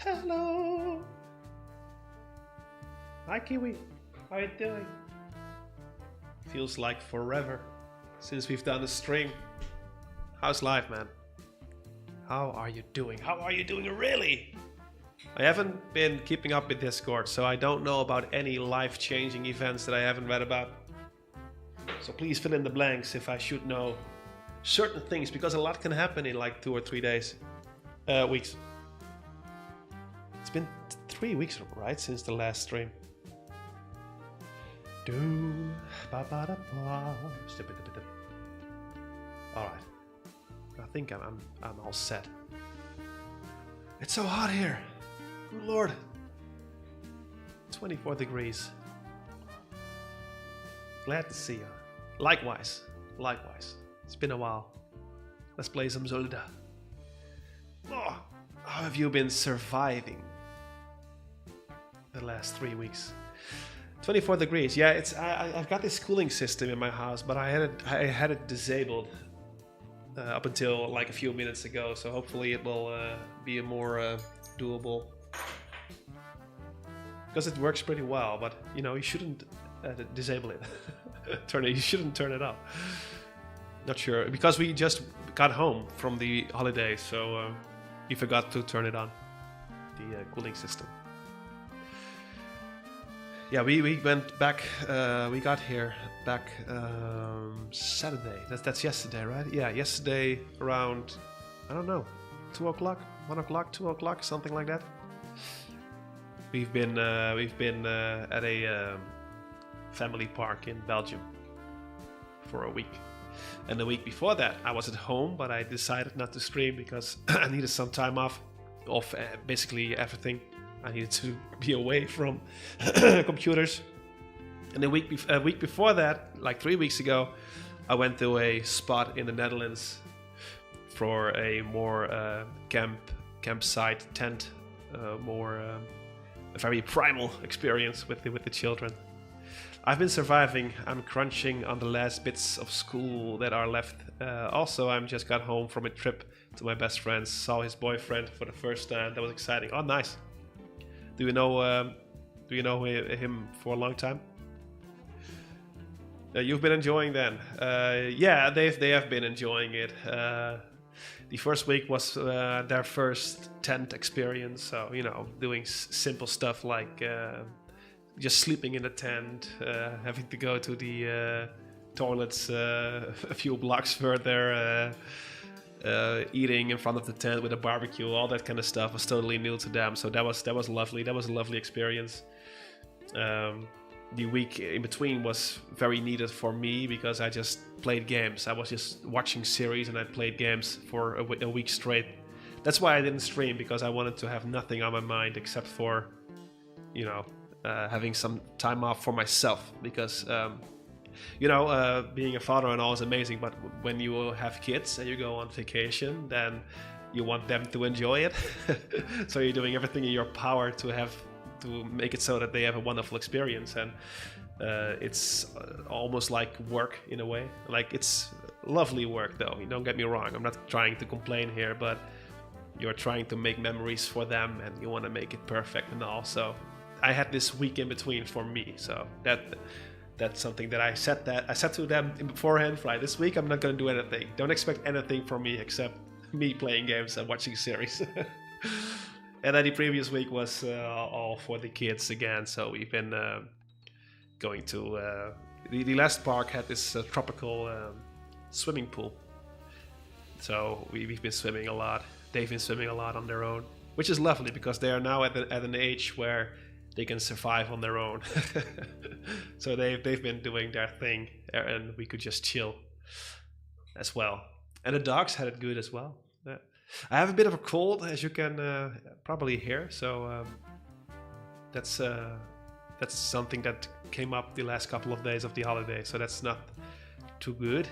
Hello! Hi Kiwi, how you doing? Feels like forever since we've done a stream. How's life, man? How are you doing? How are you doing really? I haven't been keeping up with Discord, so I don't know about any life-changing events that I haven't read about. So please fill in the blanks if I should know certain things, because a lot can happen in like 2 or 3 days, weeks. It's been 3 weeks, right, since the last stream. All right, I think I'm all set. It's so hot here. Good Lord. 24 degrees. Glad to see you. Likewise. It's been a while. Let's play some Zelda. Oh, how have you been surviving the last 3 weeks? 24 degrees. Yeah, it's I've got this cooling system in my house, but I had it disabled up until like a few minutes ago. So hopefully it will be more doable, because it works pretty well. But you know, you shouldn't disable it. You shouldn't turn it off. Not sure, because we just got home from the holidays, so we forgot to turn it on, the cooling system. Yeah, we went back. We got here back Saturday. That's yesterday, right? Yeah, yesterday around, I don't know, 2 o'clock, 1 o'clock, 2 o'clock, something like that. We've been at a family park in Belgium for a week, and the week before that I was at home, but I decided not to stream because I needed some time off basically everything. I needed to be away from computers. And a week before that, like 3 weeks ago, I went to a spot in the Netherlands for a more campsite tent, a very primal experience with the children. I've been surviving. I'm crunching on the last bits of school that are left. Also, I just got home from a trip to my best friend's, saw his boyfriend for the first time. That was exciting. Oh, nice. Do you know him for a long time? You've been enjoying then? Yeah, they have been enjoying it. The first week was their first tent experience, so you know, doing simple stuff like just sleeping in the tent, having to go to the toilets a few blocks further. Eating in front of the tent with a barbecue, all that kind of stuff was totally new to them. So that was lovely. That was a lovely experience. The week in between was very needed for me because I just played games. I was just watching series and I played games for a week straight. That's why I didn't stream, because I wanted to have nothing on my mind except for, you know, having some time off for myself. Because you know, being a father and all is amazing, but when you have kids and you go on vacation, then you want them to enjoy it. So you're doing everything in your power to make it so that they have a wonderful experience. And it's almost like work in a way. Like, it's lovely work though, don't get me wrong. I'm not trying to complain here, but you're trying to make memories for them and you want to make it perfect and all. So I had this week in between for me. So that's something that I said to them beforehand. Like, this week I'm not going to do anything. Don't expect anything from me except me playing games and watching series. And then the previous week was all for the kids again. So we've been going to the last park had this tropical swimming pool. So we've been swimming a lot. They've been swimming a lot on their own, which is lovely because they are now at an age where they can survive on their own. So they've been doing their thing, and we could just chill as well. And the dogs had it good as well. Yeah. I have a bit of a cold, as you can probably hear. So that's something that came up the last couple of days of the holiday. So that's not too good.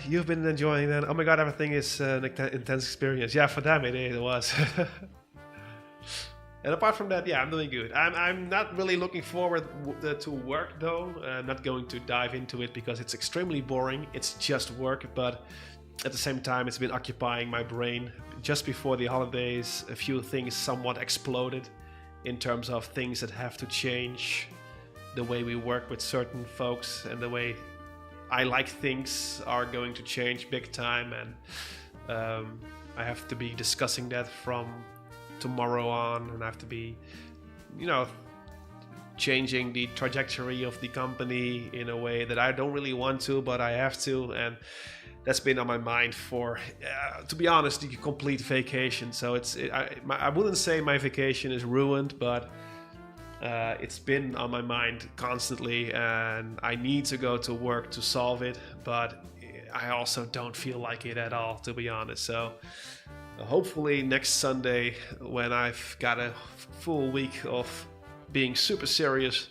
You've been enjoying that. Oh my god, everything is an intense experience. Yeah, for them it was. And apart from that, yeah, I'm doing good. I'm not really looking forward to work though. I'm not going to dive into it because it's extremely boring. It's just work, but at the same time, it's been occupying my brain. Just before the holidays, a few things somewhat exploded in terms of things that have to change. The way we work with certain folks and the way I like things are going to change big time, and I have to be discussing that from tomorrow on, and I have to be, changing the trajectory of the company in a way that I don't really want to, but I have to, and that's been on my mind for, to be honest, the complete vacation. So I wouldn't say my vacation is ruined, but it's been on my mind constantly, and I need to go to work to solve it, but I also don't feel like it at all, to be honest. So hopefully next Sunday, when I've got a full week of being super serious,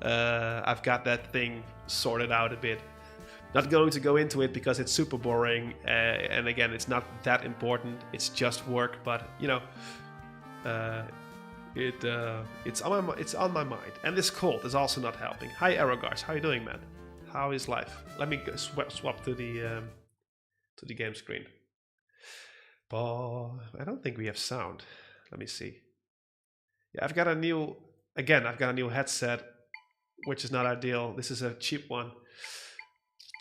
I've got that thing sorted out a bit. Not going to go into it because it's super boring, and again, it's not that important. It's just work, but it's on my mind. And this cold is also not helping. Hi Arrogars, how you doing, man? How is life? Let me swap to the game screen. I don't think we have sound. Let me see. Yeah, I've got a new headset, which is not ideal. This is a cheap one.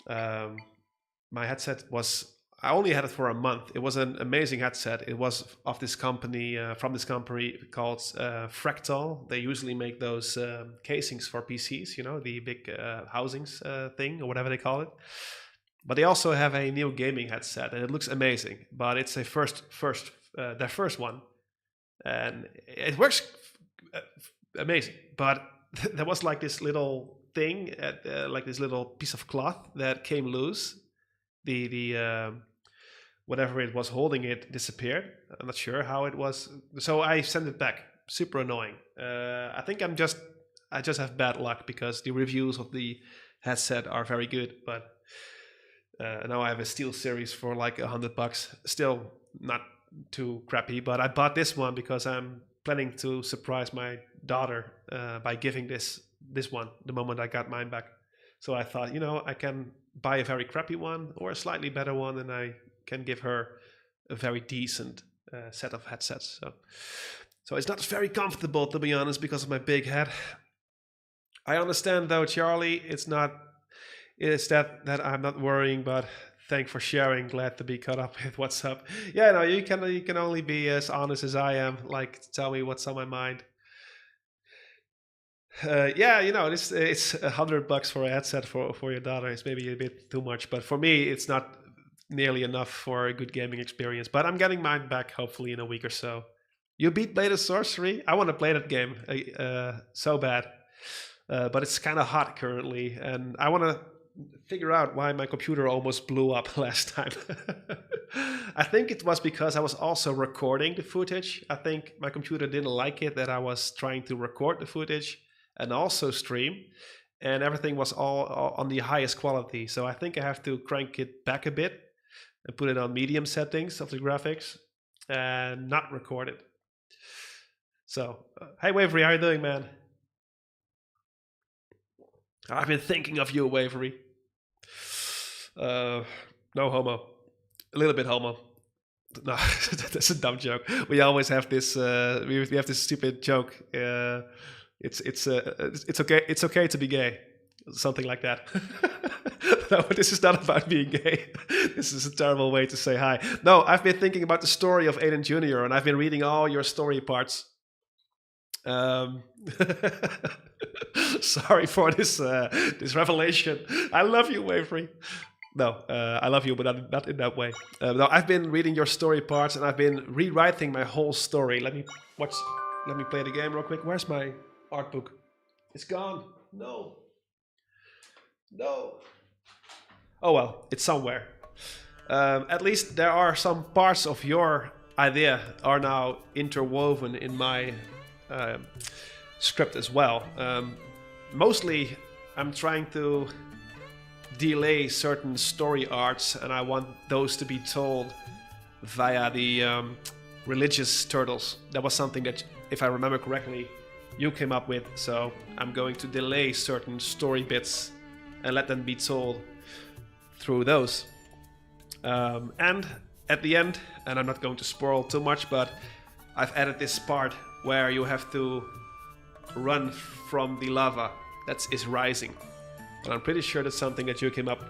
My headset I only had it for a month. It was an amazing headset. It was of this company, from this company called Fractal. They usually make those casings for PCs, the big housings thing, or whatever they call it. But they also have a new gaming headset, and it looks amazing. But it's their first one, and it works amazing. But there was like this little thing, like this little piece of cloth that came loose. The whatever it was holding it disappeared. I'm not sure how it was, so I sent it back. Super annoying. I think I just have bad luck because the reviews of the headset are very good, but now I have a Steel Series for like $100. Still not too crappy, but I bought this one because I'm planning to surprise my daughter by giving this one the moment I got mine back. So I thought, I can buy a very crappy one or a slightly better one, and I can give her a very decent set of headsets. So it's not very comfortable, to be honest, because of my big head. I understand though, Charlie, it's that I'm not worrying, but thanks for sharing. Glad to be caught up with what's up. Yeah, no, you can only be as honest as I am. Like, tell me what's on my mind. Yeah, it's $100 for a headset for your daughter. It's maybe a bit too much, but for me, it's not nearly enough for a good gaming experience. But I'm getting mine back hopefully in a week or so. You beat Blade of Sorcery? I want to play that game so bad, but it's kind of hot currently, and I want to figure out why my computer almost blew up last time. I think it was because I was also recording the footage. I think my computer didn't like it that I was trying to record the footage and also stream, and everything was all on the highest quality. So I think I have to crank it back a bit and put it on medium settings of the graphics and not record it. So, hey Wavery, how you doing, man? I've been thinking of you, Wavery. No homo. A little bit homo. No, that's a dumb joke. We always have this. We have this stupid joke. It's okay. It's okay to be gay. Something like that. No, this is not about being gay. This is a terrible way to say hi. No, I've been thinking about the story of Aiden Jr. and I've been reading all your story parts. Sorry for this revelation. I love you, Wavery. No, I love you, but not in that way. No, I've been reading your story parts and I've been rewriting my whole story. Let me play the game real quick. Where's my art book? It's gone. No. Oh well, it's somewhere. At least there are some parts of your idea are now interwoven in my script as well. Mostly, I'm trying to delay certain story arcs, and I want those to be told via the religious turtles. That was something that, if I remember correctly, you came up with. So I'm going to delay certain story bits and let them be told through those. And at the end, and I'm not going to spoil too much, but I've added this part where you have to run from the lava that is rising. And I'm pretty sure that's something that you came up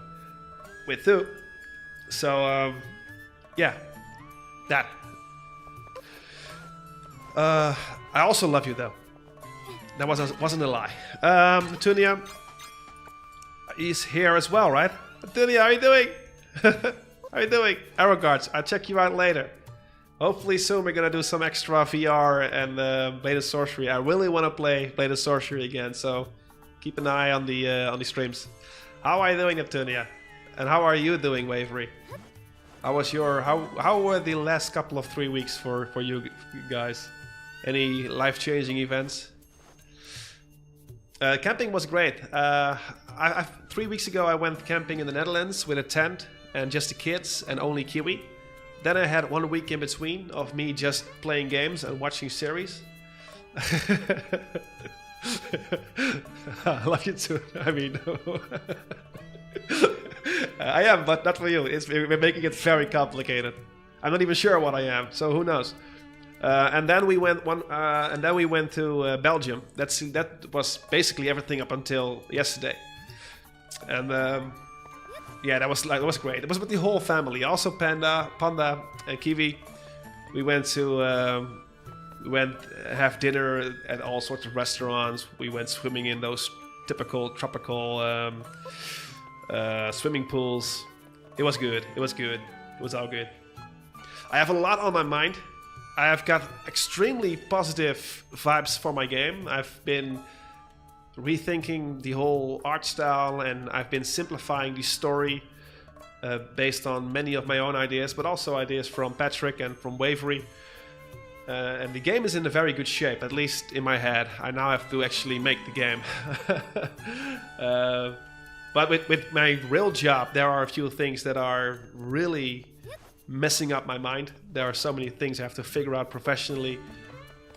with too. So, yeah, that. I also love you though. That wasn't a lie. Petunia is here as well, right? Petunia, how are you doing? How are you doing? Arrow guards, I'll check you out later. Hopefully soon we're gonna do some extra VR and Blade of Sorcery. I really want to play Blade of Sorcery again, so keep an eye on the streams. How are you doing, Neptunia? And how are you doing, Wavery? How were the last couple of 3 weeks for you guys? Any life-changing events? Camping was great. 3 weeks ago I went camping in the Netherlands with a tent and just the kids and only Kiwi. Then I had 1 week in between of me just playing games and watching series. I love you too. I mean, I am, but not for you. We're making it very complicated. I'm not even sure what I am, so who knows? And then we went to Belgium. That was basically everything up until yesterday. And yeah, that was great. It was with the whole family. Also Panda, and Kiwi. We went to have dinner at all sorts of restaurants. We went swimming in those typical tropical swimming pools. It was good. It was all good. I have a lot on my mind. I have got extremely positive vibes for my game. I've been rethinking the whole art style and I've been simplifying the story based on many of my own ideas, but also ideas from Patrick and from Wavery. And the game is in a very good shape, at least in my head. I now have to actually make the game. But with my real job, there are a few things that are really messing up my mind. There are so many things I have to figure out professionally.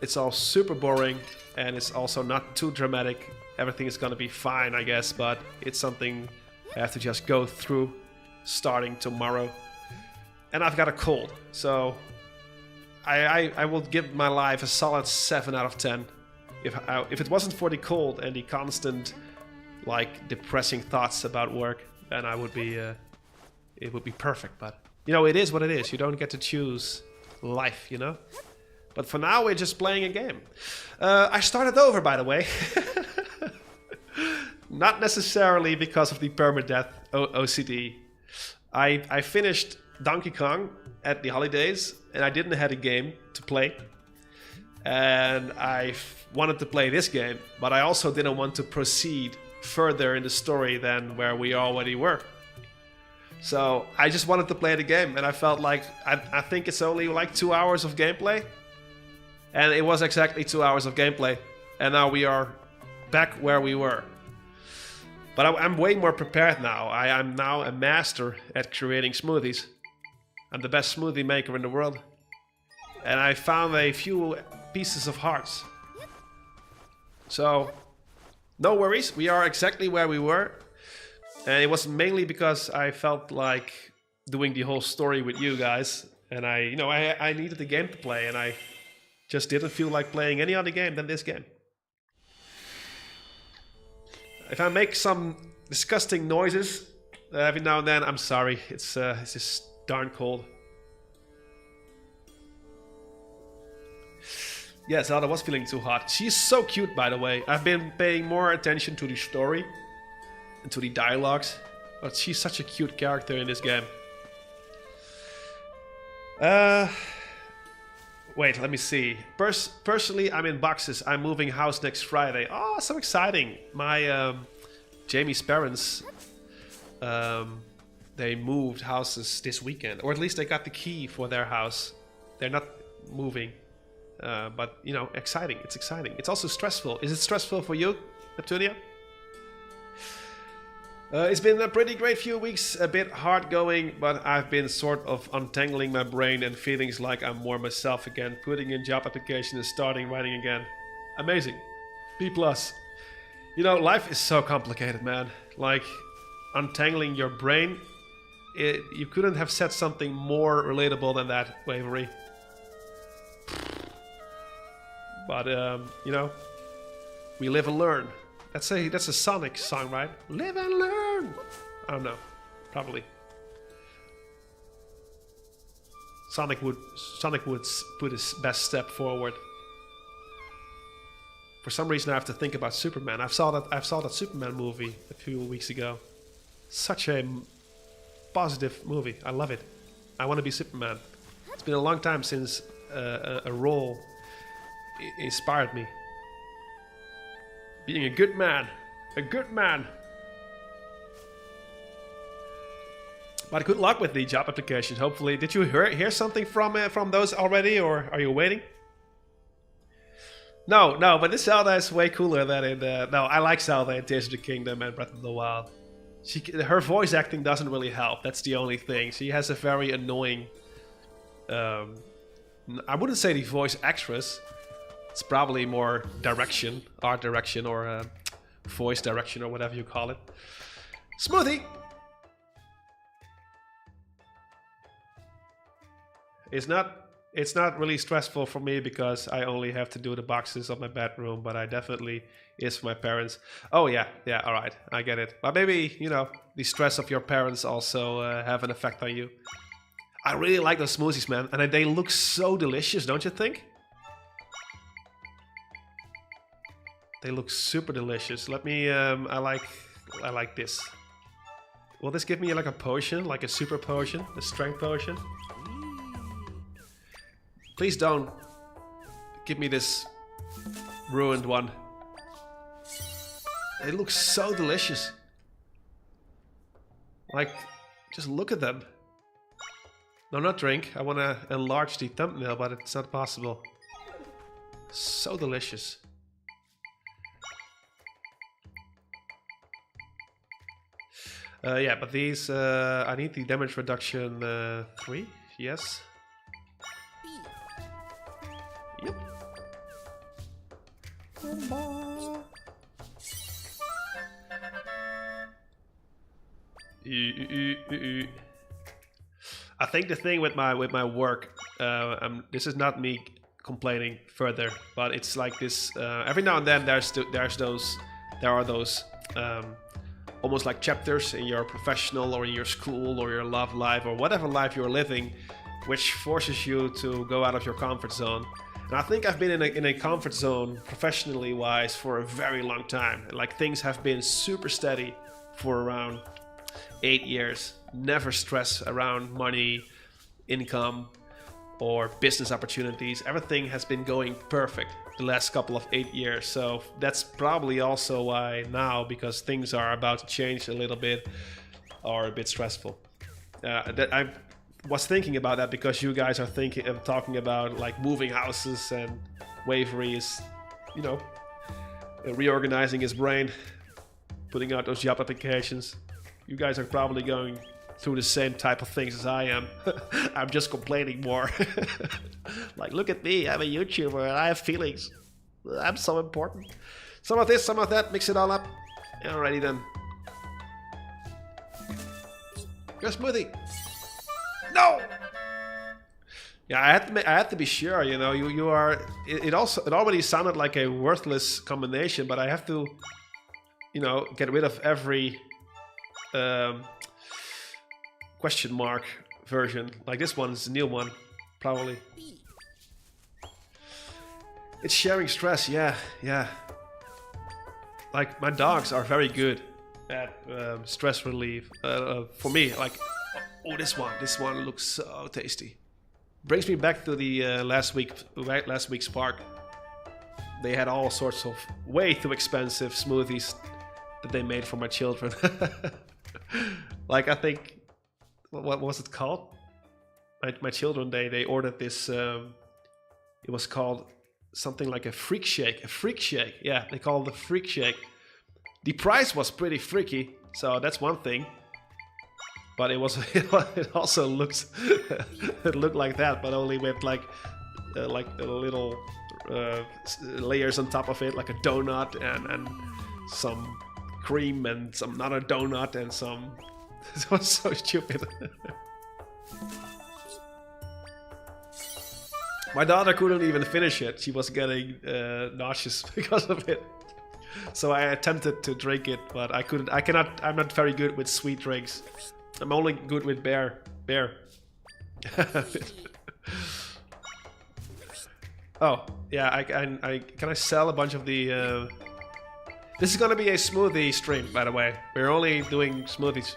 It's all super boring and it's also not too dramatic. Everything is gonna be fine, I guess, but it's something I have to just go through starting tomorrow. And I've got a cold, so I will give my life a solid 7 out of 10. If it wasn't for the cold and the constant, like, depressing thoughts about work, then I would be, it would be perfect. But you know, it is what it is. You don't get to choose life, you know. But for now, we're just playing a game. I started over, by the way. Not necessarily because of the permadeath OCD. I finished Donkey Kong at the holidays, and I didn't have a game to play. And I wanted to play this game, but I also didn't want to proceed further in the story than where we already were. So I just wanted to play the game, and I felt like I think it's only like 2 hours of gameplay. And it was exactly 2 hours of gameplay. And now we are back where we were. But I'm way more prepared now. I'm now a master at creating smoothies. I'm the best smoothie maker in the world. And I found a few pieces of hearts. So, no worries. We are exactly where we were. And it was mainly because I felt like doing the whole story with you guys. And I needed the game to play, and I just didn't feel like playing any other game than this game. If I make some disgusting noises every now and then, I'm sorry. It's just darn cold. Yeah, Zelda was feeling too hot. She's so cute, by the way. I've been paying more attention to the story and to the dialogues, but she's such a cute character in this game. Wait, let me see. Personally, I'm in boxes. I'm moving house next Friday. Oh, so exciting! My Jamie's parents, they moved houses this weekend, or at least they got the key for their house. They're not moving. But, exciting. It's exciting. It's also stressful. Is it stressful for you, Neptunia? It's been a pretty great few weeks, a bit hard going, but I've been sort of untangling my brain and feelings like I'm more myself again, putting in job application and starting writing again. Amazing. B+. Life is so complicated, man. Like, untangling your brain, you couldn't have said something more relatable than that, Wavery. But, we live and learn. That's a Sonic song, right? Live and learn! I don't know. Probably. Sonic would put his best step forward. For some reason I have to think about Superman. I saw that Superman movie a few weeks ago. Such a positive movie. I love it. I want to be Superman. It's been a long time since a role inspired me. Being a good man. A good man. But good luck with the job applications. Hopefully, did you hear something from those already, or are you waiting? No, but this Zelda is way cooler than in. No, I like Zelda in Tears of the Kingdom and Breath of the Wild. Her voice acting doesn't really help. That's the only thing. She has a very annoying. I wouldn't say the voice actress. It's probably more direction, art direction, or voice direction, or whatever you call it. Smoothie! It's not really stressful for me because I only have to do the boxes of my bedroom, but I definitely is for my parents. Oh yeah, alright, I get it. But maybe, the stress of your parents also have an effect on you. I really like those smoothies, man, and they look so delicious, don't you think? They look super delicious. Let me, I like this. Will this give me like a potion, like a super potion, a strength potion? Please don't give me this ruined one. They look so delicious. Like, just look at them. No, not drink. I want to enlarge the thumbnail, but it's not possible. So delicious. Yeah, but these, I need the damage reduction 3, yes. Yep. I think the thing with my work, this is not me complaining further, but it's like this. Every now and then there are those almost like chapters in your professional or in your school or your love life or whatever life you're living, which forces you to go out of your comfort zone. And I think I've been in a comfort zone professionally wise for a very long time. Like, things have been super steady for around 8 years. Never stress around money, income, or business opportunities. Everything has been going perfect the last couple of 8 years. So that's probably also why now, because things are about to change a little bit, are a bit stressful. That I was thinking about that because you guys are talking about like moving houses, and Wavery is, reorganizing his brain, putting out those job applications. You guys are probably going through the same type of things as I am. I'm just complaining more. Like, look at me, I'm a YouTuber and I have feelings. I'm so important. Some of this, some of that, mix it all up. Alrighty then. Your smoothie. No! Yeah, I had to be sure. You know, you are. It already sounded like a worthless combination, but I have to, you know, get rid of every question mark version. Like this one's a new one, probably. It's sharing stress. Yeah, yeah. Like my dogs are very good at stress relief. For me, like, oh, this one looks so tasty. Brings me back to the last week's park. They had all sorts of way too expensive smoothies that they made for my children. Like I think, what was it called? My children, they ordered this. It was called something like a freak shake. A freak shake, yeah, they call it a freak shake. The price was pretty freaky, so that's one thing. But it was it also looks it looked like that, but only with like a little layers on top of it, like a donut and some cream and some another donut and some. It was so stupid. My daughter couldn't even finish it. She was getting nauseous because of it. So I attempted to drink it, but I couldn't. I cannot. I'm not very good with sweet drinks. I'm only good with beer. Oh yeah, I can I sell a bunch of the. This is gonna be a smoothie stream, by the way. We're only doing smoothies.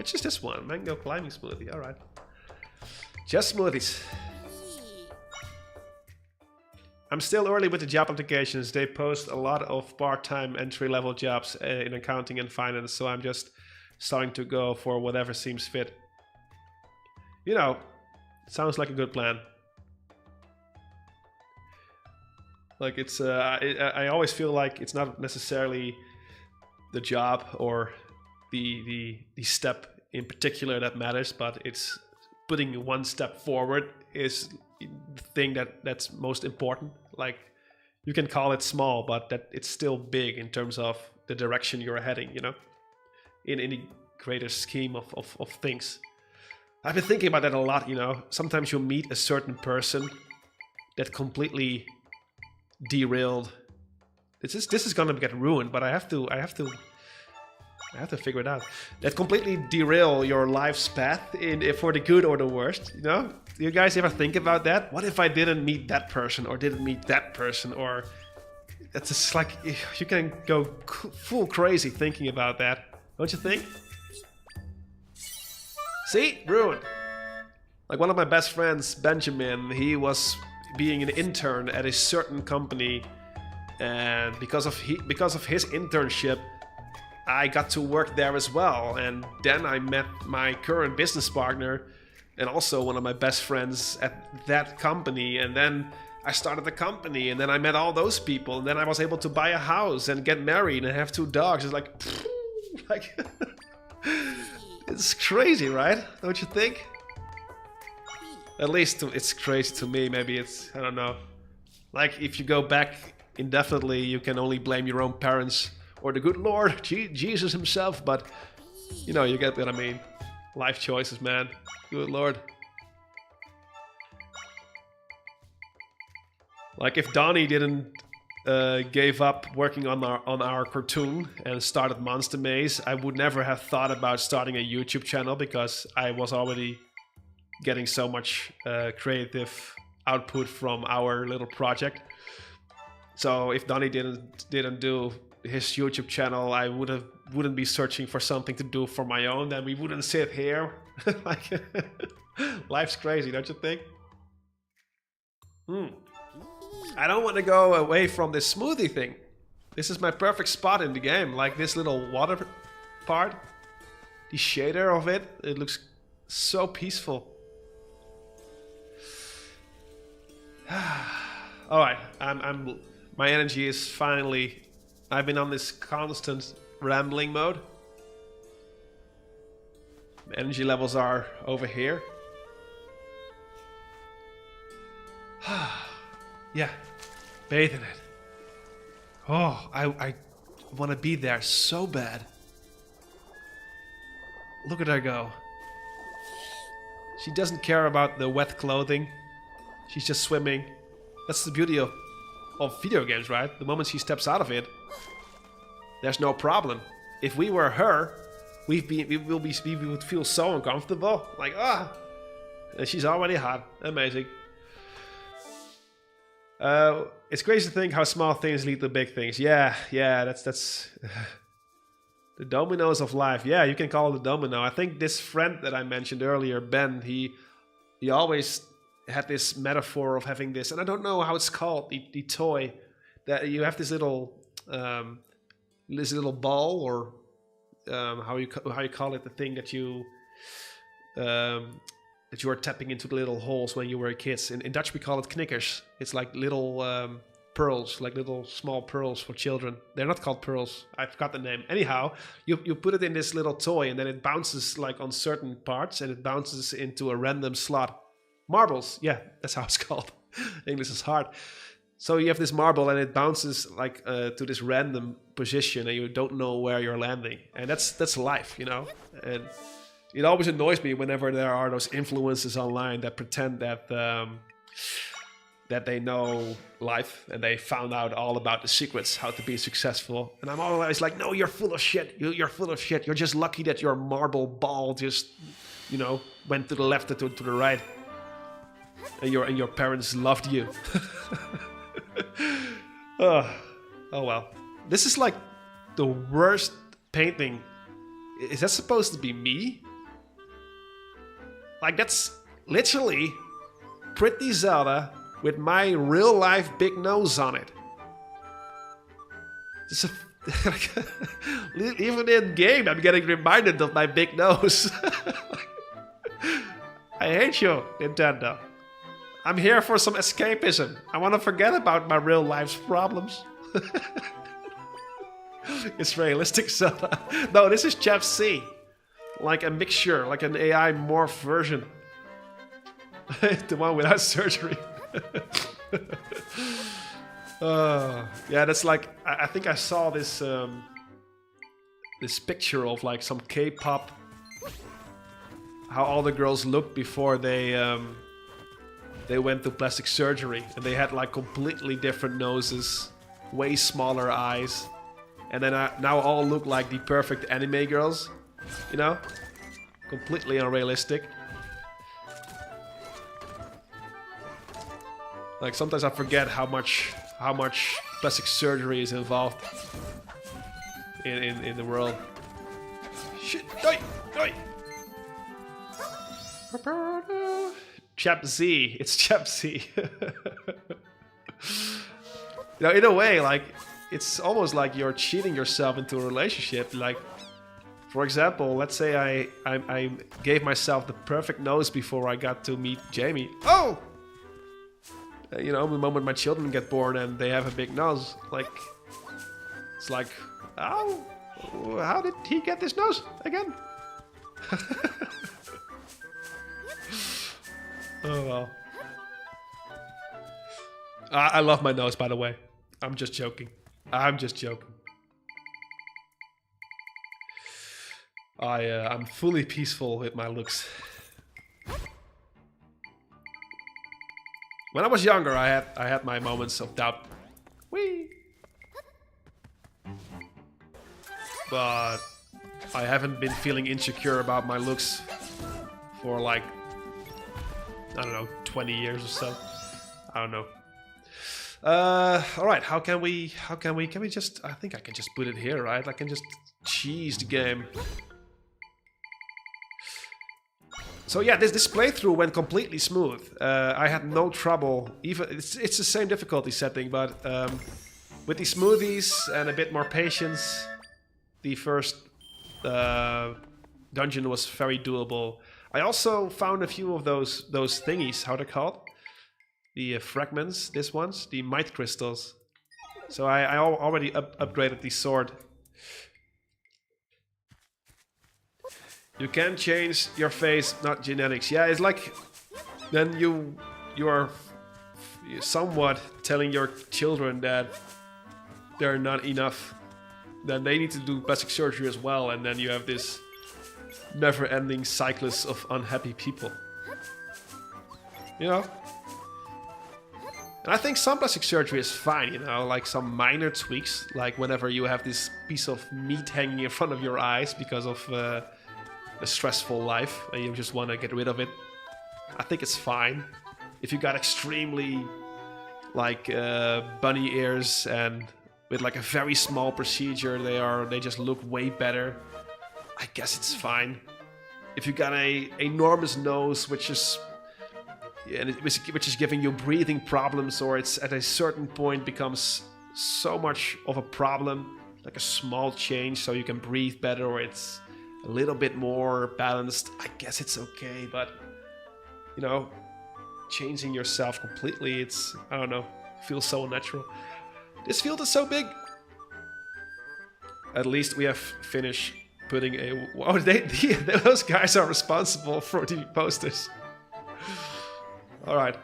It's just this one, mango climbing smoothie. All right, just smoothies. I'm still early with the job applications. They post a lot of part-time entry-level jobs in accounting and finance, so I'm just starting to go for whatever seems fit. You know, sounds like a good plan. Like it's, I always feel like it's not necessarily the job or the step in particular that matters, but it's putting one step forward is the thing that's most important. Like you can call it small, but that it's still big in terms of the direction you're heading, you know, in any greater scheme of things. I've been thinking about that a lot, you know. Sometimes you meet a certain person that completely derailed. This is gonna get ruined, but I have to figure it out. That completely derail your life's path for the good or the worst, you know? Do you guys ever think about that? What if I didn't meet that person or didn't meet that person? Or it's just like you can go full crazy thinking about that, don't you think? See? Ruined. Like one of my best friends, Benjamin, he was being an intern at a certain company, and because of his internship, I got to work there as well. And then I met my current business partner and also one of my best friends at that company. And then I started the company, and then I met all those people, and then I was able to buy a house and get married and have 2 dogs. It's like, like it's crazy, right? Don't you think? At least it's crazy to me. Maybe it's, I don't know. Like if you go back indefinitely, you can only blame your own parents or the good Lord, Jesus himself. But you know, you get what I mean. Life choices, man. Good Lord. Like if Donnie didn't gave up working on our cartoon and started Monster Maze, I would never have thought about starting a YouTube channel, because I was already getting so much creative output from our little project. So if Donnie didn't do his YouTube channel, I wouldn't be searching for something to do for my own. Then we wouldn't sit here. Like, life's crazy, don't you think? I don't want to go away from this smoothie thing. This is my perfect spot in the game. Like this little water part, the shader of it, it looks so peaceful. All right, my energy is finally. I've been on this constant rambling mode. Energy levels are over here. Yeah, bathe in it. Oh, I want to be there so bad. Look at her go. She doesn't care about the wet clothing. She's just swimming. That's the beauty of video games, right? The moment she steps out of it, there's no problem. If we were her, we would feel so uncomfortable. Like, and she's already hot. Amazing. It's crazy to think how small things lead to big things. Yeah, that's the dominoes of life. Yeah, you can call it a domino. I think this friend that I mentioned earlier, Ben, he always had this metaphor of having this, and I don't know how it's called, the toy that you have this little ball, or how you call it, the thing that you are tapping into the little holes when you were kids. In Dutch we call it knickers. It's like little pearls, like little small pearls for children. They're not called pearls. I forgot the name. Anyhow, you put it in this little toy, and then it bounces like on certain parts, and it bounces into a random slot. Marbles, yeah, that's how it's called. English is hard. So you have this marble, and it bounces like to this random position, and you don't know where you're landing. And that's life, you know. And it always annoys me whenever there are those influencers online that pretend that that they know life and they found out all about the secrets, how to be successful. And I'm always like, no, you're full of shit. You're full of shit. You're just lucky that your marble ball just, you know, went to the left or to the right. And your parents loved you. Oh well. This is like the worst painting. Is that supposed to be me? Like, that's literally pretty Zelda with my real life big nose on it. Even in game, I'm getting reminded of my big nose. I hate you, Nintendo. I'm here for some escapism. I want to forget about my real life's problems. It's realistic Zelda. No, this is Chap.C. Like a mixture, like an AI morph version. The one without surgery. Yeah, that's like, I think I saw this this picture of like some K-pop, how all the girls looked before they went to plastic surgery, and they had like completely different noses, way smaller eyes, and then now all look like the perfect anime girls, you know, completely unrealistic. Like, sometimes I forget how much plastic surgery is involved in the world. Shit! Die! Die! Chap.C. It's Chap.C. You know, in a way, like, it's almost like you're cheating yourself into a relationship. Like, for example, let's say I gave myself the perfect nose before I got to meet Jamie. Oh! You know, the moment my children get born and they have a big nose, like, it's like, oh, how did he get this nose again? Oh well. I love my nose, by the way. I'm just joking. I'm just joking. I'm fully peaceful with my looks. When I was younger, I had my moments of doubt. Whee! But I haven't been feeling insecure about my looks for like, I don't know, 20 years or so. I don't know. All right, can we just, I think I can just put it here, right? I can just cheese the game. So yeah, this playthrough went completely smooth. I had no trouble. Even it's the same difficulty setting, but with the smoothies and a bit more patience, the first dungeon was very doable. I also found a few of those thingies, how they're called, the fragments. This ones, the might crystals. So I already upgraded the sword. You can change your face, not genetics. Yeah, it's like then you are somewhat telling your children that they're not enough. Then they need to do plastic surgery as well, and then you have this never-ending cyclist of unhappy people. you know? And I think some plastic surgery is fine, you know, like some minor tweaks, like whenever you have this piece of meat hanging in front of your eyes because of a stressful life and you just want to get rid of it. I think it's fine. If you got extremely like bunny ears and with like a very small procedure, they just look way better. I guess it's fine. If you got a enormous nose, which is giving you breathing problems, or it's at a certain point becomes so much of a problem, like a small change so you can breathe better, or it's a little bit more balanced, I guess it's okay. But you know, changing yourself completely, it's, I don't know, feels so unnatural. This field is so big. At least we have finished putting a... Oh, those guys are responsible for the posters. Alright.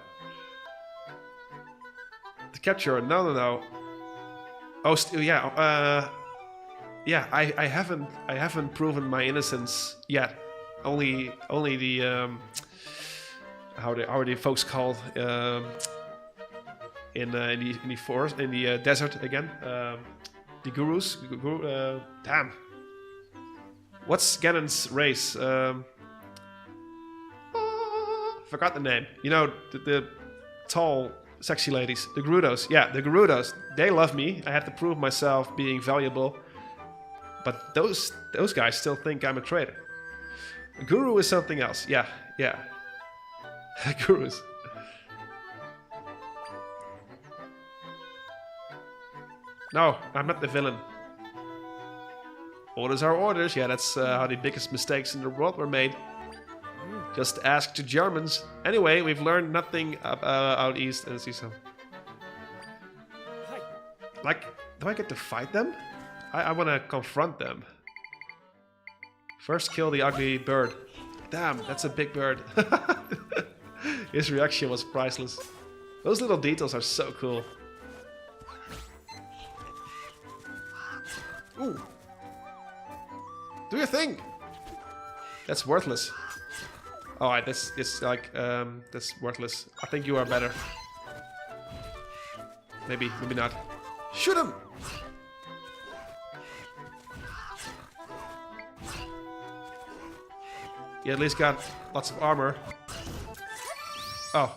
The capture, no. Oh, yeah, yeah, I haven't proven my innocence yet. Only the how are the folks called in the forest, in the desert again? The gurus. Damn. What's Ganon's race? Forgot the name. You know, the tall, sexy ladies, the Gerudos. Yeah, the Gerudos. They love me. I had to prove myself being valuable. But those guys still think I'm a traitor. A guru is something else. Yeah. Gurus. No, I'm not the villain. Orders are orders. Yeah, that's how the biggest mistakes in the world were made. Just ask the Germans. Anyway, we've learned nothing out east and see so. Like, do I get to fight them? I want to confront them. First kill the ugly bird. Damn, that's a big bird. His reaction was priceless. Those little details are so cool. Ooh. Do your thing. That's worthless. Alright, that's like that's worthless. I think you are better. Maybe not. Shoot him! You at least got lots of armor. Oh.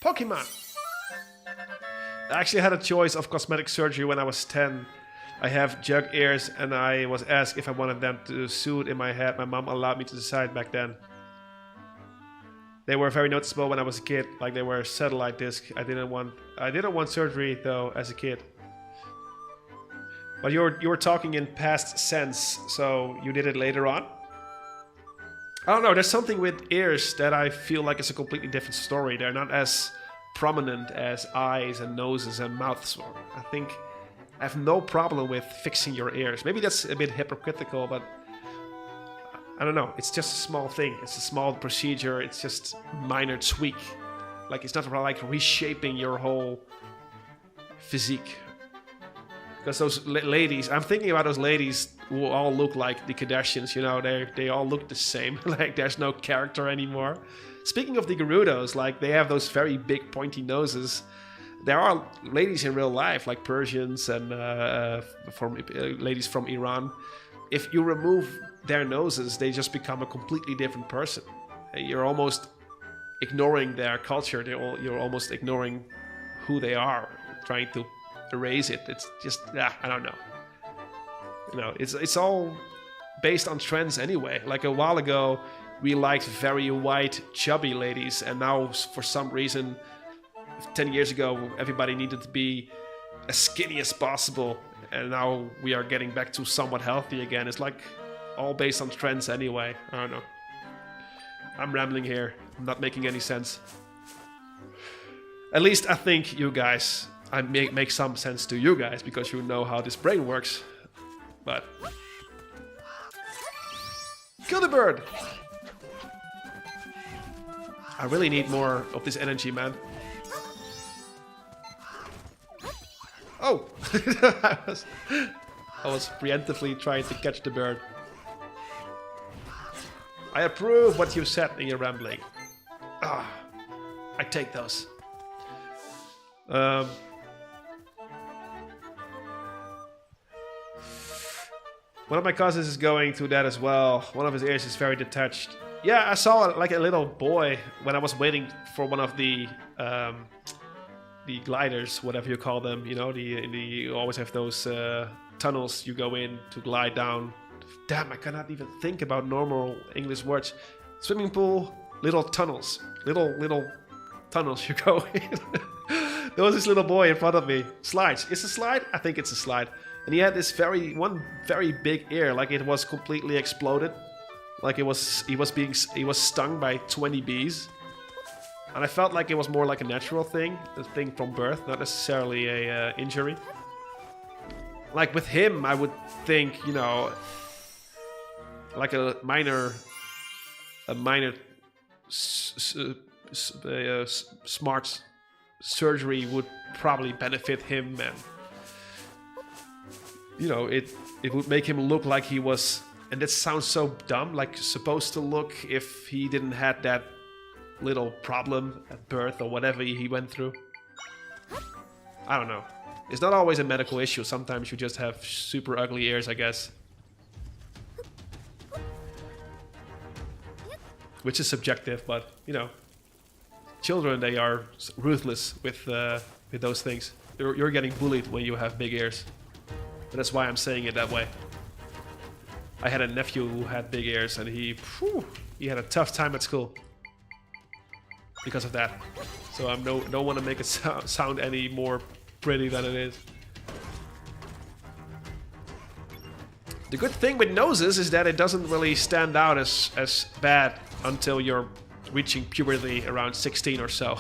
Pokemon! I actually had a choice of cosmetic surgery when I was 10. I have jug ears and I was asked if I wanted them to suit in my head. My mom allowed me to decide back then. They were very noticeable when I was a kid, like they were satellite disc. I didn't want surgery though as a kid. But you were talking in past sense, so you did it later on? I don't know, there's something with ears that I feel like it's a completely different story. They're not as prominent as eyes and noses and mouths. I think I have no problem with fixing your ears. Maybe that's a bit hypocritical, but I don't know. It's just a small thing. It's a small procedure. It's just minor tweak. Like, it's not like reshaping your whole physique. Because those ladies, I'm thinking about those ladies who all look like the Kardashians, you know, they all look the same. Like, there's no character anymore. Speaking of the Gerudos, like, they have those very big pointy noses. There are ladies in real life, like Persians and ladies from Iran. If you remove their noses, they just become a completely different person. You're almost ignoring their culture. You're almost ignoring who they are, trying to erase it. It's just, I don't know. You know, it's all based on trends anyway. Like a while ago, we liked very white, chubby ladies, and now for some reason, 10 years ago, everybody needed to be as skinny as possible, and now we are getting back to somewhat healthy again. It's like all based on trends anyway. I don't know. I'm rambling here. I'm not making any sense. At least I think you guys, I make some sense to you guys because you know how this brain works. But kill the bird! I really need more of this energy, man. Oh! I was preemptively trying to catch the bird. I approve what you said in your rambling. Ah, I take those. One of my cousins is going through that as well. One of his ears is very detached. Yeah, I saw like a little boy when I was waiting for one of the gliders, whatever you call them. You know, you always have those tunnels you go in to glide down. Damn, I cannot even think about normal English words. Swimming pool, little tunnels, little tunnels you go in. There was this little boy in front of me. Slides. It's a slide? I think it's a slide. And he had this one very big ear, like it was completely exploded. Like he was stung by 20 bees. And I felt like it was more like a natural thing, a thing from birth, not necessarily a injury. Like with him, I would think, you know, like a minor smart surgery would probably benefit him, and you know, it would make him look like he was, and that sounds so dumb, like supposed to look if he didn't have that little problem at birth or whatever he went through. I don't know. It's not always a medical issue. Sometimes you just have super ugly ears, I guess. Which is subjective, but you know, children, they are ruthless with those things. You're getting bullied when you have big ears. But that's why I'm saying it that way. I had a nephew who had big ears, and he had a tough time at school because of that. So I don't want to make it sound any more pretty than it is. The good thing with noses is that it doesn't really stand out as bad until you're reaching puberty around 16 or so.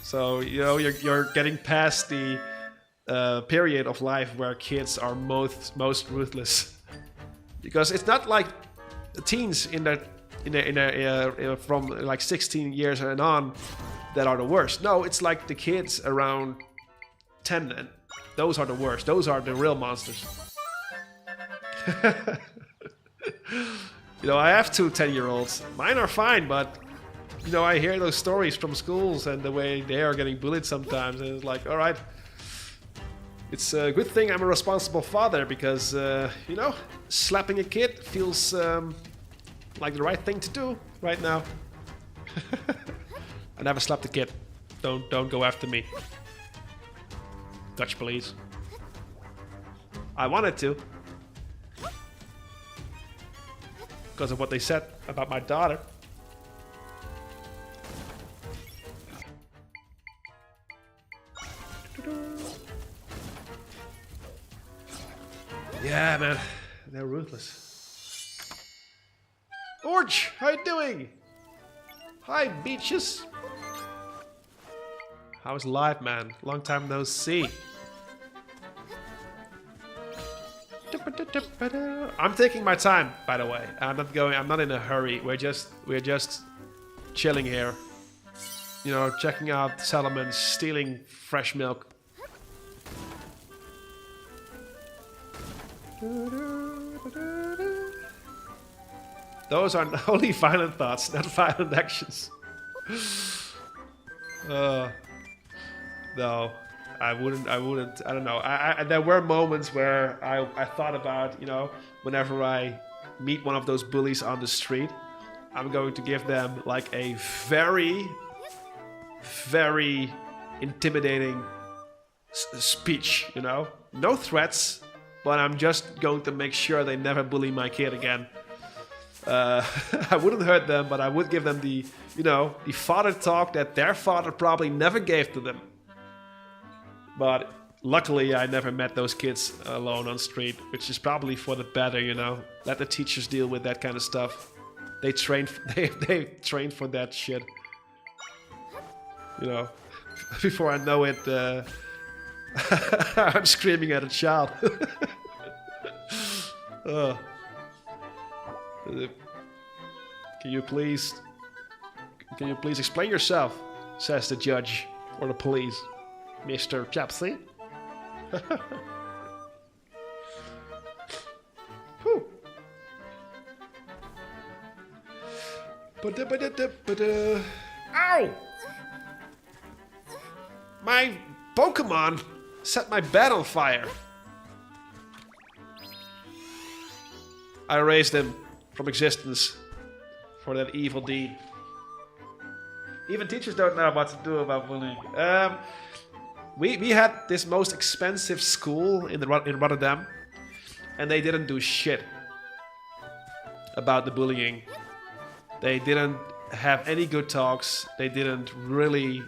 So, you know, you're getting past the period of life where kids are most ruthless, because it's not like teens from like 16 years and on that are the worst. No, it's like the kids around 10, and those are the worst. Those are the real monsters. You know, I have two 10-year-olds. Mine are fine, but you know, I hear those stories from schools and the way they are getting bullied sometimes, and it's like, all right, it's a good thing I'm a responsible father, because you know, slapping a kid feels like the right thing to do right now. I never slapped a kid. Don't go after me. Dutch police. I wanted to, because of what they said about my daughter. Yeah, man, they're ruthless. Orch, how you doing? Hi, beaches. How's life, man? Long time no see. I'm taking my time, by the way. I'm not in a hurry. We're just chilling here. You know, checking out salamans, stealing fresh milk. Those are only violent thoughts, not violent actions. No, I wouldn't, I don't know. There were moments where I thought about, you know, whenever I meet one of those bullies on the street, I'm going to give them like a very, very intimidating speech, you know? No threats, but I'm just going to make sure they never bully my kid again. I wouldn't hurt them, but I would give them the, you know, the father talk that their father probably never gave to them. But luckily, I never met those kids alone on the street, which is probably for the better, you know. Let the teachers deal with that kind of stuff. They train for that shit. You know, before I know it, I'm screaming at a child. Can you please explain yourself? Says the judge or the police, Mr. Chap.C. Ow! My Pokemon set my bed on fire. I erased him from existence for that evil deed. Even teachers don't know what to do about bullying. We had this most expensive school in Rotterdam, and they didn't do shit about the bullying. They didn't have any good talks. They didn't really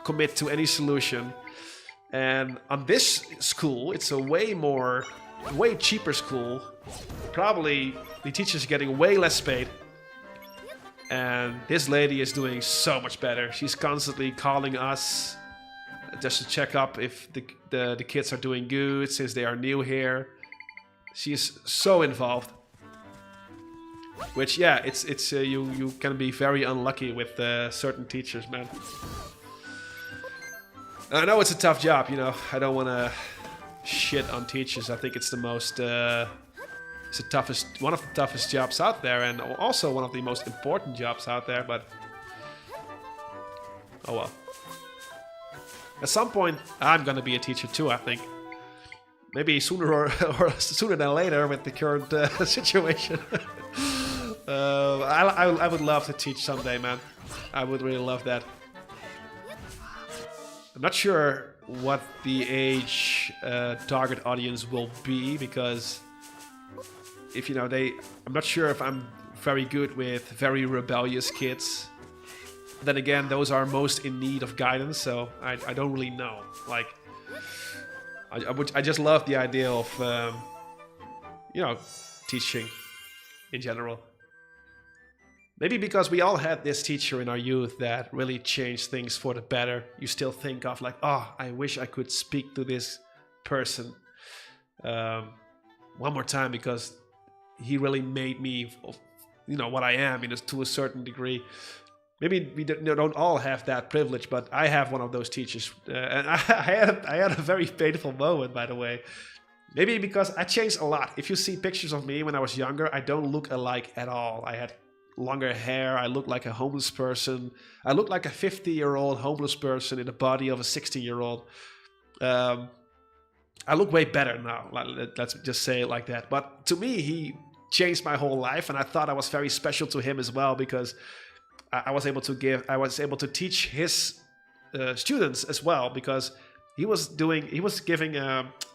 commit to any solution. And on this school, it's a way cheaper school. Probably the teachers are getting way less paid. And this lady is doing so much better. She's constantly calling us just to check up if the kids are doing good since they are new here. She's so involved. Which, yeah, it's you can be very unlucky with certain teachers, man. I know it's a tough job, you know. I don't want to shit on teachers. I think it's the most, it's one of the toughest jobs out there, and also one of the most important jobs out there. But oh well. At some point, I'm gonna be a teacher too. I think maybe sooner or sooner than later with the current situation. I would love to teach someday, man. I would really love that. I'm not sure what the age target audience will be, because if you know I'm not sure if I'm very good with very rebellious kids. Then again, those are most in need of guidance, so I don't really know. Like, I just love the idea of you know, teaching in general. Maybe because we all had this teacher in our youth that really changed things for the better. You still think of like, oh, I wish I could speak to this person one more time, because he really made me, you know, what I am to a certain degree. Maybe we don't all have that privilege, but I have one of those teachers. And I had a very painful moment, by the way. Maybe because I changed a lot. If you see pictures of me when I was younger, I don't look alike at all. I had longer hair, I look like a homeless person. I look like a 50-year-old homeless person in the body of a 60-year-old. I look way better now, let's just say it like that. But to me, he changed my whole life, and I thought I was very special to him as well, because I was able to teach his students as well, because he was giving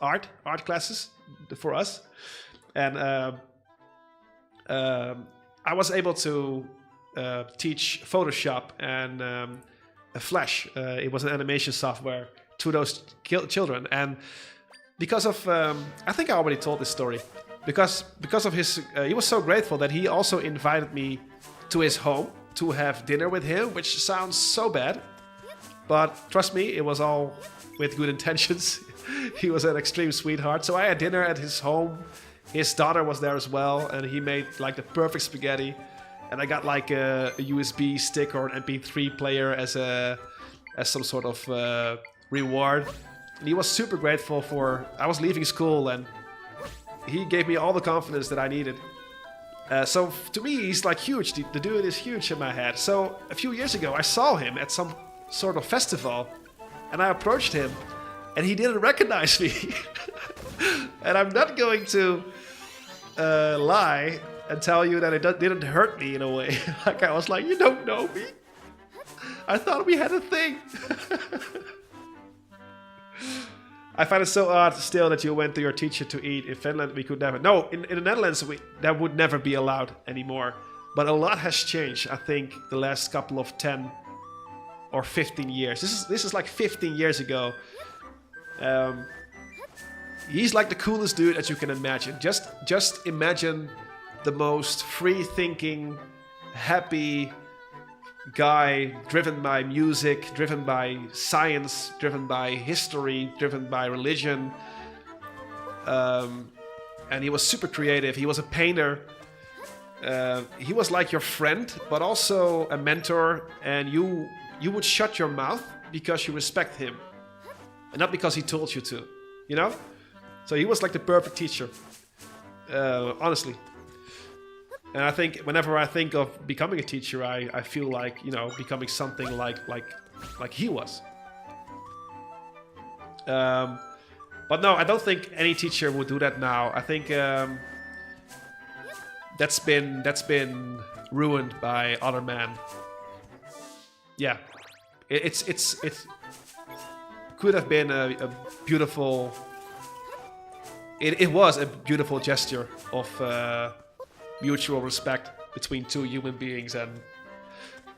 art classes for us, and I was able to teach Photoshop and Flash. It was an animation software to those children, and because of I think I already told this story. Because of his, he was so grateful that he also invited me to his home to have dinner with him, which sounds so bad, but trust me, it was all with good intentions. He was an extreme sweetheart. So I had dinner at his home. His daughter was there as well, and he made like the perfect spaghetti. And I got like a USB stick or an MP3 player as some sort of reward. And he was super grateful I was leaving school, and he gave me all the confidence that I needed. So to me, he's like huge. The dude is huge in my head. So a few years ago, I saw him at some sort of festival, and I approached him, and he didn't recognize me. And I'm not going to lie and tell you that it didn't hurt me in a way. Like, I was like, you don't know me. I thought we had a thing. I find it so odd still that you went to your teacher to eat. In Finland, we could never. No, in the Netherlands, that would never be allowed anymore. But a lot has changed, I think, the last couple of 10 or 15 years. This is like 15 years ago. He's like the coolest dude that you can imagine. Just imagine the most free-thinking, happy guy, driven by music, driven by science, driven by history, driven by religion. And he was super creative. He was a painter. He was like your friend, but also a mentor. And you would shut your mouth because you respect him, and not because he told you to, you know? So he was like the perfect teacher, honestly. And I think whenever I think of becoming a teacher, I feel like, you know, becoming something like he was. But no, I don't think any teacher would do that now. I think that's been ruined by other men. Yeah, it could have been a beautiful. It was a beautiful gesture of mutual respect between two human beings,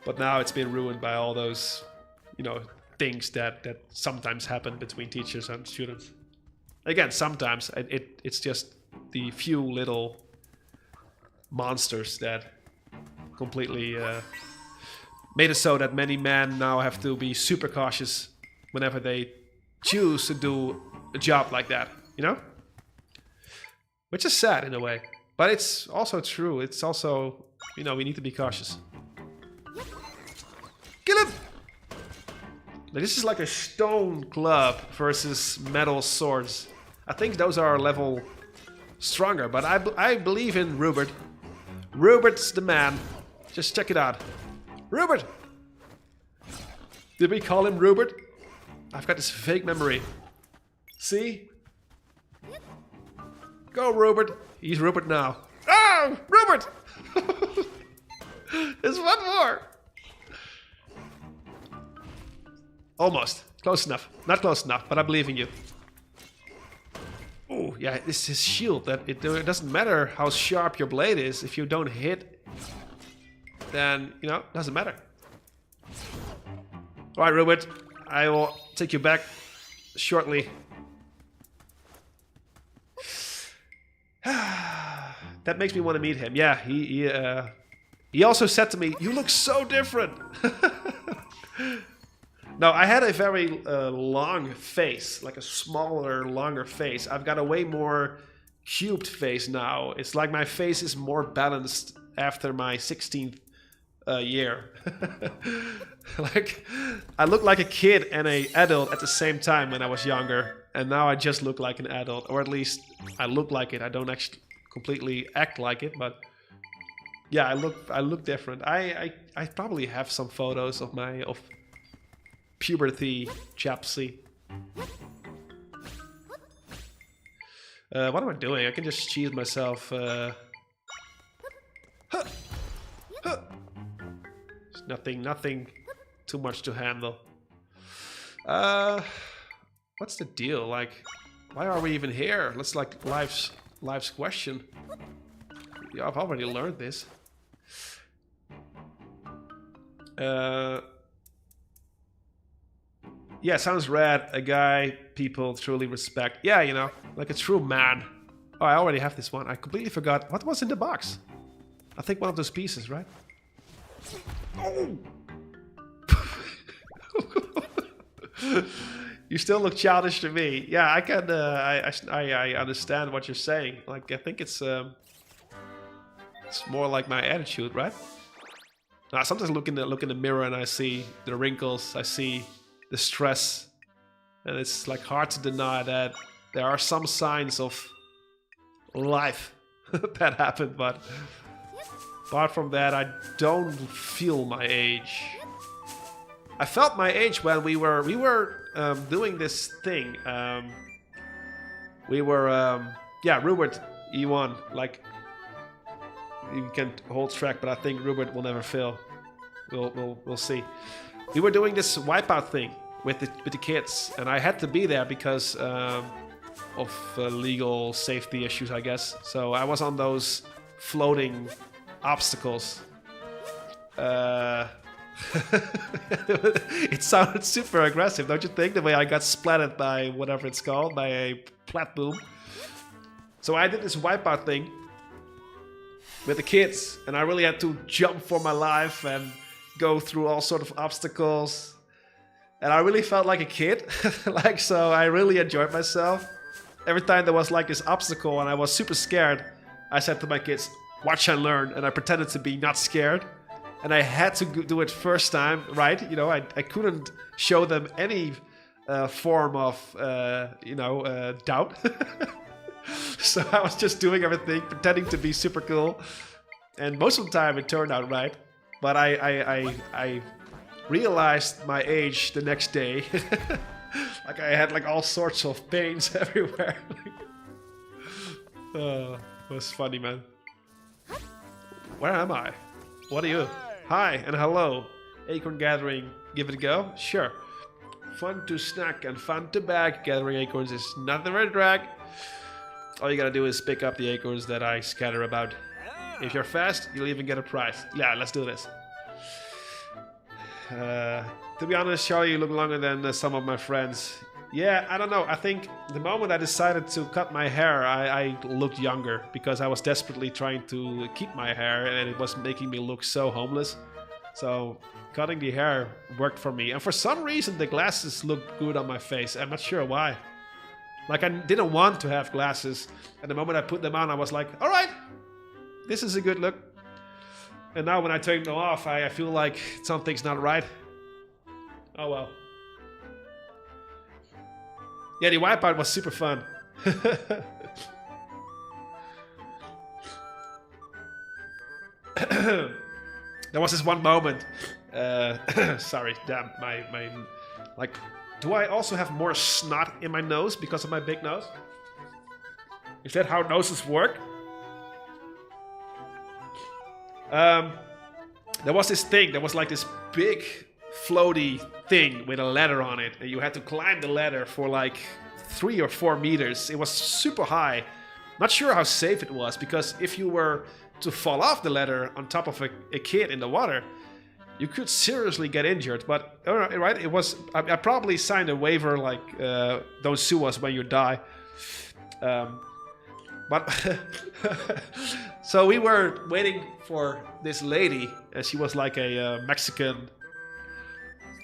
but now it's been ruined by all those, you know, things that sometimes happen between teachers and students. Again, sometimes it's just the few little monsters that completely made it so that many men now have to be super cautious whenever they choose to do a job like that, you know? Which is sad in a way, but it's also true. It's also, you know, we need to be cautious. Kill him! This is like a stone club versus metal swords. I think those are a level stronger, but I believe in Rupert. Rupert's the man. Just check it out. Rupert! Did we call him Rupert? I've got this fake memory. See? Go, Rupert. He's Rupert now. Oh, Rupert! There's one more. Almost. Close enough. Not close enough, but I believe in you. Oh, yeah, this is shield. That it doesn't matter how sharp your blade is. If you don't hit, then, you know, it doesn't matter. All right, Rupert. I will take you back shortly. That makes me want to meet him. Yeah, he also said to me, "You look so different." No, I had a very long face, like a smaller, longer face. I've got a way more cubed face now. It's like my face is more balanced after my 16th year. Like, I looked like a kid and an adult at the same time when I was younger, and now I just look like an adult, or at least I look like it. I don't actually completely act like it, but yeah, I look different. I probably have some photos of puberty Chap.C. What am I doing? I can just cheese myself. Nothing too much to handle. What's the deal? Like, why are we even here? Let's like life's question. Yeah, I've already learned this. Yeah, sounds rad. A guy people truly respect. Yeah, you know, like a true man. Oh, I already have this one. I completely forgot. What was in the box? I think one of those pieces, right? Oh! You still look childish to me. Yeah, I can. I understand what you're saying. Like, I think it's more like my attitude, right? I sometimes look in the mirror and I see the wrinkles. I see the stress, and it's like hard to deny that there are some signs of life that happened. But apart from that, I don't feel my age. I felt my age when we were doing this thing. Yeah, Rupert, E1. Like, you can hold track, but I think Rupert will never fail. We'll see. We were doing this wipeout thing with the kids, and I had to be there because of legal safety issues, I guess. So I was on those floating obstacles. It sounded super aggressive, don't you think? The way I got splattered by whatever it's called, by a plat boom. So I did this wipeout thing with the kids, and I really had to jump for my life and go through all sort of obstacles. And I really felt like a kid. Like, so I really enjoyed myself. Every time there was like this obstacle and I was super scared, I said to my kids, "Watch and learn." And I pretended to be not scared. And I had to do it first time, right? You know, I couldn't show them any form of, doubt. So I was just doing everything, pretending to be super cool. and most of the time it turned out right. But I realized my age the next day. Like I had like all sorts of pains everywhere. It was funny, man. Where am I? What are you? Hi and hello. Acorn gathering, give it a go? Sure. Fun to snack and fun to bag. Gathering acorns is nothing but a drag. All you gotta do is pick up the acorns that I scatter about. If you're fast, you'll even get a prize. Yeah, let's do this. To be honest, Charlie, you look longer than some of my friends. Yeah, I don't know. I think the moment I decided to cut my hair, I looked younger because I was desperately trying to keep my hair and it was making me look so homeless. So cutting the hair worked for me. And for some reason, the glasses looked good on my face. I'm not sure why. Like I didn't want to have glasses. And the moment I put them on, I was like, all right, this is a good look. And now when I take them off, I feel like something's not right. Oh well. Yeah, the wipeout was super fun. There was this one moment. Sorry, damn, my like. Do I also have more snot in my nose because of my big nose? Is that how noses work? There was this thing. There was like this big floaty thing with a ladder on it, and you had to climb the ladder for like 3 or 4 meters. It was super high. Not sure how safe it was, because if you were to fall off the ladder on top of a kid in the water, you could seriously get injured. But right, it was. I probably signed a waiver like don't sue us when you die. But so we were waiting for this lady, and she was like a Mexican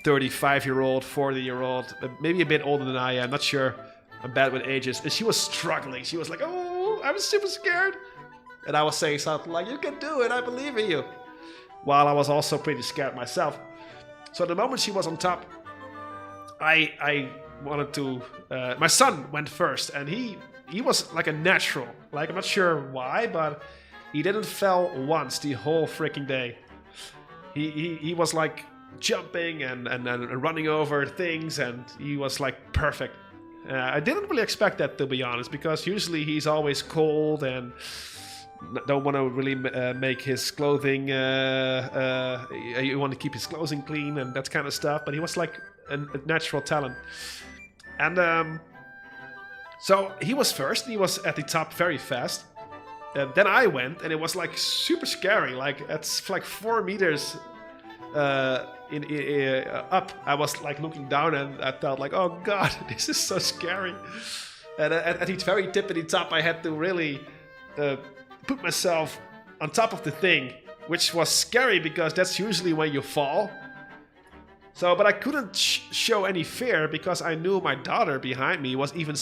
35-year-old, 40-year-old, maybe a bit older than I am, not sure. I'm bad with ages. And she was struggling. She was like, oh, I'm super scared. And I was saying something like, you can do it, I believe in you. While I was also pretty scared myself. So the moment she was on top, I wanted to... my son went first, and he was like a natural. Like, I'm not sure why, but he didn't fall once the whole freaking day. He was like jumping and running over things, and he was like perfect. I didn't really expect that, to be honest, because usually he's always cold and don't want to really make his clothing. You want to keep his clothing clean and that kind of stuff. But he was like a natural talent, and so he was first. He was at the top very fast. Then I went, and it was like super scary. Like it's like 4 meters. Up, I was like looking down, and I felt like, oh god, this is so scary. And at the very tippity top, I had to really put myself on top of the thing, which was scary because that's usually when you fall. So, but I couldn't show any fear because I knew my daughter behind me was even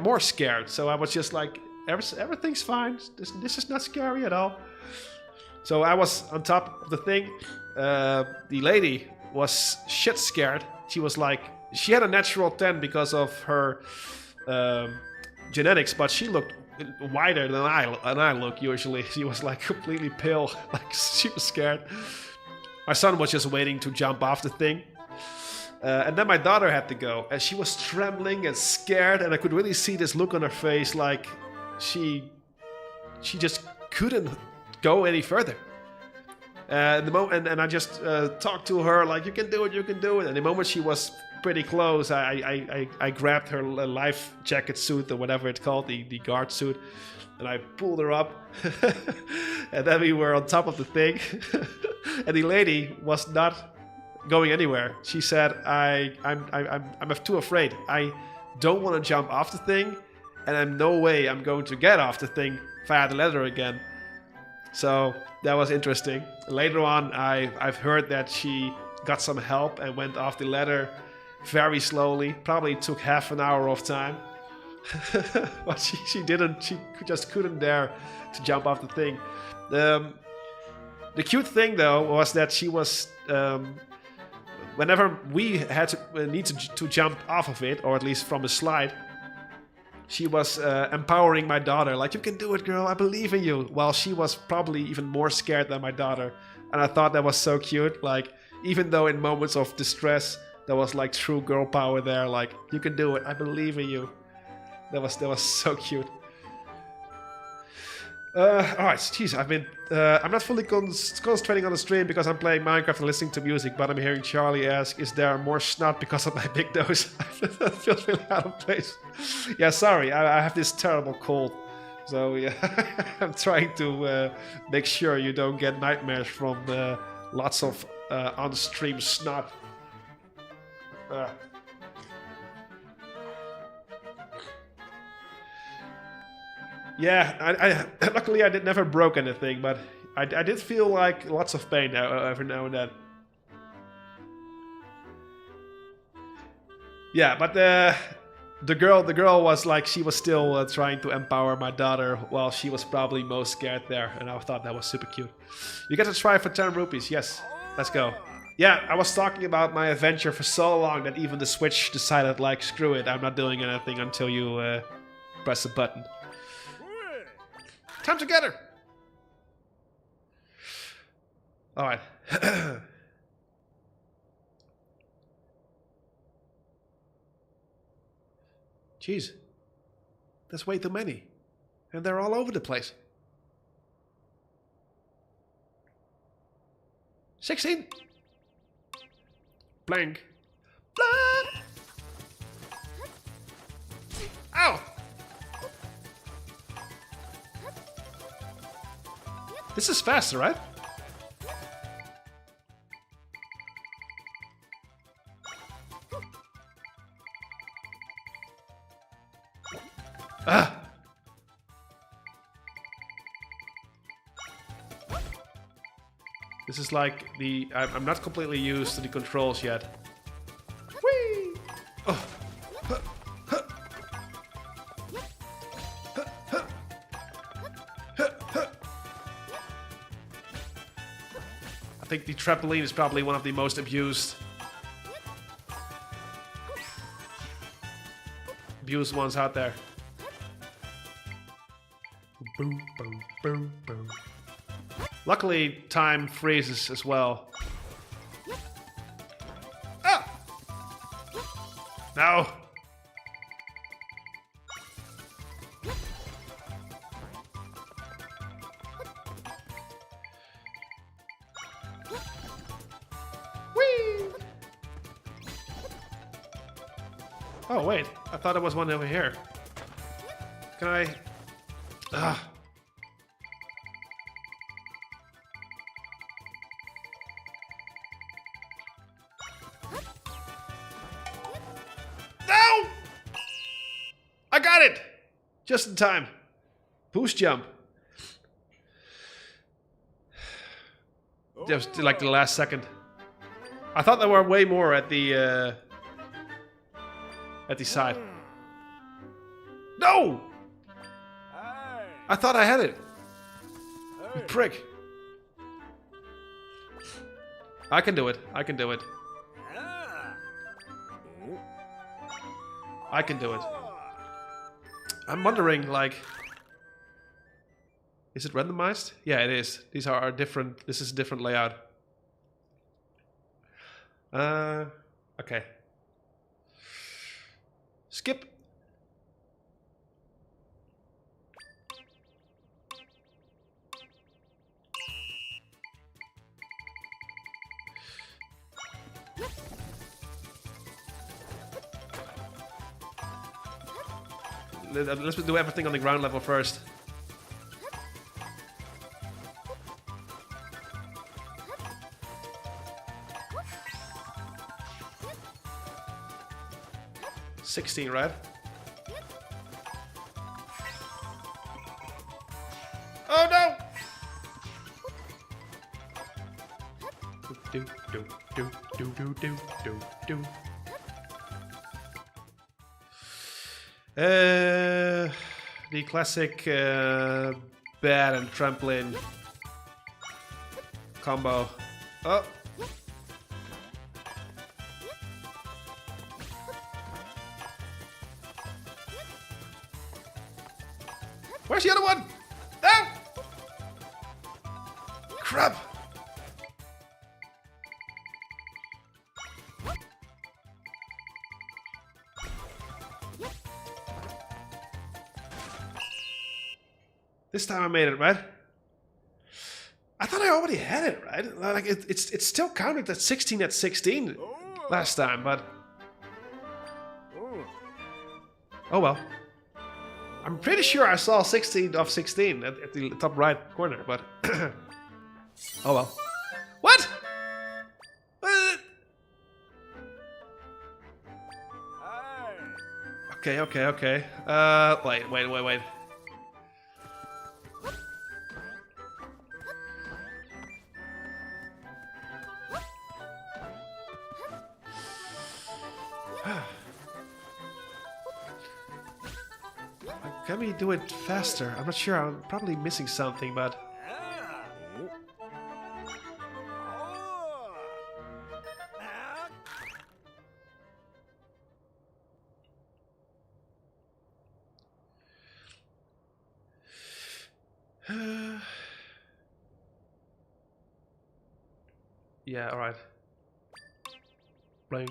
more scared. So I was just like, everything's fine. This is not scary at all. So I was on top of the thing. The lady was shit scared. She was like, she had a natural 10 because of her genetics, but she looked wider than I look usually. She was like completely pale, like super scared. My son was just waiting to jump off the thing. And then my daughter had to go, and she was trembling and scared, and I could really see this look on her face, like she just couldn't go any further. And I just talked to her like, you can do it, you can do it. And the moment she was pretty close, I grabbed her life jacket suit or whatever it's called, the guard suit, and I pulled her up. And then we were on top of the thing, and the lady was not going anywhere. She said, I'm too afraid. I don't want to jump off the thing, and I'm no way I'm going to get off the thing via the ladder again. So that was interesting. Later on, I've heard that she got some help and went off the ladder very slowly. Probably took half an hour of time. But she didn't. She just couldn't dare to jump off the thing. The cute thing though was that she was. Whenever we had to need to jump off of it, or at least from a slide, she was empowering my daughter, like, you can do it, girl, I believe in you, while she was probably even more scared than my daughter. And I thought that was so cute. Like, even though in moments of distress there was like true girl power there, like, you can do it, I believe in you. That was so cute. Alright, jeez, I'm not fully concentrating on the stream because I'm playing Minecraft and listening to music, but I'm hearing Charlie ask, is there more snot because of my big nose? That feels really out of place. Yeah, sorry, I have this terrible cold. So yeah, I'm trying to make sure you don't get nightmares from lots of on-stream snot. Yeah, I luckily I never broke anything, but I did feel like lots of pain every now and then. Yeah, but the girl was like, she was still trying to empower my daughter while she was probably most scared there, and I thought that was super cute. You get to try for 10 rupees, yes, let's go. Yeah, I was talking about my adventure for so long that even the Switch decided, like, screw it, I'm not doing anything until you press a button. Time together! Alright. Jeez. There's way too many. And they're all over the place. 16! Blank. Blank! Ow! This is faster, right? Ah! This is like the... I'm not completely used to the controls yet. Whee! Oh. I think the trampoline is probably one of the most abused ones out there. Boom, boom, boom, boom. Luckily, time freezes as well. Ah! No! Whee! Oh, wait. I thought there was one over here. Can I... Ah. No! I got it! Just in time. Boost jump. Just like the last second. I thought there were way more at the side. No! I thought I had it. You prick. I can do it. I can do it. I can do it. I'm wondering, like... Is it randomized? Yeah, it is. These are different... This is a different layout. Okay. Skip. Let's do everything on the ground level first. $16, right? Oh no! Do do do do do do do do. The classic bat and trampoline combo. Oh. Where's the other one? No! Crap! This time I made it, right? I thought I already had it, right? Like it's still counted at 16 at 16 last time, but oh well. I'm pretty sure I saw 16 of 16 at the top right corner, but oh well. What? Okay. Wait. Can we do it faster? I'm not sure. I'm probably missing something, but yeah, alright. Bling.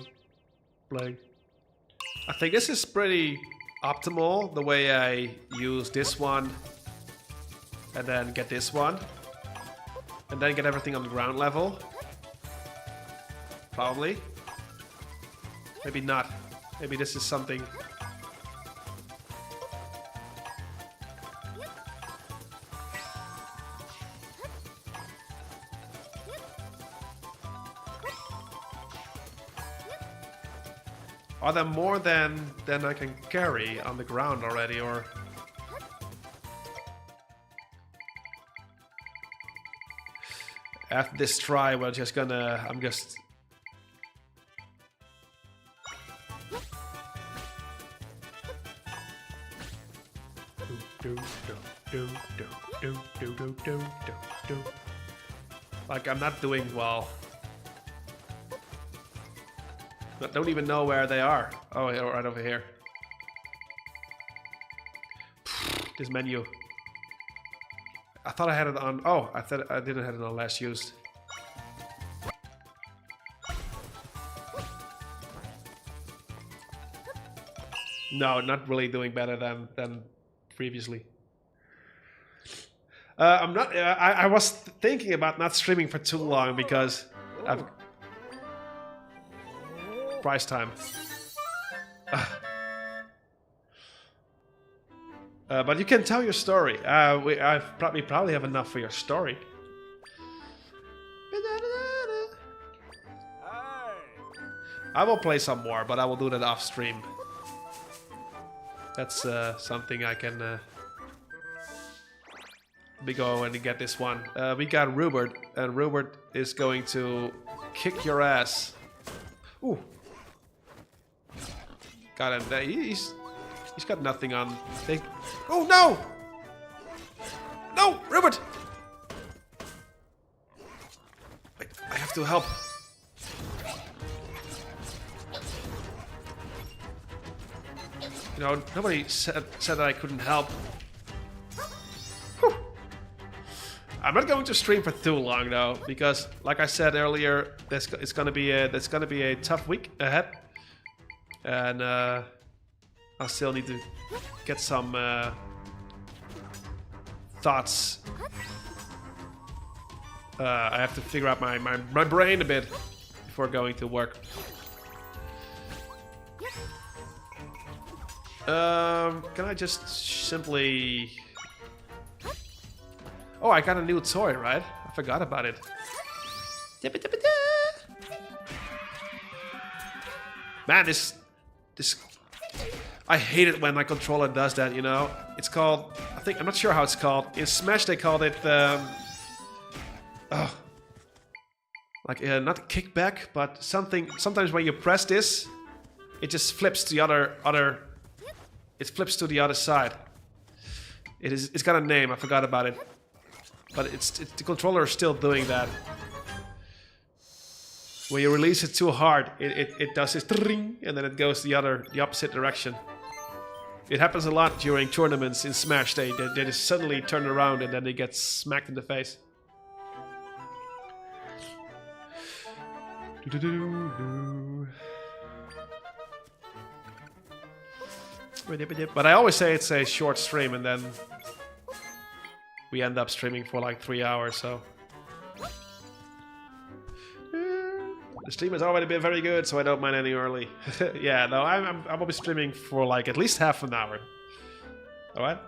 I think this is pretty optimal, the way I use this one and then get this one and then get everything on the ground level. Probably. Maybe not. Maybe this is something. Are there more than I can carry on the ground already, or? After this try, I'm just... Like, I'm not doing well. I don't even know where they are. Oh, yeah, right over here. This menu. I thought I had it on. Oh, I thought I didn't have it on last used. No, not really doing better than previously. I'm not. I was thinking about not streaming for too long because I've. Price time. But you can tell your story. I probably have enough for your story. I will play some more, but I will do that off stream. That's something I can. We go and get this one. We got Rupert, and Rupert is going to kick your ass. Ooh. Got him. He's got nothing on. Oh no! No, Rupert! I have to help. You know, nobody said that I couldn't help. Whew. I'm not going to stream for too long though, because, like I said earlier, it's gonna be a tough week ahead. And I still need to get some thoughts. I have to figure out my brain a bit before going to work. Can I just simply... Oh, I got a new toy, right? I forgot about it. Man, this... I hate it when my controller does that, you know? It's called... I'm not sure how it's called. In Smash they called it... like, not kickback, but something... Sometimes when you press this, it just flips to the other... It flips to the other side. It's got a name, I forgot about it. But the controller is still doing that. When you release it too hard, it does this tring, and then it goes the opposite direction. It happens a lot during tournaments in Smash. They just suddenly turn around and then they get smacked in the face. But I always say it's a short stream, and then we end up streaming for like 3 hours, so... The stream has already been very good, so I don't mind ending early. Yeah, no, I will be streaming for like at least half an hour. Alright?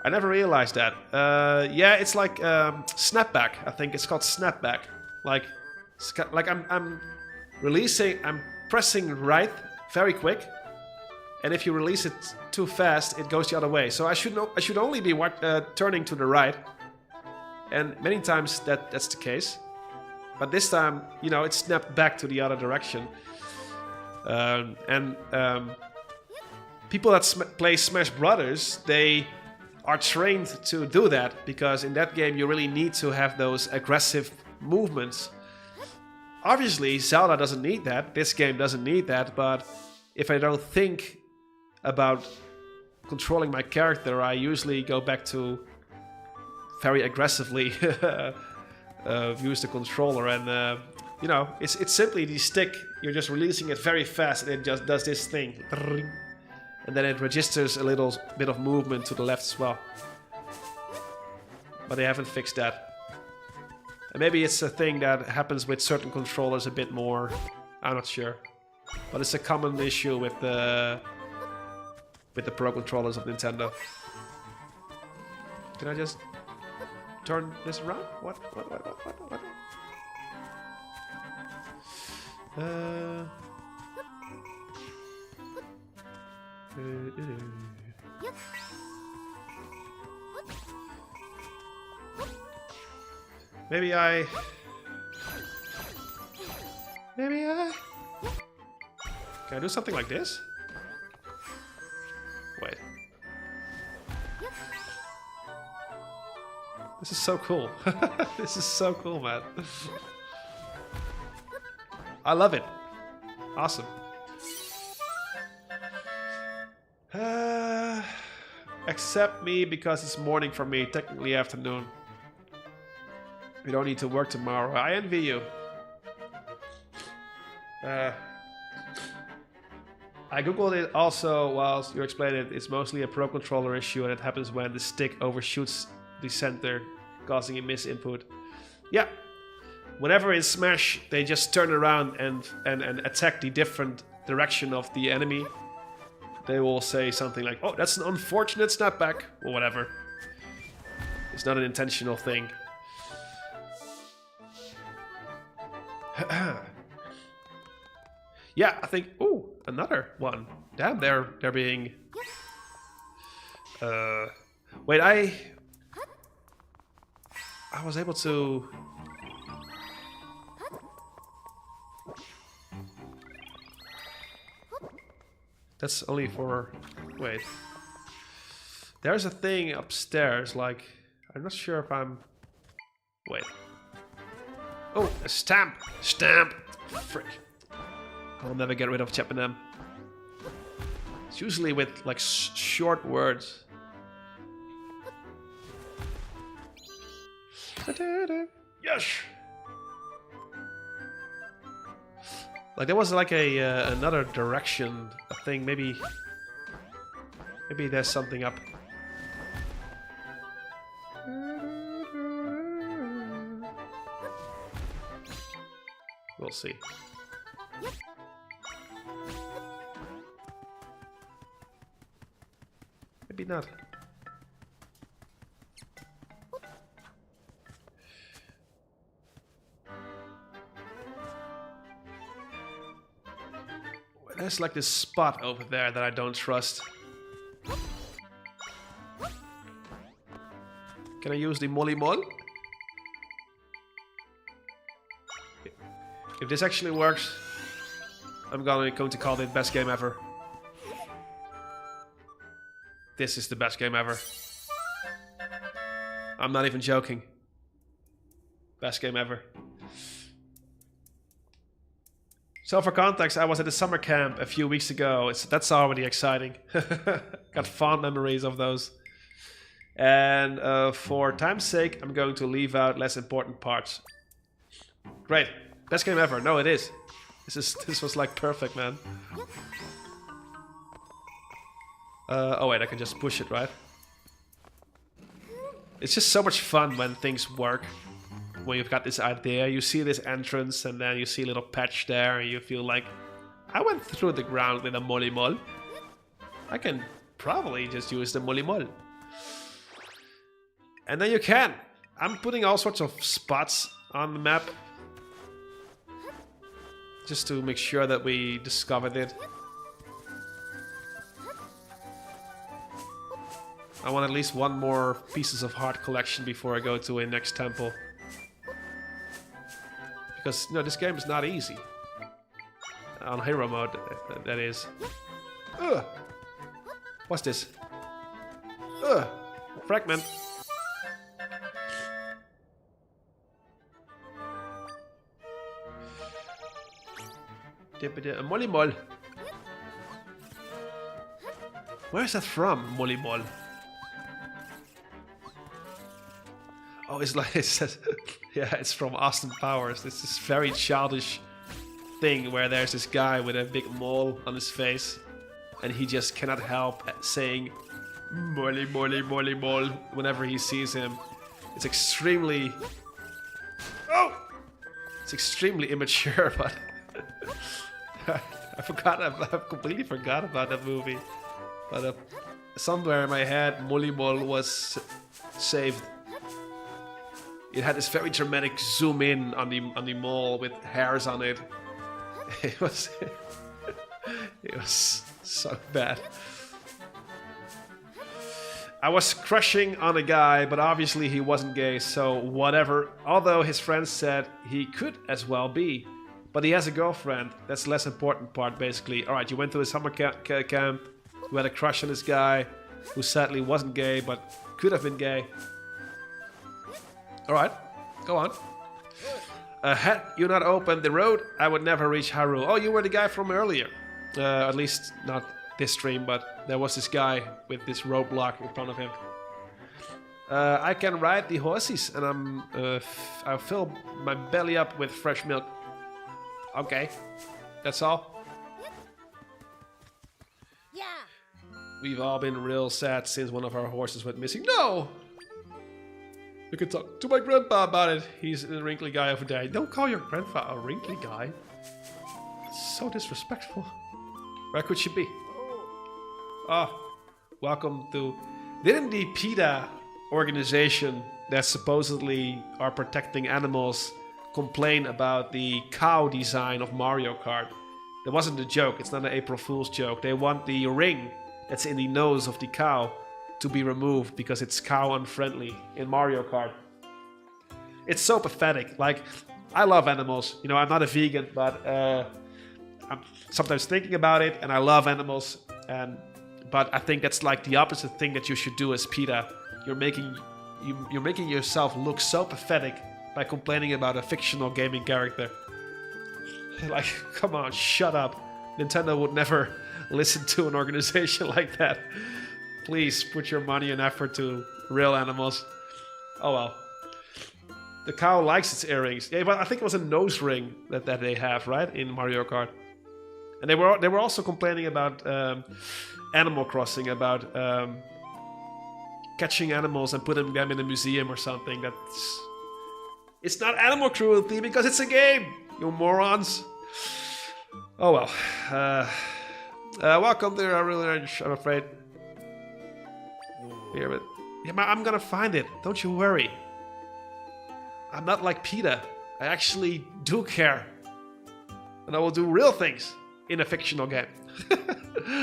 I never realized that. Yeah, it's like snapback. I think it's called snapback. Like I'm pressing right very quick, and if you release it too fast, it goes the other way. So I should only be turning to the right, and many times that's the case. But this time, you know, it snapped back to the other direction. People that play Smash Brothers, they are trained to do that, because in that game you really need to have those aggressive movements. Obviously, Zelda doesn't need that. This game doesn't need that. But if I don't think about controlling my character, I usually go back to very aggressively use the controller, and you know, it's simply the stick. You're just releasing it very fast, and it just does this thing, and then it registers a little bit of movement to the left as well. But they haven't fixed that, and maybe it's a thing that happens with certain controllers a bit more. I'm not sure, but it's a common issue with the Pro controllers of Nintendo. Can I just turn this around? What? Maybe I... Can I do something like this? Wait. This is so cool. This is so cool, man. I love it. Awesome. Accept me because it's morning for me, technically afternoon. We don't need to work tomorrow. I envy you. I googled it also whilst you explained it. It's mostly a Pro controller issue, and it happens when the stick overshoots the center, causing a miss input. Yeah. Whenever in Smash they just turn around and attack the different direction of the enemy, they will say something like, "Oh, that's an unfortunate snapback," or whatever. It's not an intentional thing. Yeah, I think... Ooh, another one. Damn, they're being... Wait, I was able to... That's only for... Wait. There's a thing upstairs, like... I'm not sure if I'm... Wait. Oh, a stamp! Stamp! Frick. I'll never get rid of Chap.C. It's usually with, like, short words. Yes! Like, there was like a another direction, a thing. Maybe there's something up. We'll see. Maybe not. There's like this spot over there that I don't trust. Can I use the Molly Mol? If this actually works, I'm going to call it best game ever. This is the best game ever. I'm not even joking. Best game ever. So for context, I was at a summer camp a few weeks ago. That's already exciting. Got fond memories of those. And for time's sake, I'm going to leave out less important parts. Great. Best game ever. No, it is. This was like perfect, man. Oh wait, I can just push it, right? It's just so much fun when things work. When you've got this idea, you see this entrance and then you see a little patch there and you feel like, I went through the ground with a molly mol. I can probably just use the molly mol. And then you can. I'm putting all sorts of spots on the map. Just to make sure that we discovered it. I want at least one more pieces of heart collection before I go to a next temple. Because, you know, this game is not easy. On hero mode, that is. Ugh! What's this? Ugh! Fragment! Molly Mol. Where is that from, Molly Mol? Oh, it's like it says, yeah, it's from Austin Powers. It's this very childish thing where there's this guy with a big mole on his face, and he just cannot help saying "Molly, Molly, Molly, Mol" whenever he sees him. It's extremely, it's extremely immature, but I completely forgot about that movie. But somewhere in my head, Molly Mol was saved. It had this very dramatic zoom in on the mole with hairs on it. It was so bad. I was crushing on a guy, but obviously he wasn't gay, so whatever. Although his friends said he could as well be. But he has a girlfriend. That's the less important part, basically. Alright, you went to a summer camp. You had a crush on this guy, who sadly wasn't gay, but could have been gay. Alright, go on. Had you not opened the road, I would never reach Haru. Oh, you were the guy from earlier. At least not this stream, but there was this guy with this roadblock in front of him. I can ride the horses, and I'll fill my belly up with fresh milk. Okay, that's all. Yeah. We've all been real sad since one of our horses went missing. No! You can talk to my grandpa about it. He's the wrinkly guy over there. Don't call your grandpa a wrinkly guy. It's so disrespectful. Where could she be? Oh, welcome to... Didn't the PETA organization that supposedly are protecting animals complain about the cow design of Mario Kart? That wasn't a joke. It's not an April Fool's joke. They want the ring that's in the nose of the cow to be removed because it's cow unfriendly in Mario Kart. It's so pathetic. Like, I love animals. You know, I'm not a vegan, but I'm sometimes thinking about it, and I love animals. But I think that's like the opposite thing that you should do as PETA. You're making yourself look so pathetic by complaining about a fictional gaming character. Like, come on, shut up. Nintendo would never listen to an organization like that. Please put your money and effort to real animals. Oh well. The cow likes its earrings. Yeah, but I think it was a nose ring that they have, right, in Mario Kart. And they were also complaining about Animal Crossing, about catching animals and putting them in a museum or something. It's not animal cruelty because it's a game, you morons. Oh well. Welcome to our real range, I'm afraid. Here, but yeah, I'm gonna find it. Don't you worry. I'm not like PETA. I actually do care, and I will do real things in a fictional game.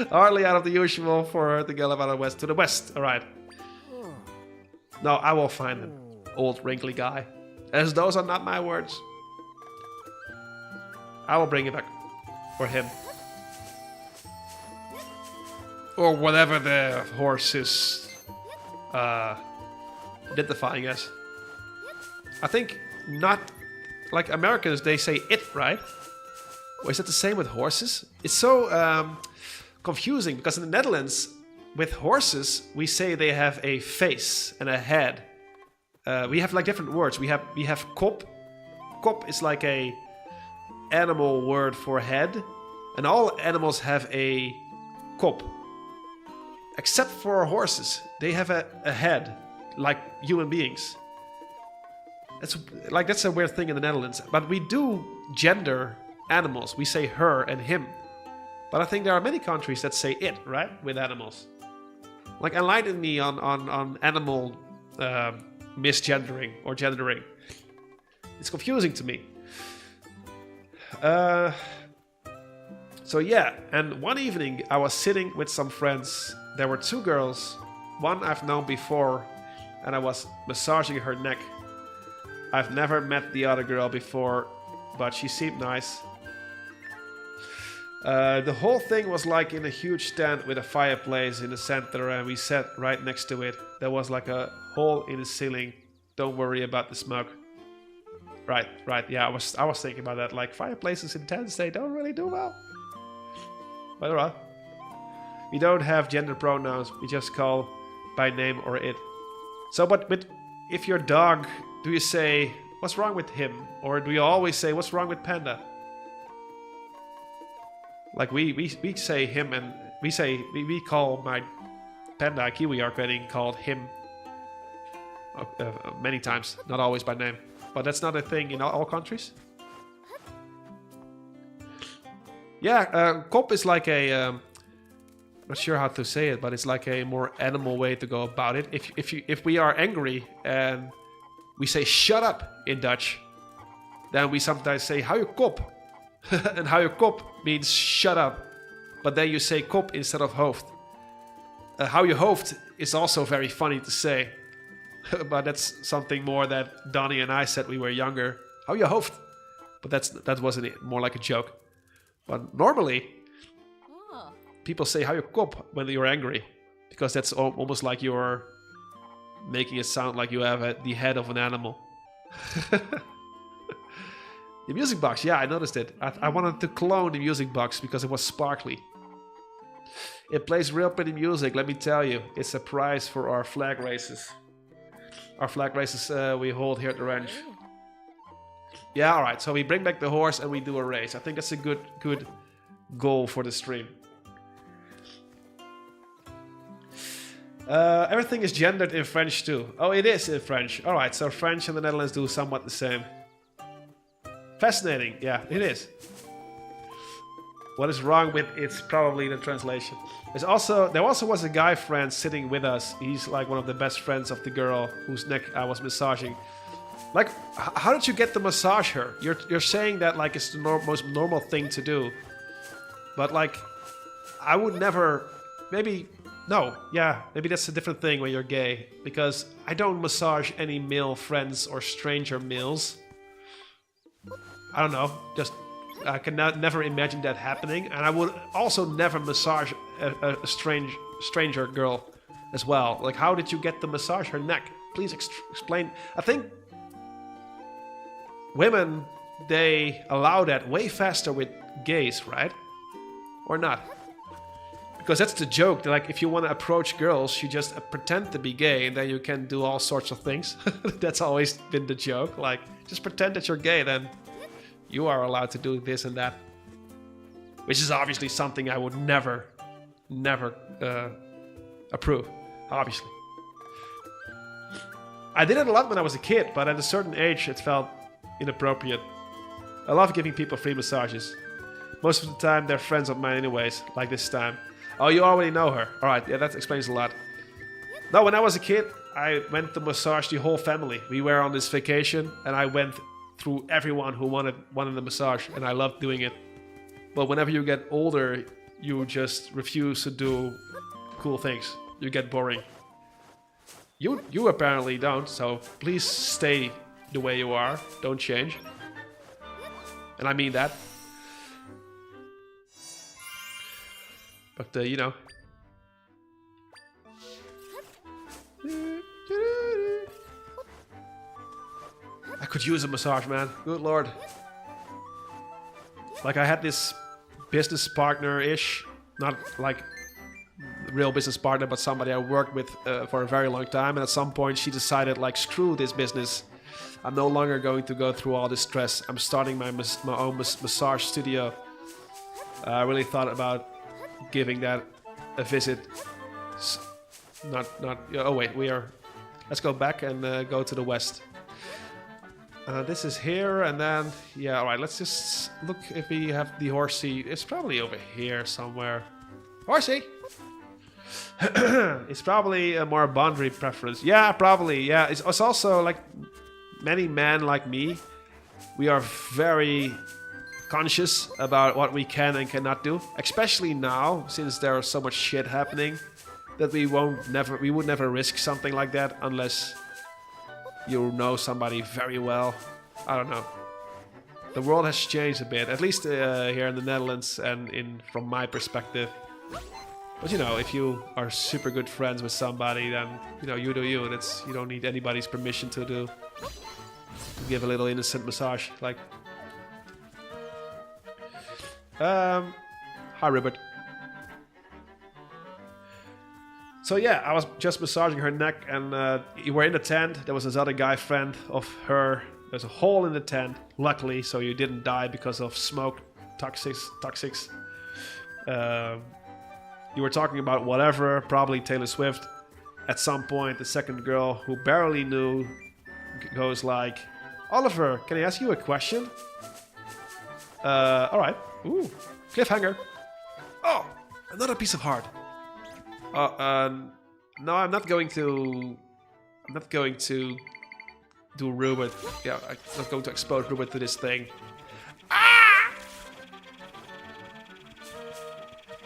Hardly out of the usual for her to go about west to the west. All right. No, I will find him, old wrinkly guy. As those are not my words. I will bring it back for him. Or whatever the horse is identifying as. I think not like Americans, they say it, right? Or is it the same with horses? It's so confusing because in the Netherlands, with horses, we say they have a face and a head. We have like different words. We have kop. Kop is like a animal word for head, and all animals have a kop, except for horses. They have a head, like human beings. That's a weird thing in the Netherlands. But we do gender animals. We say her and him. But I think there are many countries that say it, right, with animals. Like, enlighten me on animal misgendering or gendering. It's confusing to me. So yeah, and one evening I was sitting with some friends. There were two girls. One I've known before, and I was massaging her neck. I've never met the other girl before, but she seemed nice. The whole thing was like in a huge stand with a fireplace in the center, and we sat right next to it. There was like a hole in the ceiling. Don't worry about the smoke. Right. Yeah, I was thinking about that. Like, fireplaces in tents, they don't really do well. But alright. We don't have gender pronouns. We just call by name or it. So, but if your dog, do you say, what's wrong with him? Or do you always say, what's wrong with Panda? Like, we say him, and we call my Panda, Kiwi, are getting called him many times. Not always by name. But that's not a thing in all countries. Yeah, kop is like a... not sure how to say it, but it's like a more animal way to go about it. If we are angry and we say shut up in Dutch, then we sometimes say hou je kop. And hou je kop means shut up. But then you say kop instead of hoofd. Hou je hoofd is also very funny to say. But that's something more that Donnie and I said when we were younger. Hou je hoofd. But that wasn't it. More like a joke. But normally, people say hou je kop when you're angry. Because that's almost like you're making it sound like you have the head of an animal. The music box, yeah, I noticed it. I wanted to clone the music box because it was sparkly. It plays real pretty music, let me tell you. It's a prize for our flag races. Our flag races we hold here at the ranch. Yeah, alright, so we bring back the horse and we do a race. I think that's a good goal for the stream. Everything is gendered in French too. Oh, it is in French. Alright, so French and the Netherlands do somewhat the same. Fascinating, yeah, it is. What is wrong with it's probably the translation. There also was a guy friend sitting with us. He's like one of the best friends of the girl whose neck I was massaging. Like, how did you get to massage her? You're saying that like it's the most normal thing to do. But like, I would never, maybe that's a different thing when you're gay. Because I don't massage any male friends or stranger males. I don't know, just I can never imagine that happening, and I would also never massage a stranger girl as well. Like, how did you get to massage her neck? Please explain. I think women, they allow that way faster with gays, right? Or not? Because that's the joke. Like, if you want to approach girls, you just pretend to be gay, and then you can do all sorts of things. That's always been the joke. Like, just pretend that you're gay, then you are allowed to do this and that. Which is obviously something I would never approve. Obviously. I did it a lot when I was a kid, but at a certain age it felt inappropriate. I love giving people free massages. Most of the time they're friends of mine anyways, like this time. Oh, you already know her. Alright, yeah, that explains a lot. No, when I was a kid, I went to massage the whole family. We were on this vacation, and I went through everyone who wanted a massage, and I loved doing it. But whenever you get older, you just refuse to do cool things. You get boring. You apparently don't, so please stay the way you are. Don't change. And I mean that. But, you know. I could use a massage, man. Good lord. like I had this business partner-ish, not like real business partner, but somebody I worked with for a very long time. And at some point she decided, like, screw this business. I'm no longer going to go through all this stress. I'm starting my own massage studio. I really thought about giving that a visit. Oh wait, let's go back and go to the west. This is here, and then, yeah, all right, let's just look if we have the horsey. It's probably over here somewhere. Horsey! It's probably a more boundary preference. Yeah, probably, yeah. It's also like many men like me, we are very conscious about what we can and cannot do, especially now, since there is so much shit happening, that we would never risk something like that unless you know somebody very well. I don't know. The world has changed a bit, at least here in the Netherlands and from my perspective. But you know, if you are super good friends with somebody, then you know, you do you, and you don't need anybody's permission to give a little innocent massage. Like, hi Robert. So yeah, I was just massaging her neck, and you were in the tent. There was this other guy friend of her. There's a hole in the tent, luckily, so you didn't die because of smoke toxics. You were talking about whatever, probably Taylor Swift. At some point, the second girl, who barely knew, goes like, Oliver, can I ask you a question? Alright. Ooh, cliffhanger. Oh, another piece of heart. No, I'm not going to do Rupert. Yeah, I'm not going to expose Rupert to this thing. Ah!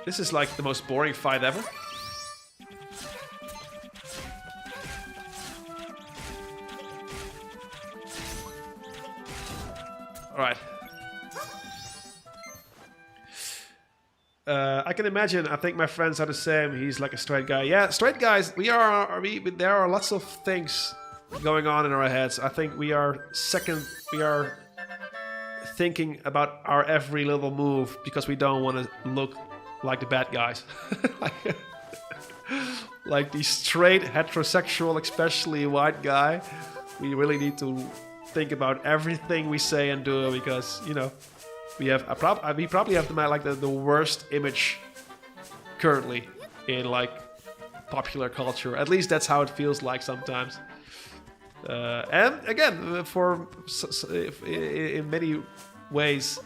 This is like the most boring fight ever. Alright. I can imagine. I think my friends are the same. He's like a straight guy. Yeah, straight guys. There are lots of things going on in our heads. I think we are thinking about our every little move because we don't want to look like the bad guys. Like the straight heterosexual, especially white guy. We really need to think about everything we say and do because, you know, we probably have the worst image currently in like popular culture. At least that's how it feels like sometimes. And again, in many ways,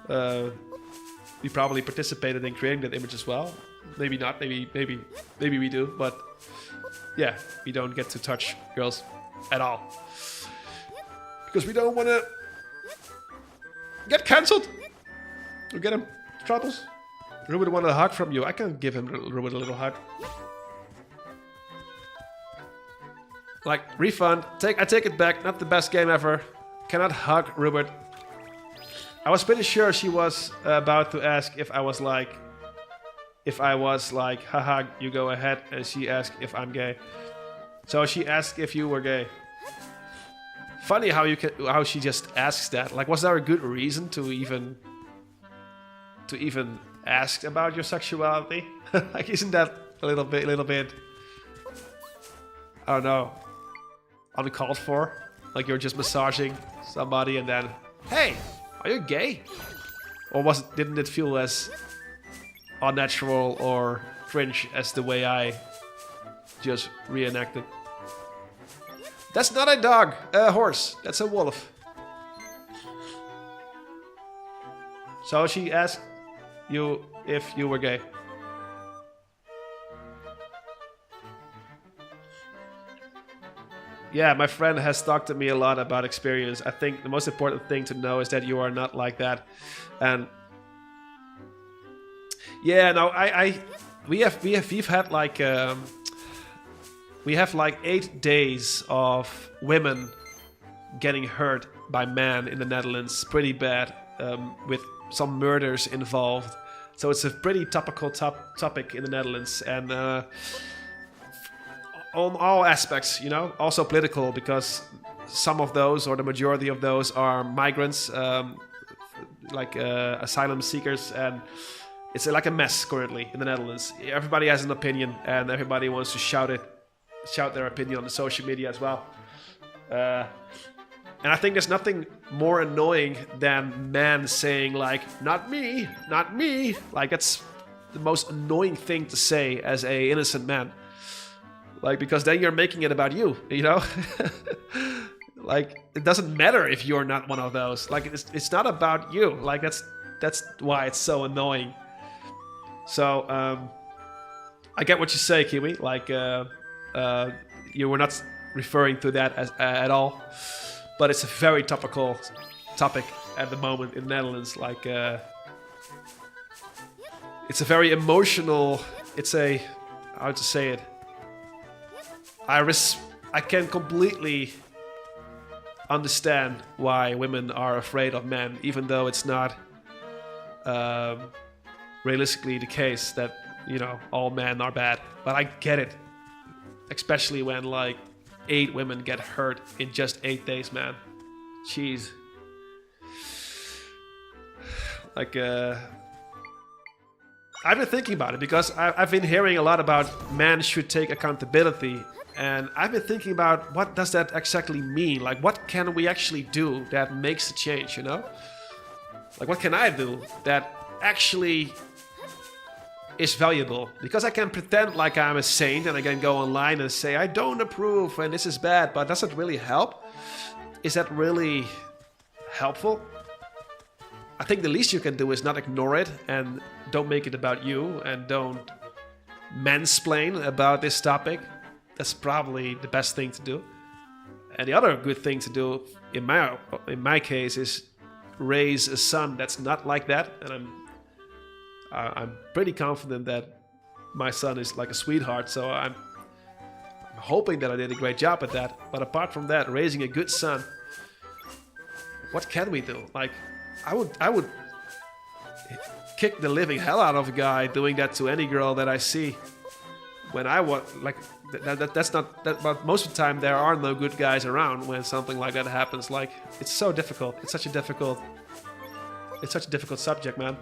we probably participated in creating that image as well. Maybe not. Maybe we do. But yeah, we don't get to touch girls at all because we don't want to get cancelled or get him troubles. Ruben wanted a hug from you. I can give him Ruben a little hug. Like, refund. I take it back. Not the best game ever. Cannot hug Ruben. I was pretty sure she was about to ask if I was like, haha, you go ahead, and she asked if I'm gay. So she asked if you were gay. Funny how she just asks that. Like, was there a good reason to even ask about your sexuality? Like, isn't that a little bit, I don't know, uncalled for? Like, you're just massaging somebody and then, hey, are you gay? Or didn't it feel as unnatural or cringe as the way I just reenacted? That's not a dog, a horse. That's a wolf. So she asked you if you were gay. Yeah, my friend has talked to me a lot about experience. I think the most important thing to know is that you are not like that. And yeah, no, we've had like we have like 8 days of women getting hurt by men in the Netherlands, pretty bad, with some murders involved. So it's a pretty topical topic in the Netherlands, and on all aspects, you know, also political, because some of those, or the majority of those, are migrants like asylum seekers, and it's like a mess currently in the Netherlands. Everybody has an opinion, and everybody wants to shout their opinion on the social media as well. And I think there's nothing more annoying than men saying like, not me, not me. Like, that's the most annoying thing to say as a innocent man. Like, because then you're making it about you, you know? Like, it doesn't matter if you're not one of those. Like, it's not about you. Like, that's why it's so annoying. So, I get what you say, Kiwi. Like, you were not referring to that at all. But it's a very topical topic at the moment in the Netherlands. Like, it's a very emotional. It's a, how to say it. I can completely understand why women are afraid of men, even though it's not realistically the case that, you know, all men are bad. But I get it, especially when like 8 women get hurt in just 8 days, man. Jeez. Like, I've been thinking about it because I've been hearing a lot about men should take accountability, and I've been thinking about what does that exactly mean? Like, what can we actually do that makes a change, you know? Like, what can I do that actually is valuable? Because I can pretend like I'm a saint and I can go online and say I don't approve and this is bad, but does it really help? Is that really helpful? I think the least you can do is not ignore it and don't make it about you and don't mansplain about this topic. That's probably the best thing to do. And the other good thing to do in my case is raise a son that's not like that, and I'm pretty confident that my son is like a sweetheart, so I'm hoping that I did a great job at that. But apart from that, raising a good son, what can we do? Like, I would kick the living hell out of a guy doing that to any girl that I see. When I want, like, that's not that, but most of the time there are no good guys around when something like that happens. Like, it's so difficult. It's such a difficult subject, man.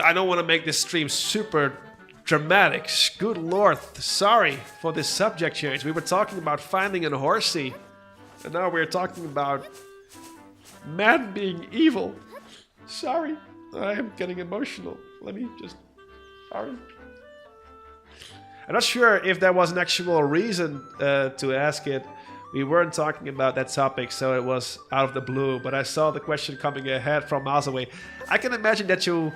I don't want to make this stream super dramatic. Good lord, sorry for this subject change. We were talking about finding a horsey, and now we're talking about man being evil. Sorry, I am getting emotional. Let me just... Sorry. I'm not sure if there was an actual reason to ask it. We weren't talking about that topic, so it was out of the blue. But I saw the question coming ahead from miles away. I can imagine that you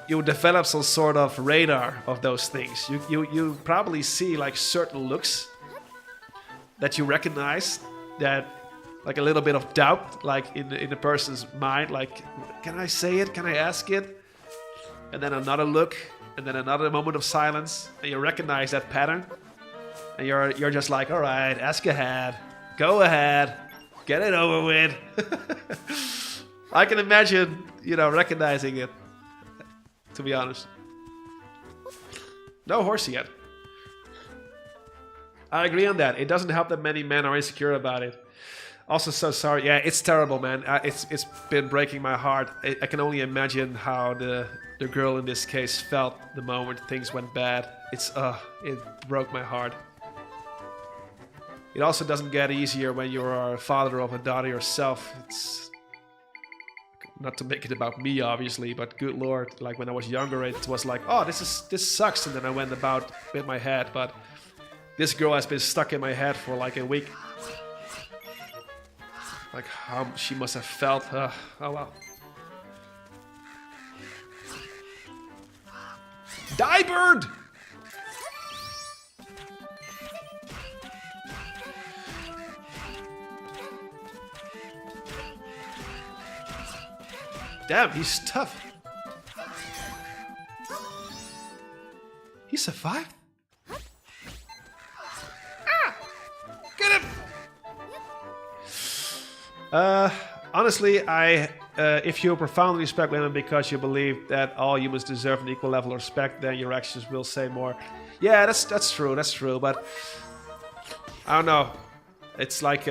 develop some sort of radar of those things. You probably see like certain looks that you recognize, that like a little bit of doubt, like in the person's mind, like, can I say it? Can I ask it? And then another look, and then another moment of silence, and you recognize that pattern, and you're just like, all right, ask ahead, go ahead, get it over with. I can imagine, recognizing it. To be honest, no horsey yet. I agree on that. It doesn't help that many men are insecure about it. Also, so sorry. Yeah, it's terrible, man. It's been breaking my heart. I can only imagine how the girl in this case felt the moment things went bad. It broke my heart. It also doesn't get easier when you are a father of a daughter yourself. It's not to make it about me, obviously, but good lord, like when I was younger, it was like, oh, this sucks, and then I went about with my head. But this girl has been stuck in my head for like a week. Like how she must have felt. Oh well. Die, bird! Damn, he's tough. He survived? Ah! Get him! Honestly, if you profoundly respect women because you believe that all humans deserve an equal level of respect, then your actions will say more. Yeah, that's true, but I don't know. It's like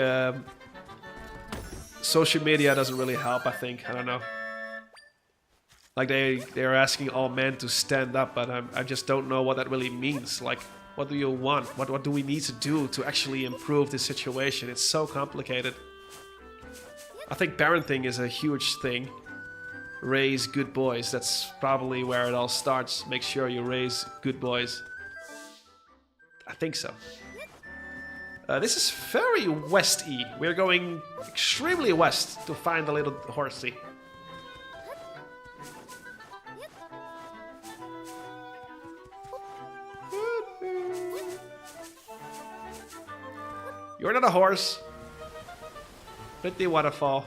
social media doesn't really help, I think. I don't know. Like they're asking all men to stand up, but I just don't know what that really means. Like, what do you want? What do we need to do to actually improve the situation? It's so complicated. I think parenting is a huge thing. Raise good boys. That's probably where it all starts. Make sure you raise good boys. I think so. This is very west-y. We're going extremely west to find a little horsey. You're not a horse. Pretty waterfall.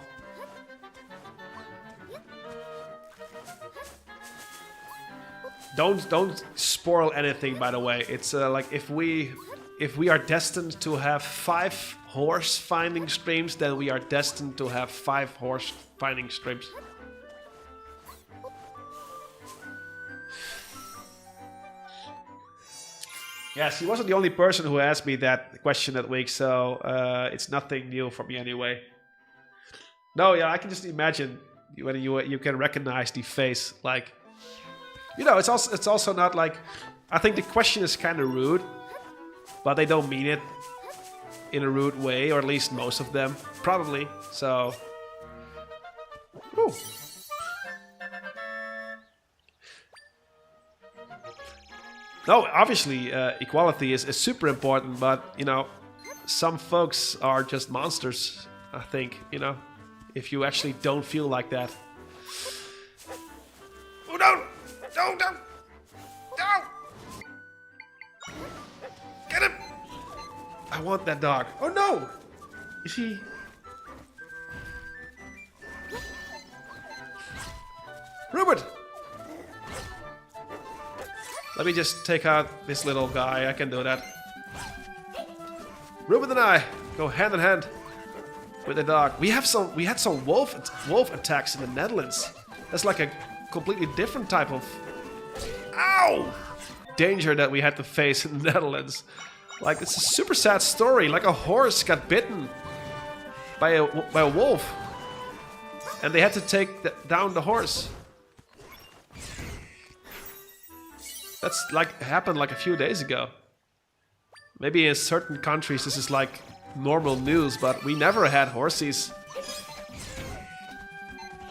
Don't spoil anything, by the way. It's like if we are destined to have 5 horse finding streams, then we are destined to have 5 horse finding streams. Yes, he wasn't the only person who asked me that question that week, so it's nothing new for me anyway. No, yeah, I can just imagine when you can recognize the face, like, you know, it's also not like, I think the question is kind of rude, but they don't mean it in a rude way, or at least most of them, probably. So, whew. No, obviously equality is super important, but you know, some folks are just monsters. I think, you know, if you actually don't feel like that. Oh no! No! No! No! Get him! I want that dog. Oh no! Is he? Rupert! Let me just take out this little guy. I can do that. Ruben and I go hand in hand with the dog. We had some wolf attacks in the Netherlands. That's like a completely different type of danger that we had to face in the Netherlands. Like, it's a super sad story. Like, a horse got bitten by a wolf, and they had to take down the horse. That's like happened like a few days ago. Maybe in certain countries this is like normal news, but we never had horses.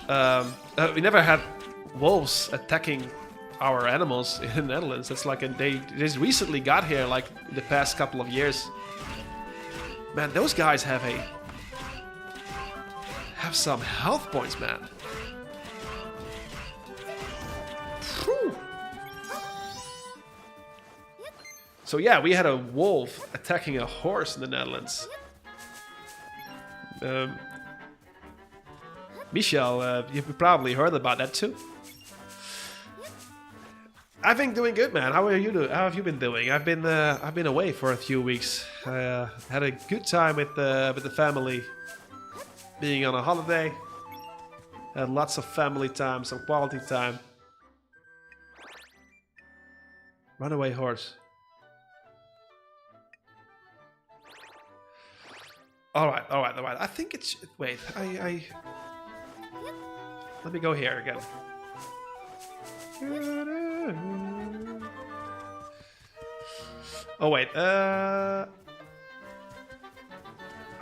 We never had wolves attacking our animals in the Netherlands. It's like they just recently got here, like in the past couple of years. Man, those guys have some health points, man. Whew. So yeah, we had a wolf attacking a horse in the Netherlands. Michel, you've probably heard about that too. I've been doing good, man. How have you been doing? I've been away for a few weeks. Had a good time with the family, being on a holiday. Had lots of family time, some quality time. Runaway horse. All right. I think it's... Wait, let me go here again. Oh, wait. I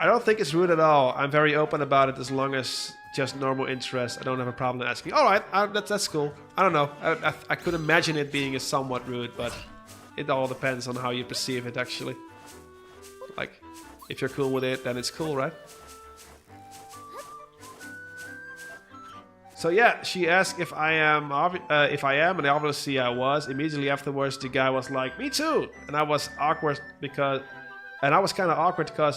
don't think it's rude at all. I'm very open about it as long as just normal interest. I don't have a problem asking. All right, that's cool. I don't know. I could imagine it being somewhat rude, but it all depends on how you perceive it, actually. Like... If you're cool with it, then it's cool, right? So yeah, she asked if I am, and obviously I was. Immediately afterwards, the guy was like, "Me too," and I was awkward because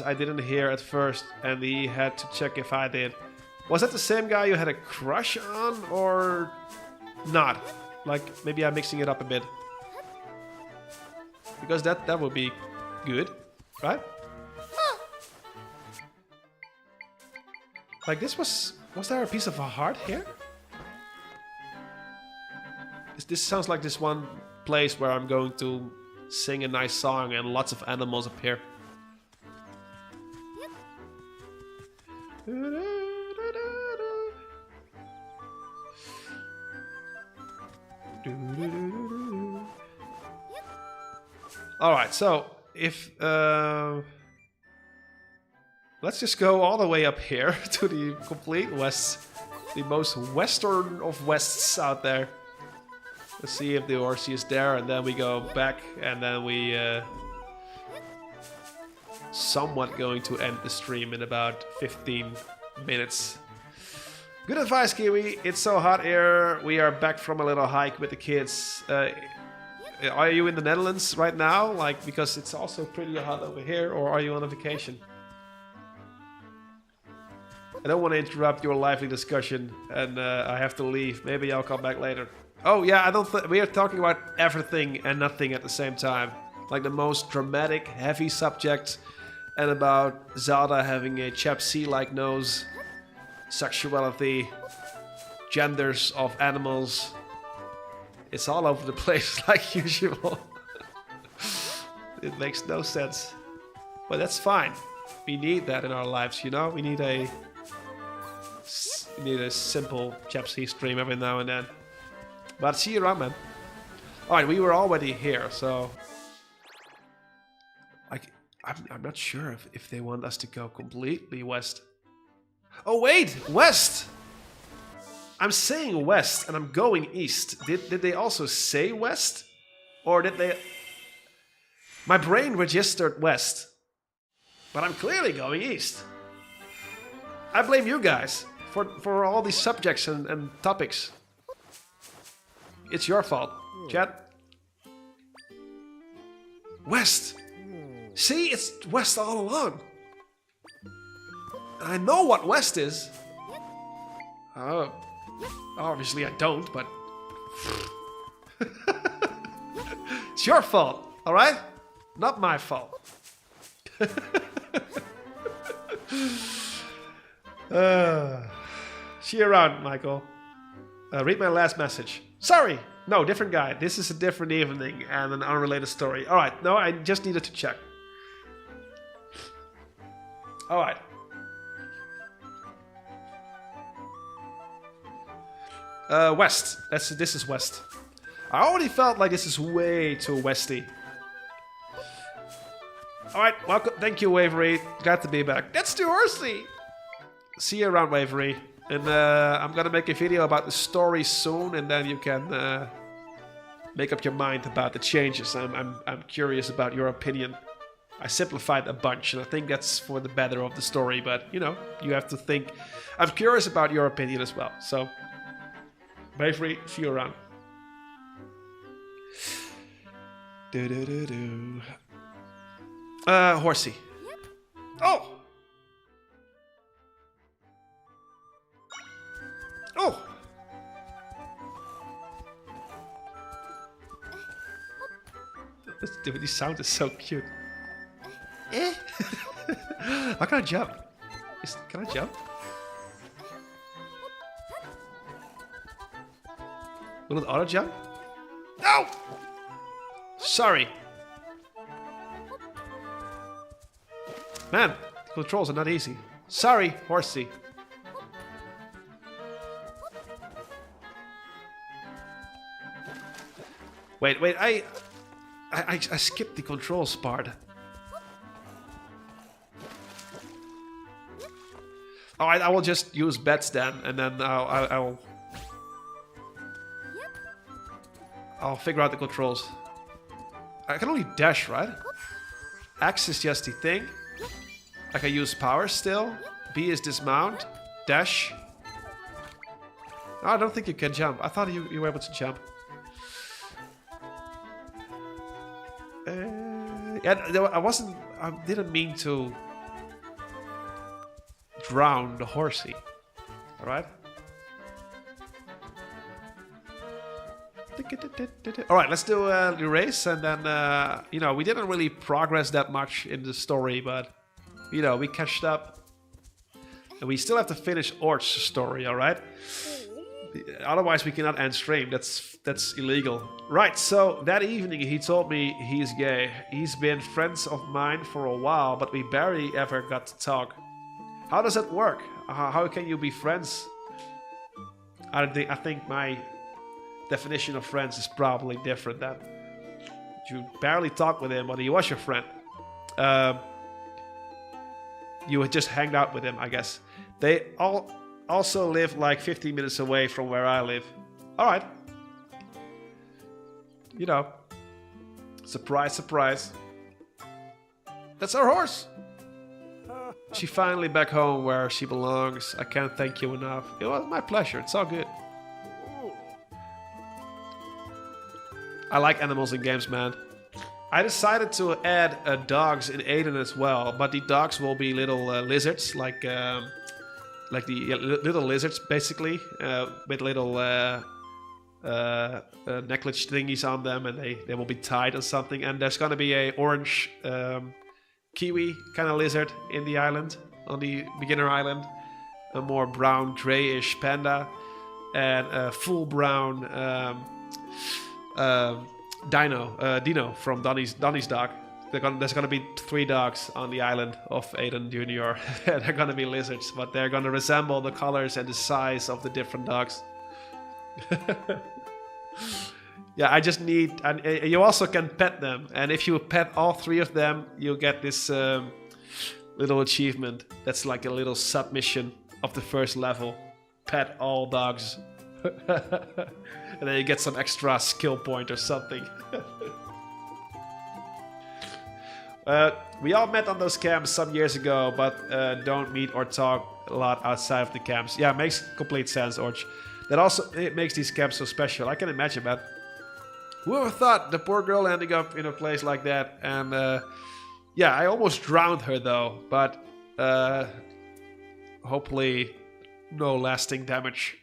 I didn't hear at first, and he had to check if I did. Was that the same guy you had a crush on, or not? Like maybe I'm mixing it up a bit, because that would be good, right? Like this was there a piece of a heart here? This sounds like this one place where I'm going to sing a nice song and lots of animals appear. Alright, so if let's just go all the way up here to the complete west, the most western of wests out there. Let's see if the horsey is there, and then we go back, and then we somewhat going to end the stream in about 15 minutes. Good advice, Kiwi. It's so hot here. We are back from a little hike with the kids. Are you in the Netherlands right now? Like, because it's also pretty hot over here, or are you on a vacation? I don't want to interrupt your lively discussion, and I have to leave. Maybe I'll come back later. Oh yeah, I don't. We are talking about everything and nothing at the same time, like the most dramatic, heavy subjects, and about Zelda having a Chap.C like nose, sexuality, genders of animals. It's all over the place like usual. It makes no sense, but that's fine. We need that in our lives, you know. We need a simple Chap.C stream every now and then. But see you around, man. Alright, we were already here, so... Like, I'm not sure if they want us to go completely west. Oh wait! West! I'm saying west, and I'm going east. Did they also say west? Or did they... My brain registered west. But I'm clearly going east. I blame you guys for all these subjects and topics. It's your fault, chat. West. See, it's west all along. I know what west is. Obviously I don't, but... It's your fault, alright? Not my fault. See you around, Michael. Read my last message. Sorry! No, different guy. This is a different evening and an unrelated story. Alright, no, I just needed to check. Alright. West. This is west. I already felt like this is way too westy. Alright, welcome. Thank you, Wavery. Glad to be back. That's too horsey! See you around, Wavery. And I'm gonna make a video about the story soon, and then you can make up your mind about the changes. I'm curious about your opinion. I simplified a bunch, and I think that's for the better of the story, but, you know, you have to think. I'm curious about your opinion as well, so... Wavery, see you around. Horsey. Oh! Oh! This sound is so cute. Eh? How can I jump? Can I jump? Will it auto jump? No! Sorry. Man, the controls are not easy. Sorry, horsey. Wait, I skipped the controls part. Alright, I will just use bets then, and then I'll figure out the controls. I can only dash, right? X is just the thing. I can use power still. B is dismount. Dash. No, I don't think you can jump. I thought you were able to jump. Yeah, I didn't mean to drown the horsey. Alright? Alright, let's do the race, and then, you know, we didn't really progress that much in the story, but, you know, we catched up. And we still have to finish Orch's story, alright? Otherwise we cannot end stream, that's illegal. Right, so that evening he told me he's gay. He's been friends of mine for a while, but we barely ever got to talk. How does that work? How can you be friends? I think my definition of friends is probably different. That you barely talk with him, but he was your friend. You had just hanged out with him, I guess. They all also live like 15 minutes away from where I live. All right. You know, surprise, surprise. That's our horse. She finally back home where she belongs. I can't thank you enough. It was my pleasure. It's all good. I like animals in games, man. I decided to add dogs in Aiden as well, but the dogs will be little lizards, like the little lizards, basically, with little necklace thingies on them, and they will be tied or something. And there's gonna be a orange kiwi kind of lizard in the island, on the beginner island, a more brown grayish panda, and a full brown Dino from Donnie's dog. There's gonna be 3 dogs on the island of Aiden Jr. They're gonna be lizards, but they're gonna resemble the colors and the size of the different dogs. Yeah, I just need... And you also can pet them, and if you pet all 3 of them, you'll get this little achievement. That's like a little submission of the first level. Pet all dogs. And then you get some extra skill point or something. We all met on those camps some years ago, but don't meet or talk a lot outside of the camps. Yeah, makes complete sense, Orch. That also it makes these camps so special. I can imagine that. Whoever thought the poor girl ending up in a place like that? And yeah, I almost drowned her though, but hopefully no lasting damage.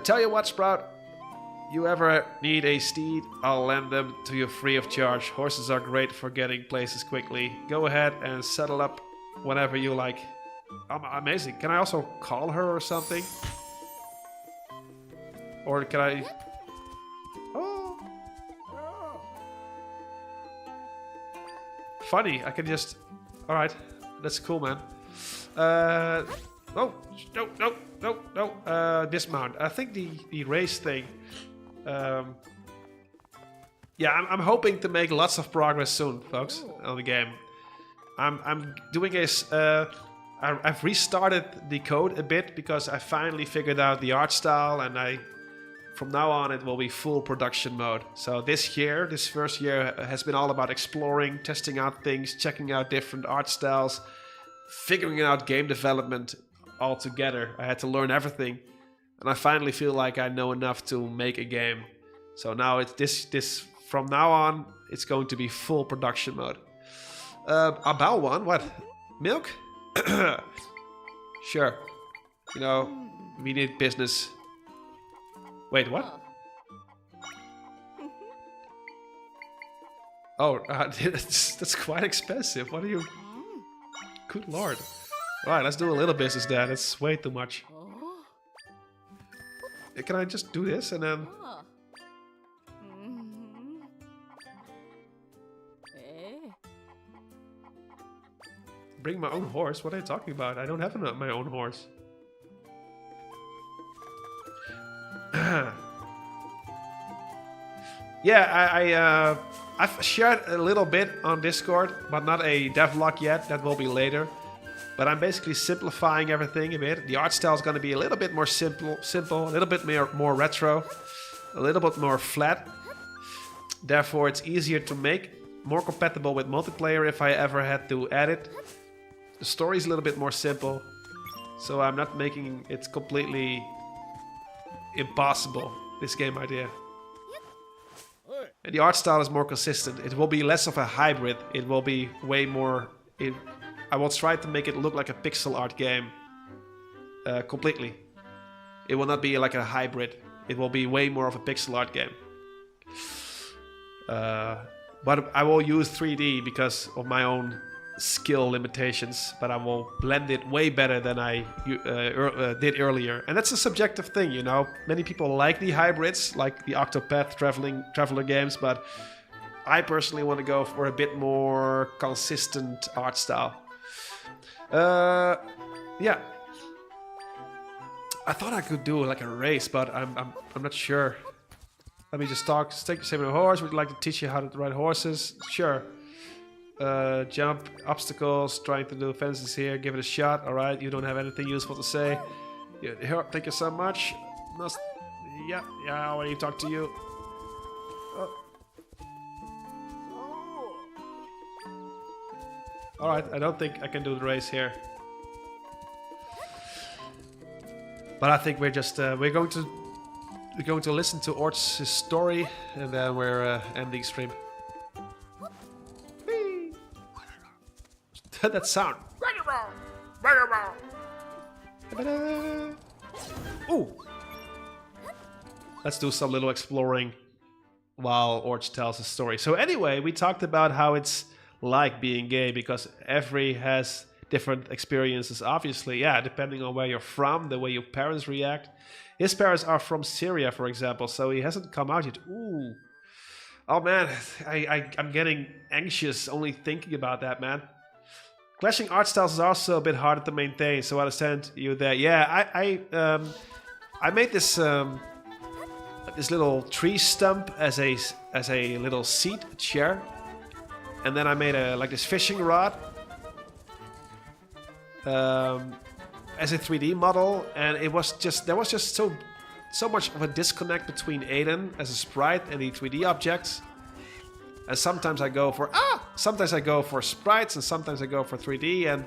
Tell you what, Sprout. You ever need a steed, I'll lend them to you free of charge. Horses are great for getting places quickly. Go ahead and settle up whenever you like. Amazing. Can I also call her or something? Or can I... Oh. Funny, I can just... Alright, that's cool, man. Oh, no. Dismount. I think the race thing... yeah, I'm hoping to make lots of progress soon, folks, on the game. I'm doing a... I've restarted the code a bit because I finally figured out the art style, and from now on it will be full production mode. So this first year has been all about exploring, testing out things, checking out different art styles, figuring out game development all together. I had to learn everything, and I finally feel like I know enough to make a game. So now it's this from now on it's going to be full production mode. About one, what? Milk? Sure. You know, we need business. Wait, what? Oh, that's quite expensive. What are you... Good lord. Alright, let's do a little business there. That's way too much. Can I just do this and then... Bring my own horse? What are you talking about? I don't have my own horse. Yeah, I've shared a little bit on Discord, but not a devlog yet. That will be later. But I'm basically simplifying everything a bit. The art style is going to be a little bit more simple, a little bit more retro, a little bit more flat. Therefore, it's easier to make, more compatible with multiplayer if I ever had to add it. The story is a little bit more simple, so I'm not making it completely impossible, this game idea. And the art style is more consistent. It will be less of a hybrid. It will be way more... I will try to make it look like a pixel art game. Completely. It will not be like a hybrid. It will be way more of a pixel art game. But I will use 3D because of my own skill limitations, but I will blend it way better than I did earlier. And that's a subjective thing, you know. Many people like the hybrids, like the Octopath Traveler games, but I personally want to go for a bit more consistent art style. Yeah. I thought I could do like a race, but I'm not sure. Let me just talk. Take the same horse. Would you like to teach you how to ride horses? Sure. Jump, obstacles, trying to do fences here. Give it a shot. All right. You don't have anything useful to say. Yeah, here, thank you so much. Yeah, I already talked to you. Oh. All right. I don't think I can do the race here. But I think we're just we're going to listen to Ort's story, and then we're ending stream. That sound. Ooh. Let's do some little exploring while Orch tells his story. So anyway, we talked about how it's like being gay, because every has different experiences, obviously. Yeah, depending on where you're from, the way your parents react. His parents are from Syria, for example, so he hasn't come out yet. Ooh. Oh man, I'm getting anxious only thinking about that, man. Clashing art styles is also a bit harder to maintain, so I understand you there. Yeah, I made this this little tree stump as a little seat, a chair, and then I made like this fishing rod as a 3D model, and there was just so much of a disconnect between Aiden as a sprite and the 3D objects. And sometimes I go for sprites, and sometimes I go for 3D, and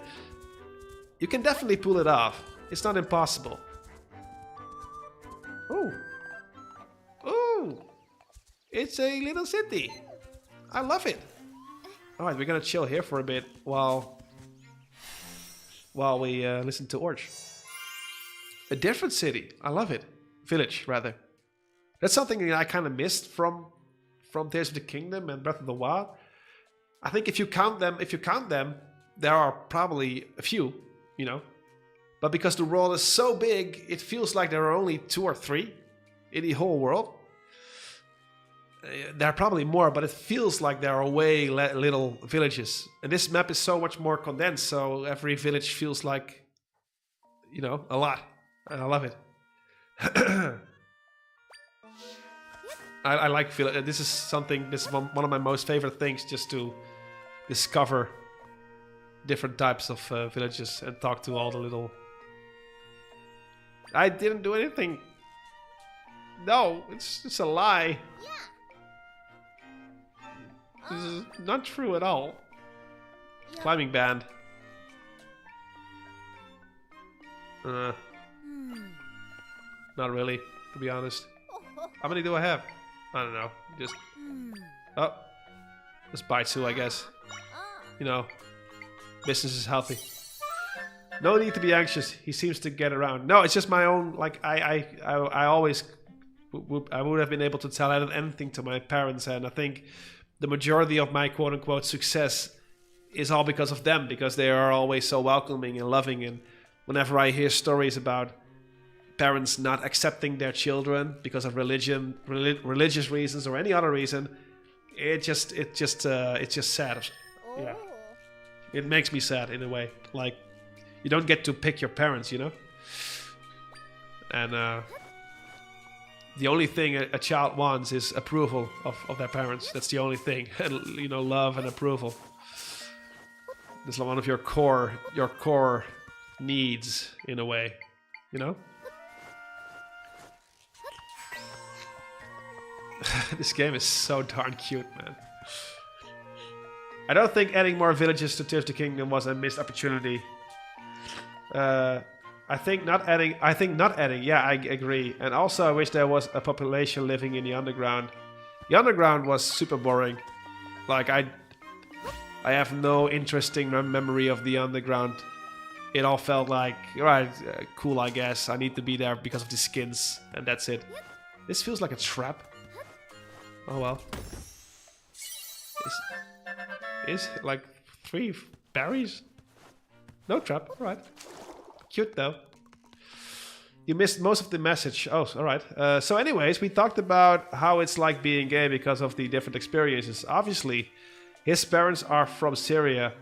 you can definitely pull it off. It's not impossible. Ooh. Ooh. It's a little city. I love it. Alright, we're gonna chill here for a bit while we listen to Orch. A different city. I love it. Village, rather. That's something that I kind of missed from Tears of the Kingdom and Breath of the Wild. I think if you count them, there are probably a few, you know. But because the world is so big, it feels like there are only 2 or 3 in the whole world. There are probably more, but it feels like there are way little villages. And this map is so much more condensed, so every village feels like, you know, a lot. And I love it. I like village. This is one of my most favorite things, just to discover different types of villages and talk to all the little... I didn't do anything. No, it's a lie. This is not true at all. Climbing band. Not really, to be honest. How many do I have? I don't know. Just... Oh. Just buy 2, I guess. You know. Business is healthy. No need to be anxious. He seems to get around. No, it's just my own... Like, I always... I would have been able to tell anything to my parents, and I think the majority of my quote-unquote success is all because of them, because they are always so welcoming and loving, and whenever I hear stories about parents not accepting their children because of religious reasons or any other reason, it's just sad. Yeah, it makes me sad in a way. Like, you don't get to pick your parents, you know. And the only thing a child wants is approval of their parents. That's the only thing, and you know, love and approval. It's one of your core needs in a way, you know. This game is so darn cute, man. I don't think adding more villages to Tears of the Kingdom was a missed opportunity. I think not adding. Yeah, I agree. And also, I wish there was a population living in the underground. The underground was super boring. Like, I have no interesting memory of the underground. It all felt like, right, cool, I guess. I need to be there because of the skins, and that's it. This feels like a trap. Oh well. Is like 3 berries? No trap, alright. Cute though. You missed most of the message. Oh, alright. So anyways, we talked about how it's like being gay because of the different experiences. Obviously, his parents are from Syria,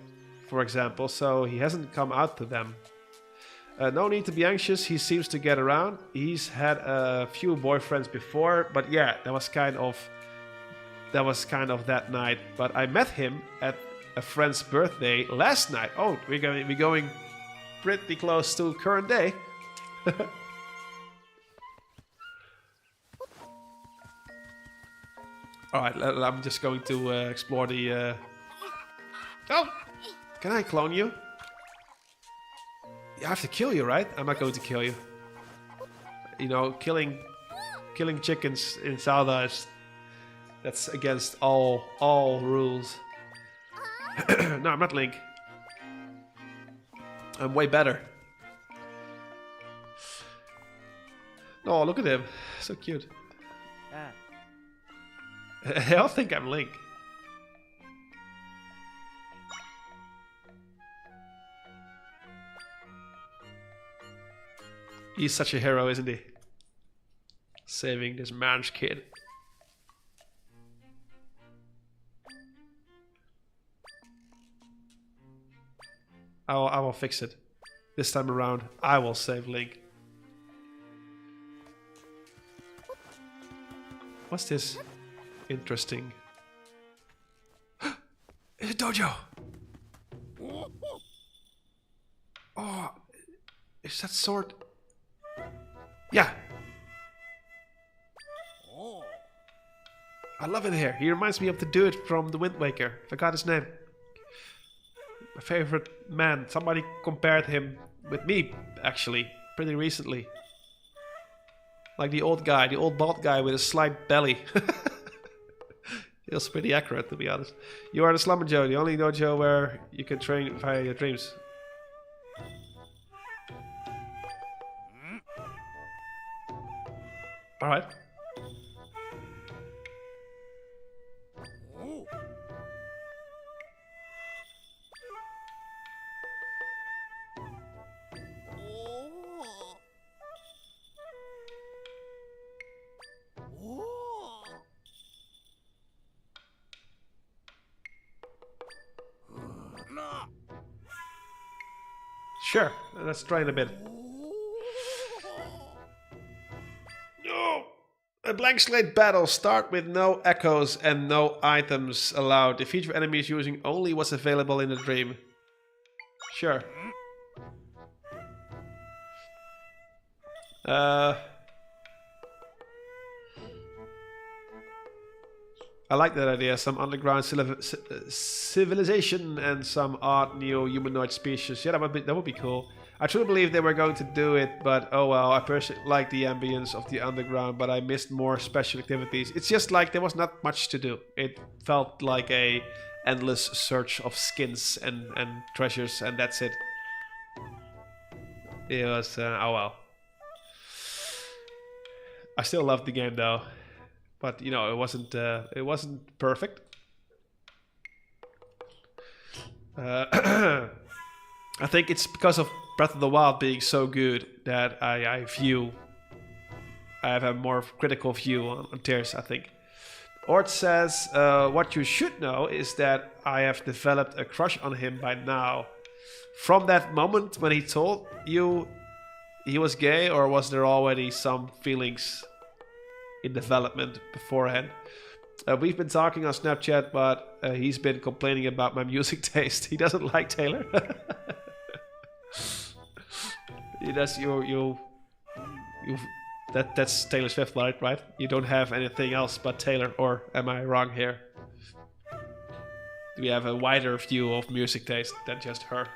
for example, so he hasn't come out to them. No need to be anxious. He seems to get around. He's had a few boyfriends before, but yeah, that was kind of that night. But I met him at a friend's birthday last night. Oh, we're going pretty close to current day. All right, I'm just going to explore the. Oh, can I clone you? I have to kill you, right? I'm not going to kill you. You know, killing chickens in Zelda that's against all rules. No, I'm not Link. I'm way better. Oh, look at him. So cute. They all think I'm Link. He's such a hero, isn't he? Saving this man's kid. I will fix it. This time around, I will save Link. What's this? Interesting. It's a dojo! Oh, is that sword? Yeah. I love it here. He reminds me of the dude from The Wind Waker. Forgot his name. My favorite man. Somebody compared him with me, actually, pretty recently. Like the old guy, the old bald guy with a slight belly. He was pretty accurate, to be honest. You are the Slumber Joe, the only dojo where you can train via your dreams. Alright. Sure, let's try it a bit. No! A blank slate battle. Start with no echoes and no items allowed. Defeat your enemies using only what's available in the dream. Sure. I like that idea. Some underground civilization and some odd neo-humanoid species. Yeah, that would be cool. I truly believe they were going to do it, but oh well. I personally like the ambience of the underground, but I missed more special activities. It's just like there was not much to do. It felt like a endless search of skins and treasures, and that's it. It was oh well. I still love the game though. But you know, it wasn't perfect. I think it's because of Breath of the Wild being so good that I have a more critical view on Tears, I think. Ort says, what you should know is that I have developed a crush on him by now. From that moment when he told you he was gay, or was there already some feelings in development beforehand? We've been talking on Snapchat, but he's been complaining about my music taste. He doesn't like Taylor. He does. That's Taylor Swift, right? You don't have anything else but Taylor, or am I wrong here? Do we have a wider view of music taste than just her?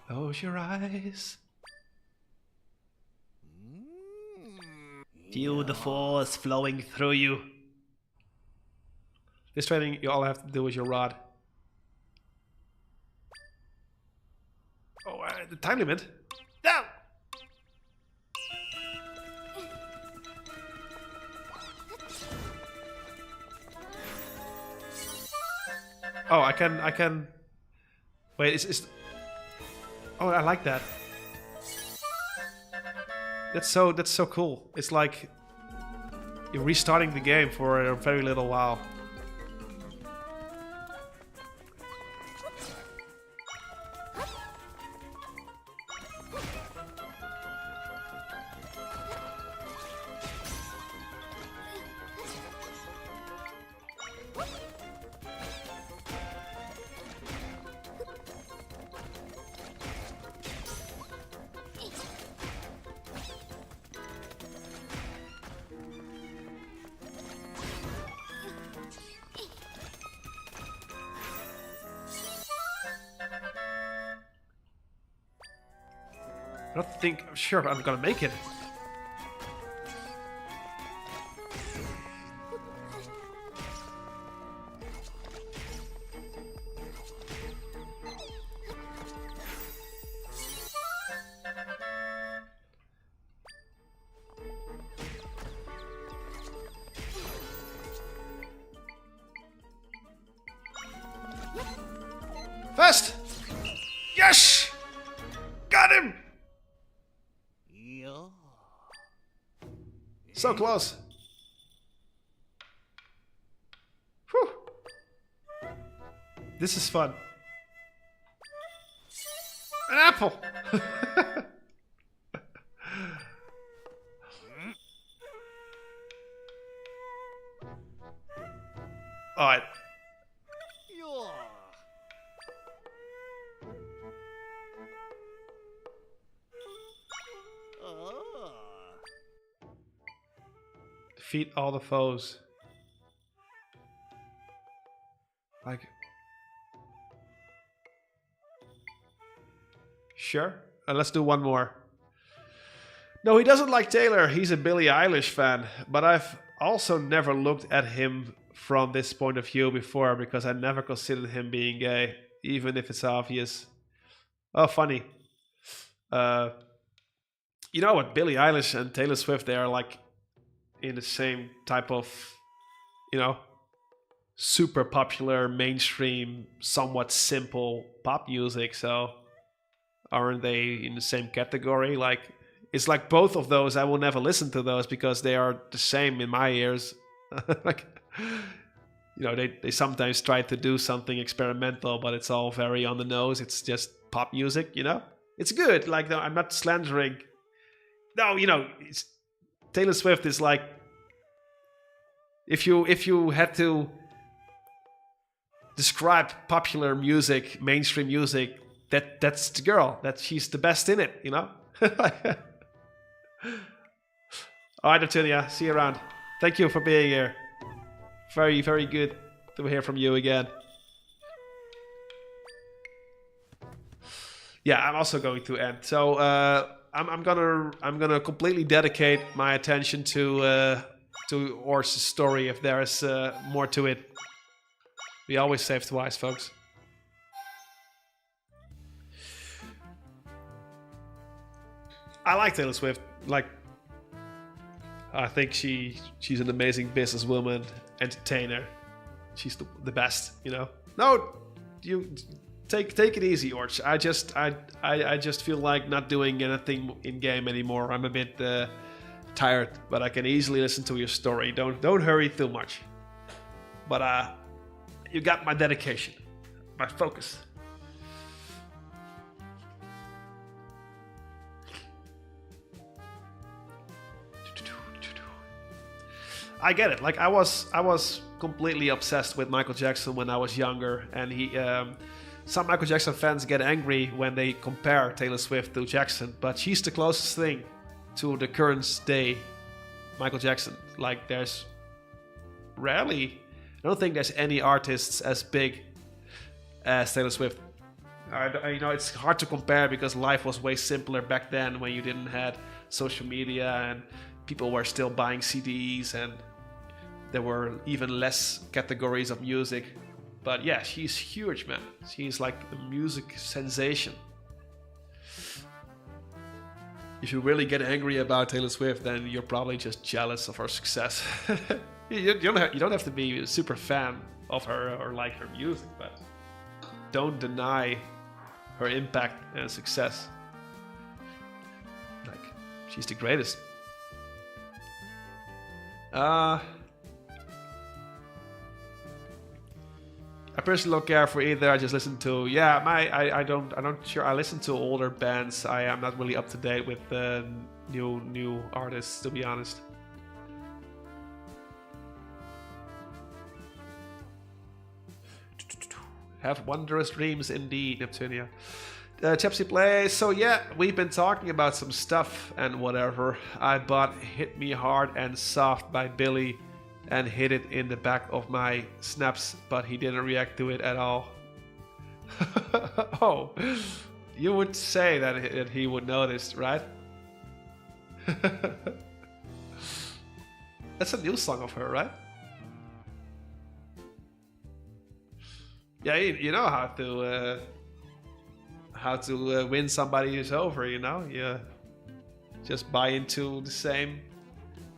Close your eyes. Feel the force flowing through you. This training, you all have to do with your rod. Oh, the time limit. No! Oh, I can. Wait, it's. Oh, I like that. That's so cool. It's like you're restarting the game for a very little while. I don't think I'm sure I'm gonna make it. Fast! Yes! Got him! So close. Whew. This is fun. An apple! Alright. Defeat all the foes. Like... Sure. Let's do one more. No, he doesn't like Taylor. He's a Billie Eilish fan. But I've also never looked at him from this point of view before because I never considered him being gay, even if it's obvious. Oh, funny. You know what? Billie Eilish and Taylor Swift, they are like in the same type of, you know, super popular, mainstream, somewhat simple pop music. So aren't they in the same category? Like, it's like both of those, I will never listen to those because they are the same in my ears. Like, you know, they sometimes try to do something experimental, but it's all very on the nose. It's just pop music, you know? It's good. Like, no, I'm not slandering. No, you know, Taylor Swift is like, if you had to describe popular music, mainstream music, that's the girl. That she's the best in it, you know? Alright, Artilia, see you around. Thank you for being here. Very, very good to hear from you again. Yeah, I'm also going to end. So I'm gonna completely dedicate my attention to Ors's story if there is more to it. We always save twice, folks. I like Taylor Swift. Like, I think she's an amazing businesswoman, entertainer. She's the best, you know. No, you take it easy, Orch. I just feel like not doing anything in game anymore. I'm a bit tired, but I can easily listen to your story. Don't hurry too much. But you got my dedication, my focus. I get it. Like, I was completely obsessed with Michael Jackson when I was younger, and some Michael Jackson fans get angry when they compare Taylor Swift to Jackson, but she's the closest thing to the current day Michael Jackson. Like, there's rarely, I don't think there's any artists as big as Taylor Swift. You know, it's hard to compare because life was way simpler back then when you didn't have social media and people were still buying CDs and there were even less categories of music. But yeah, she's huge, man. She's like a music sensation. If you really get angry about Taylor Swift, then you're probably just jealous of her success. You don't have to be a super fan of her or like her music, but don't deny her impact and success. Like, She's the greatest. I personally don't care for either. I just listen to I listen to older bands. I am not really up to date with new artists, to be honest. Have wondrous dreams indeed, Neptunia. Chap.C plays. So yeah, we've been talking about some stuff and whatever. I bought Hit Me Hard and Soft by Billy and hit it in the back of my snaps, but he didn't react to it at all. Oh, you would say that he would notice, right? That's a new song of her, right? Yeah, you know how to win somebody who's over, you know? You just buy into the same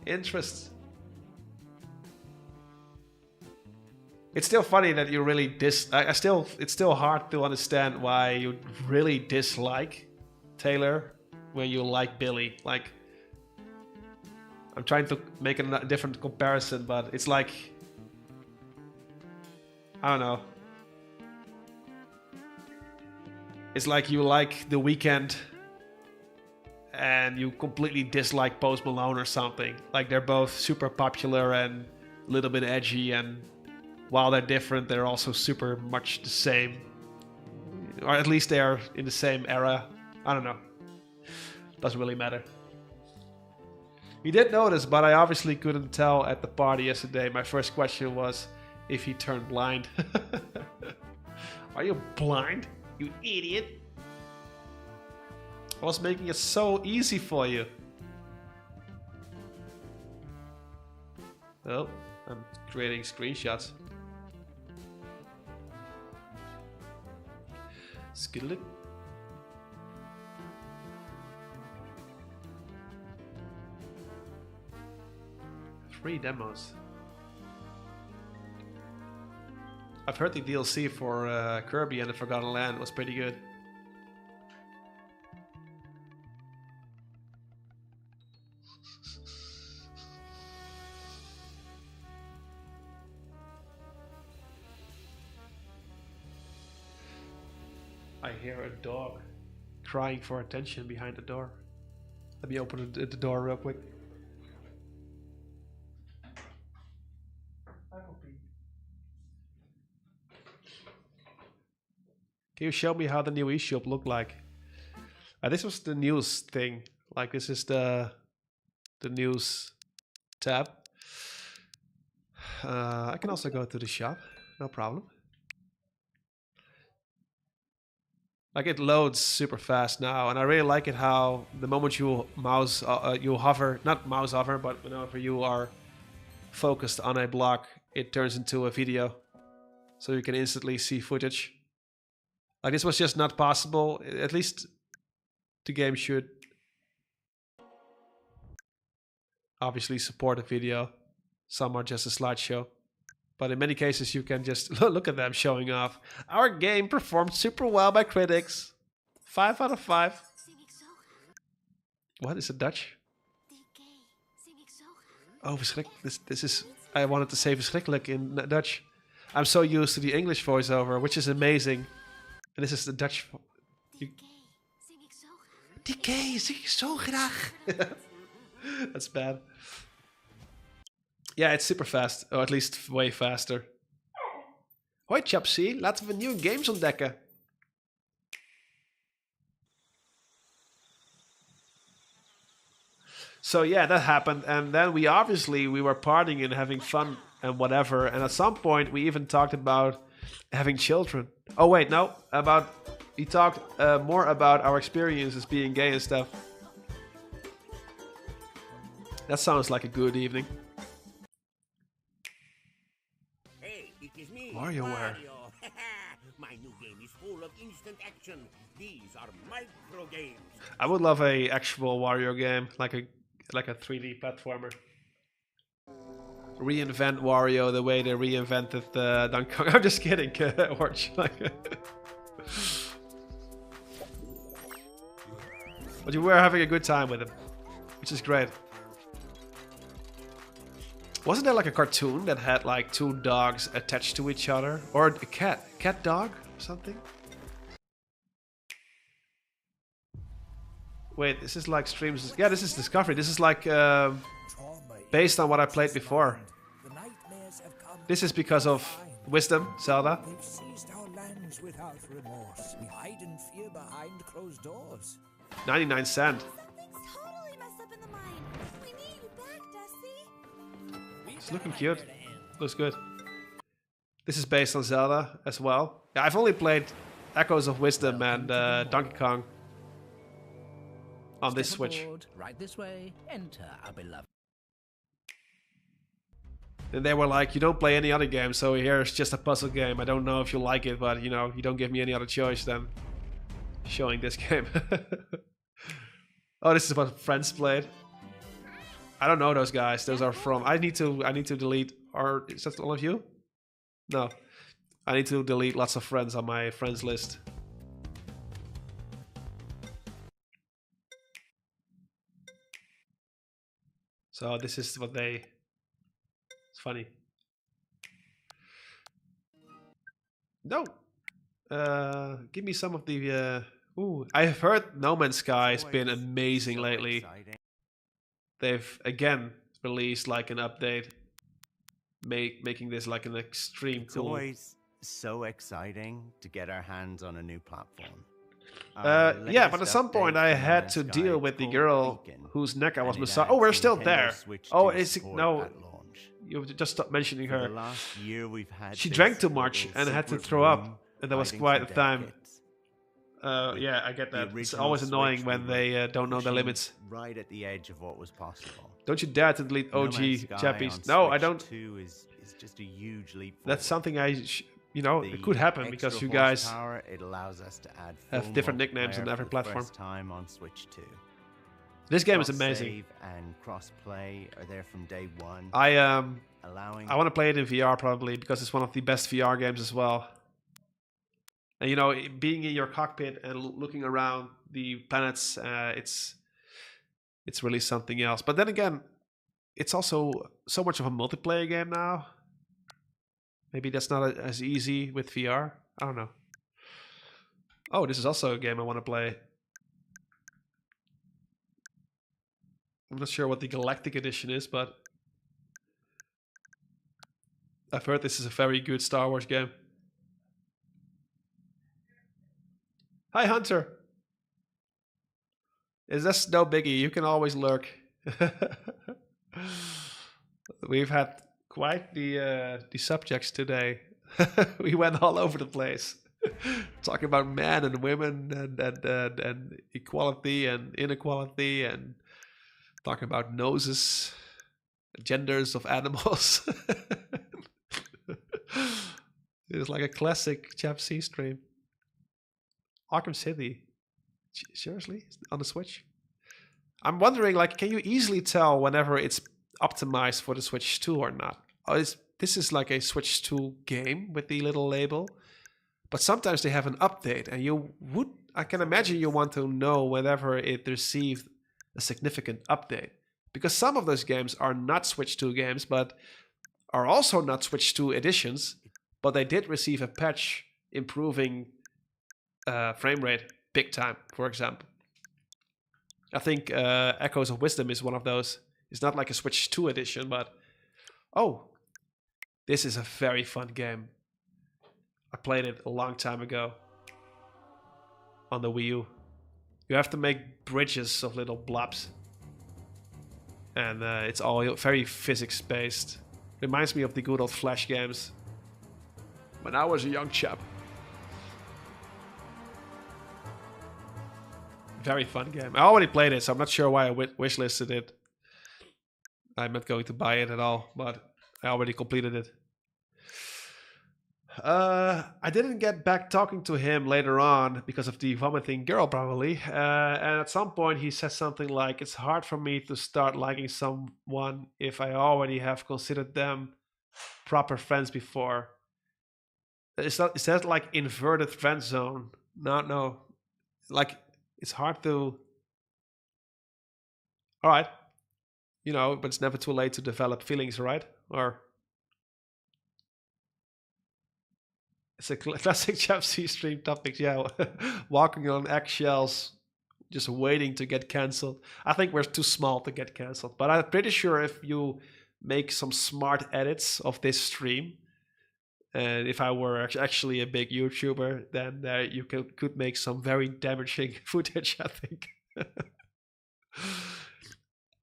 interests. It's still funny that you really it's still hard to understand why you really dislike Taylor when you like Billy. Like, I'm trying to make a different comparison, but it's like, I don't know. It's like you like The Weeknd and you completely dislike Post Malone or something. Like, they're both super popular and a little bit edgy, and while they're different, they're also super much the same. Or at least they're in the same era. I don't know. Doesn't really matter. He did notice, but I obviously couldn't tell at the party yesterday. My first question was if he turned blind. Are you blind? You idiot. I was making it so easy for you. Oh, I'm creating screenshots. Skiddle. 3 demos. I've heard the DLC for Kirby and the Forgotten Land was pretty good. I hear a dog crying for attention behind the door. Let me open the door real quick. Can you show me how the new eShop looked like? This was the news thing. Like, this is the news tab. I can also go to the shop, no problem. Like, it loads super fast now, and I really like it how the moment you you hover, not mouse hover, but whenever you are focused on a block, it turns into a video, so you can instantly see footage. Like, this was just not possible. At least the game should obviously support a video. Some are just a slideshow. But in many cases, you can just look at them showing off. Our game performed super well by critics. 5 out of 5. What is it, Dutch? Oh, this is... I wanted to say verschrikkelijk in Dutch. I'm so used to the English voiceover, which is amazing. And this is the Dutch... Decay, zing ik zo graag. That's bad. Yeah, it's super fast. Or at least way faster. Hoi Chap.C, laten we nieuwe games ontdekken. So yeah, that happened. And then we were partying and having fun and whatever. And at some point we even talked about having children. Oh wait, no. We talked more about our experiences being gay and stuff. That sounds like a good evening. WarioWare. My new game is full of instant action. These are micro games. I would love a actual Wario game, like a 3D platformer. Reinvent Wario the way they reinvented Donkey Kong. I'm just kidding, Orange. But you were having a good time with him. which is great. Wasn't there like a cartoon that had like two dogs attached to each other? Or a cat dog or something? Wait, this is like streams. Yeah, this is Discovery. This is like based on what I played before. This is because of Wisdom, Zelda. They've seized our lands without remorse. We hide in fear behind closed doors. 99 cent. Something's totally messed up in the mine. We need you back, Dusty. It's looking cute. Looks good. This is based on Zelda as well. Yeah, I've only played Echoes of Wisdom and Donkey Kong on this Switch. Aboard, right this way. Enter our beloved. And they were like, you don't play any other game, so here's just a puzzle game. I don't know if you like it, but you know, you don't give me any other choice than showing this game. Oh, this is what friends played. I don't know those guys. Those are from. I need to delete. Or is that all of you? No, I need to delete lots of friends on my friends list. So this is what they. It's funny. No. Give me some of the. Ooh, I've heard No Man's Sky has been amazing lately. They've again released like an update, making this like an extreme It's cool. always so exciting to get our hands on a new platform. Yeah, but at some point I had to deal with the girl whose neck I was massaging. Oh, we're still there. Oh, it's no. You just stopped mentioning her. She drank too much and had to throw up, and that was quite a time. Yeah, I get that. It's always annoying when they don't know their limits. Right at the edge of what was possible. Don't you dare to delete OG Chap.C. No, I don't. Is just a huge leap That's forward. something you know, it could happen because you guys it allows us to add have different nicknames on every platform. First time on Switch 2. This game is amazing. Cross-save and cross-play are there from day one. I allowing want to play it in VR probably because it's one of the best VR games as well. And you know, being in your cockpit and looking around the planets, it's really something else. But then again, it's also so much of a multiplayer game now. Maybe that's not as easy with VR. I don't know. Oh, this is also a game I want to play. I'm not sure what the Galactic Edition is, but I've heard this is a very good Star Wars game. Hi, Hunter. Is this no biggie? You can always lurk. We've had quite the subjects today. We went all over the place, talking about men and women and equality and inequality, and talking about noses, genders of animals. It was like a classic Chap.C stream. Arkham City, seriously, on the Switch? I'm wondering, like, can you easily tell whenever it's optimized for the Switch 2 or not? This is like a Switch 2 game with the little label, but sometimes they have an update, and I can imagine you want to know whenever it received a significant update, because some of those games are not Switch 2 games, but are also not Switch 2 editions, but they did receive a patch improving frame rate big time, for example. I think Echoes of Wisdom is one of those. It's not like a Switch 2 edition, but oh, this is a very fun game. I played it a long time ago on the Wii U. You have to make bridges of little blobs, and it's all very physics-based. Reminds me of the good old Flash games when I was a young chap. Very fun game. I already played it, so I'm not sure why I wishlisted it. I'm not going to buy it at all, but I already completed it. I didn't get back talking to him later on because of the vomiting girl, probably. And at some point he said something like, "It's hard for me to start liking someone if I already have considered them proper friends before." Is that like inverted friend zone? No. Like, it's hard to All right, but it's never too late to develop feelings, right? Or it's a classic Chap.C stream topic. Yeah, walking on eggshells, just waiting to get cancelled. I think we're too small to get cancelled, but I'm pretty sure if you make some smart edits of this stream, and if I were actually a big YouTuber, then you could make some very damaging footage, I think.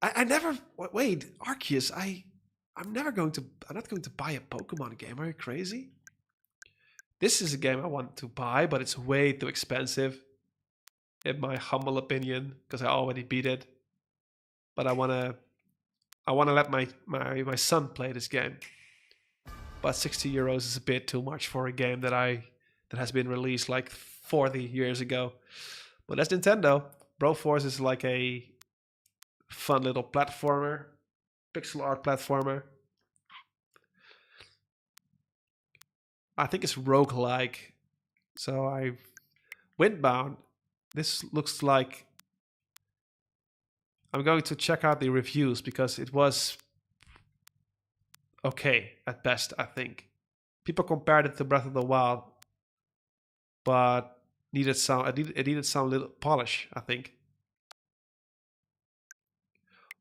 I never wait, Arceus. I'm not going to buy a Pokemon game. Are you crazy? This is a game I want to buy, but it's way too expensive, in my humble opinion, because I already beat it. But I wanna let my son play this game. But 60 euros is a bit too much for a game that has been released like 40 years ago. But that's Nintendo. Broforce is like a fun little platformer, pixel art platformer. I think it's roguelike. So Windbound. This looks like I'm going to check out the reviews because it was okay at best, I think. People compared it to Breath of the Wild, but it needed some little polish, I think.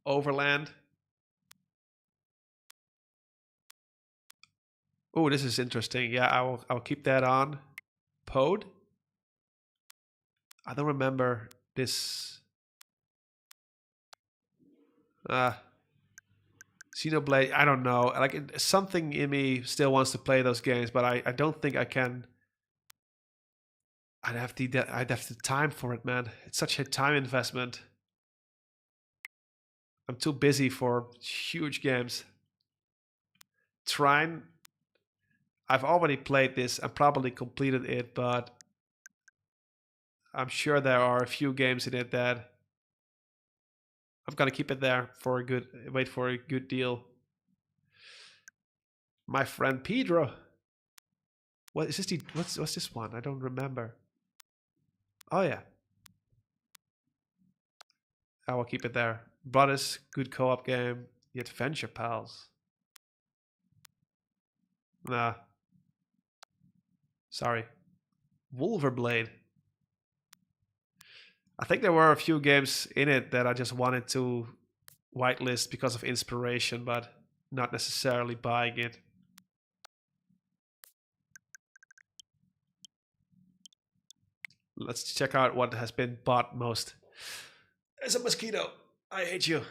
Overland. Oh, this is interesting. Yeah, I'll keep that on. Pode. I don't remember this. Xenoblade. I don't know. Like something in me still wants to play those games, but I don't think I can. I'd have the time for it, man. It's such a time investment. I'm too busy for huge games. Trine. I've already played this and probably completed it, but I'm sure there are a few games in it that I'm gonna keep it there for wait for a good deal. My friend Pedro. What is this? What's this one? I don't remember. Oh yeah. I will keep it there. Brothers, good co-op game. The Adventure Pals. Nah. Sorry. Wolverblade. I think there were a few games in it that I just wanted to whitelist because of inspiration, but not necessarily buying it. Let's check out what has been bought most. There's a mosquito. I hate you.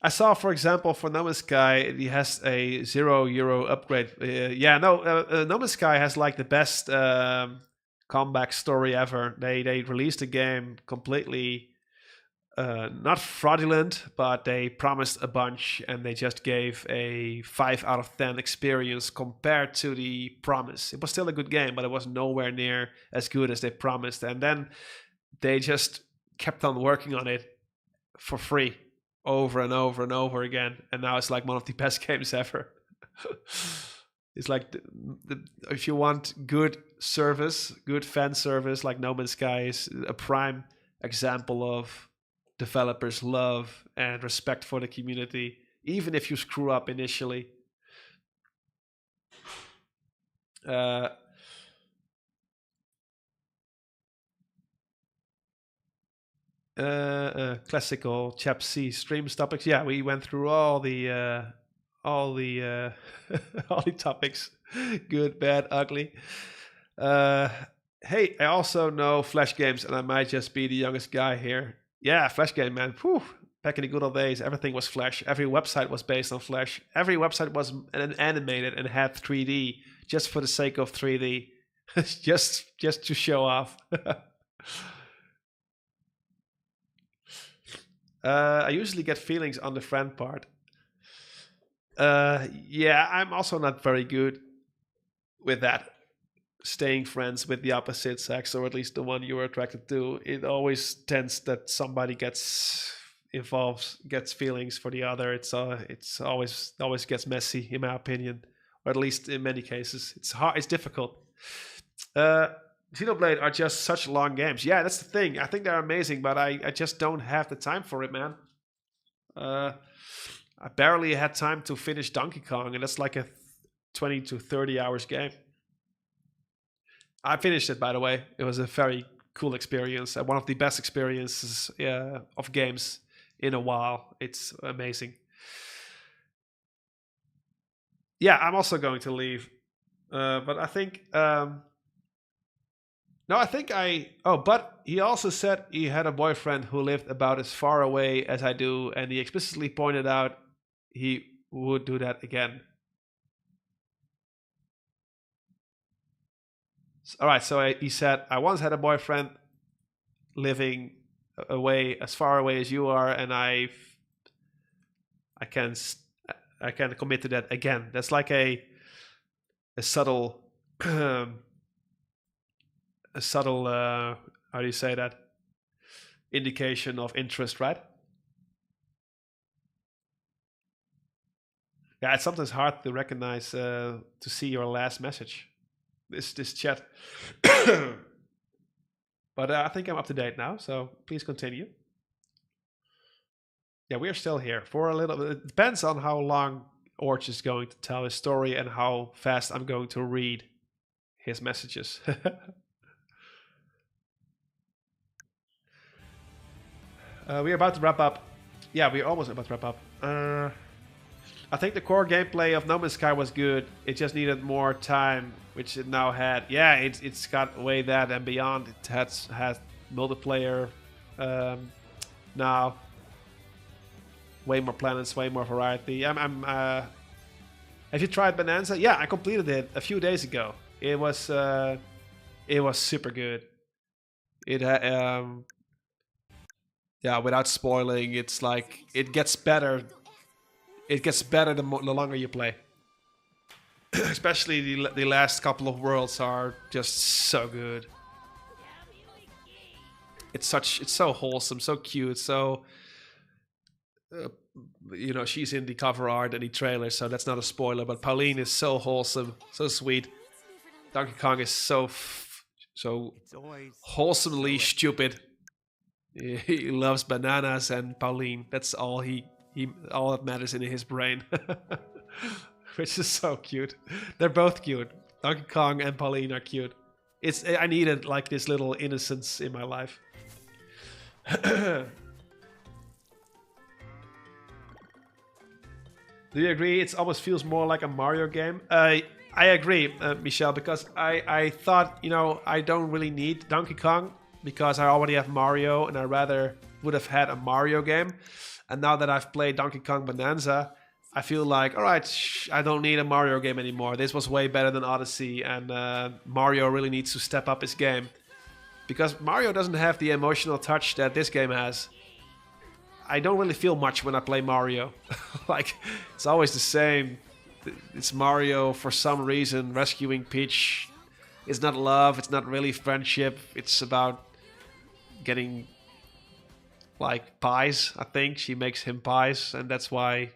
I saw, for example, for No Man's Sky, he has a €0 upgrade. No Man's Sky has like the best comeback story ever. They released the game completely not fraudulent, but they promised a bunch and they just gave a 5 out of 10 experience compared to the promise. It was still a good game, but it was nowhere near as good as they promised. And then they just kept on working on it for free over and over and over again, and now it's like one of the best games ever. It's like if you want good service, good fan service, like No Man's Sky is a prime example of developers' love and respect for the community, even if you screw up initially. Classical Chap.C streams topics. Yeah, we went through all the all the topics, good, bad, ugly. Hey, I also know Flash games, and I might just be the youngest guy here. Yeah, Flash game, man. Whew. Back in the good old days, everything was Flash. Every website was based on Flash. Every website was animated and had 3D just for the sake of 3D, just to show off. I usually get feelings on the friend part. Yeah, I'm also not very good with that. Staying friends with the opposite sex, or at least the one you were attracted to. It always tends that somebody gets involved, gets feelings for the other. It's always gets messy, in my opinion, or at least in many cases. It's hard. It's difficult. Xenoblade are just such long games. Yeah, that's the thing. I think they're amazing, but I just don't have the time for it, man. I barely had time to finish Donkey Kong, and that's like a 20 to 30 hours game. I finished it, by the way. It was a very cool experience. One of the best experiences of games in a while. It's amazing. Yeah, I'm also going to leave. But I think... no, I think Oh, but he also said he had a boyfriend who lived about as far away as I do, and he explicitly pointed out he would do that again. All right, so he said, I once had a boyfriend living away, as far away as you are, and I can commit to that again. That's like a subtle, a subtle, how do you say that? Indication of interest, right? Yeah, it's sometimes hard to recognize, to see your last message. This chat. But I think I'm up to date now, so please continue. Yeah, we are still here for a little bit. It depends on how long Orch is going to tell his story and how fast I'm going to read his messages. We're about to wrap up. Yeah, we're almost about to wrap up. I think the core gameplay of No Man's Sky was good. It just needed more time, which it now had. Yeah, it's got way that and beyond. It has multiplayer now. Way more planets, way more variety. Have you tried Bonanza? Yeah, I completed it a few days ago. It was super good. Yeah, without spoiling, it's like it gets better. It gets better the longer you play. Especially the last couple of worlds are just so good. It's so wholesome, so cute, so she's in the cover art and the trailer, so that's not a spoiler. But Pauline is so wholesome, so sweet. Donkey Kong is so wholesomely stupid. He loves bananas and Pauline. That's all all that matters in his brain. Which is so cute. They're both cute. Donkey Kong and Pauline are cute. I needed like this little innocence in my life. Do you agree? It almost feels more like a Mario game. I agree, Michelle, because I thought, I don't really need Donkey Kong because I already have Mario, and I rather would have had a Mario game. And now that I've played Donkey Kong Bonanza, I feel like, all right, I don't need a Mario game anymore. This was way better than Odyssey, and Mario really needs to step up his game. Because Mario doesn't have the emotional touch that this game has. I don't really feel much when I play Mario. Like, it's always the same. It's Mario, for some reason, rescuing Peach. It's not love, it's not really friendship. It's about getting, like, pies, I think. She makes him pies, and that's why,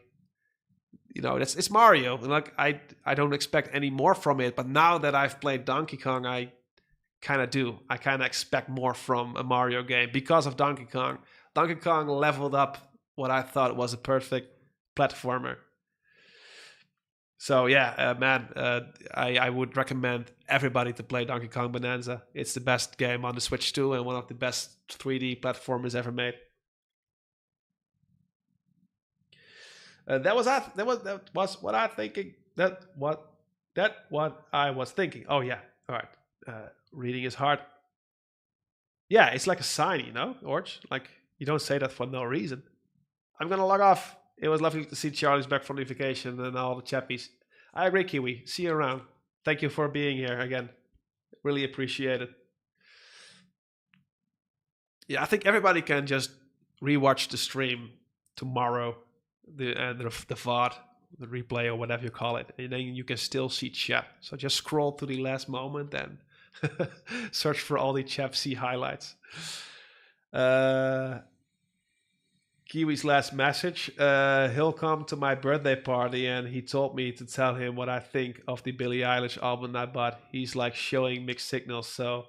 it's Mario. And like, I don't expect any more from it, but now that I've played Donkey Kong, I kind of do. I kind of expect more from a Mario game because of Donkey Kong. Donkey Kong leveled up what I thought was a perfect platformer. So yeah, man, I would recommend everybody to play Donkey Kong Bonanza. It's the best game on the Switch too, and one of the best 3D platformers ever made. That was what I thinking. That what I was thinking. Oh yeah, all right. Reading is hard. Yeah, it's like a sign, Orch. Like, you don't say that for no reason. I'm gonna log off. It was lovely to see Charlie's back from the vacation and all the chappies. I agree, Kiwi. See you around. Thank you for being here again. Really appreciate it. Yeah, I think everybody can just rewatch the stream tomorrow, the VOD, the replay, or whatever you call it, and then you can still see chat. So just scroll to the last moment and search for all the Chap.C highlights. Kiwi's last message. He'll come to my birthday party, and he told me to tell him what I think of the Billie Eilish album I bought. He's like showing mixed signals, so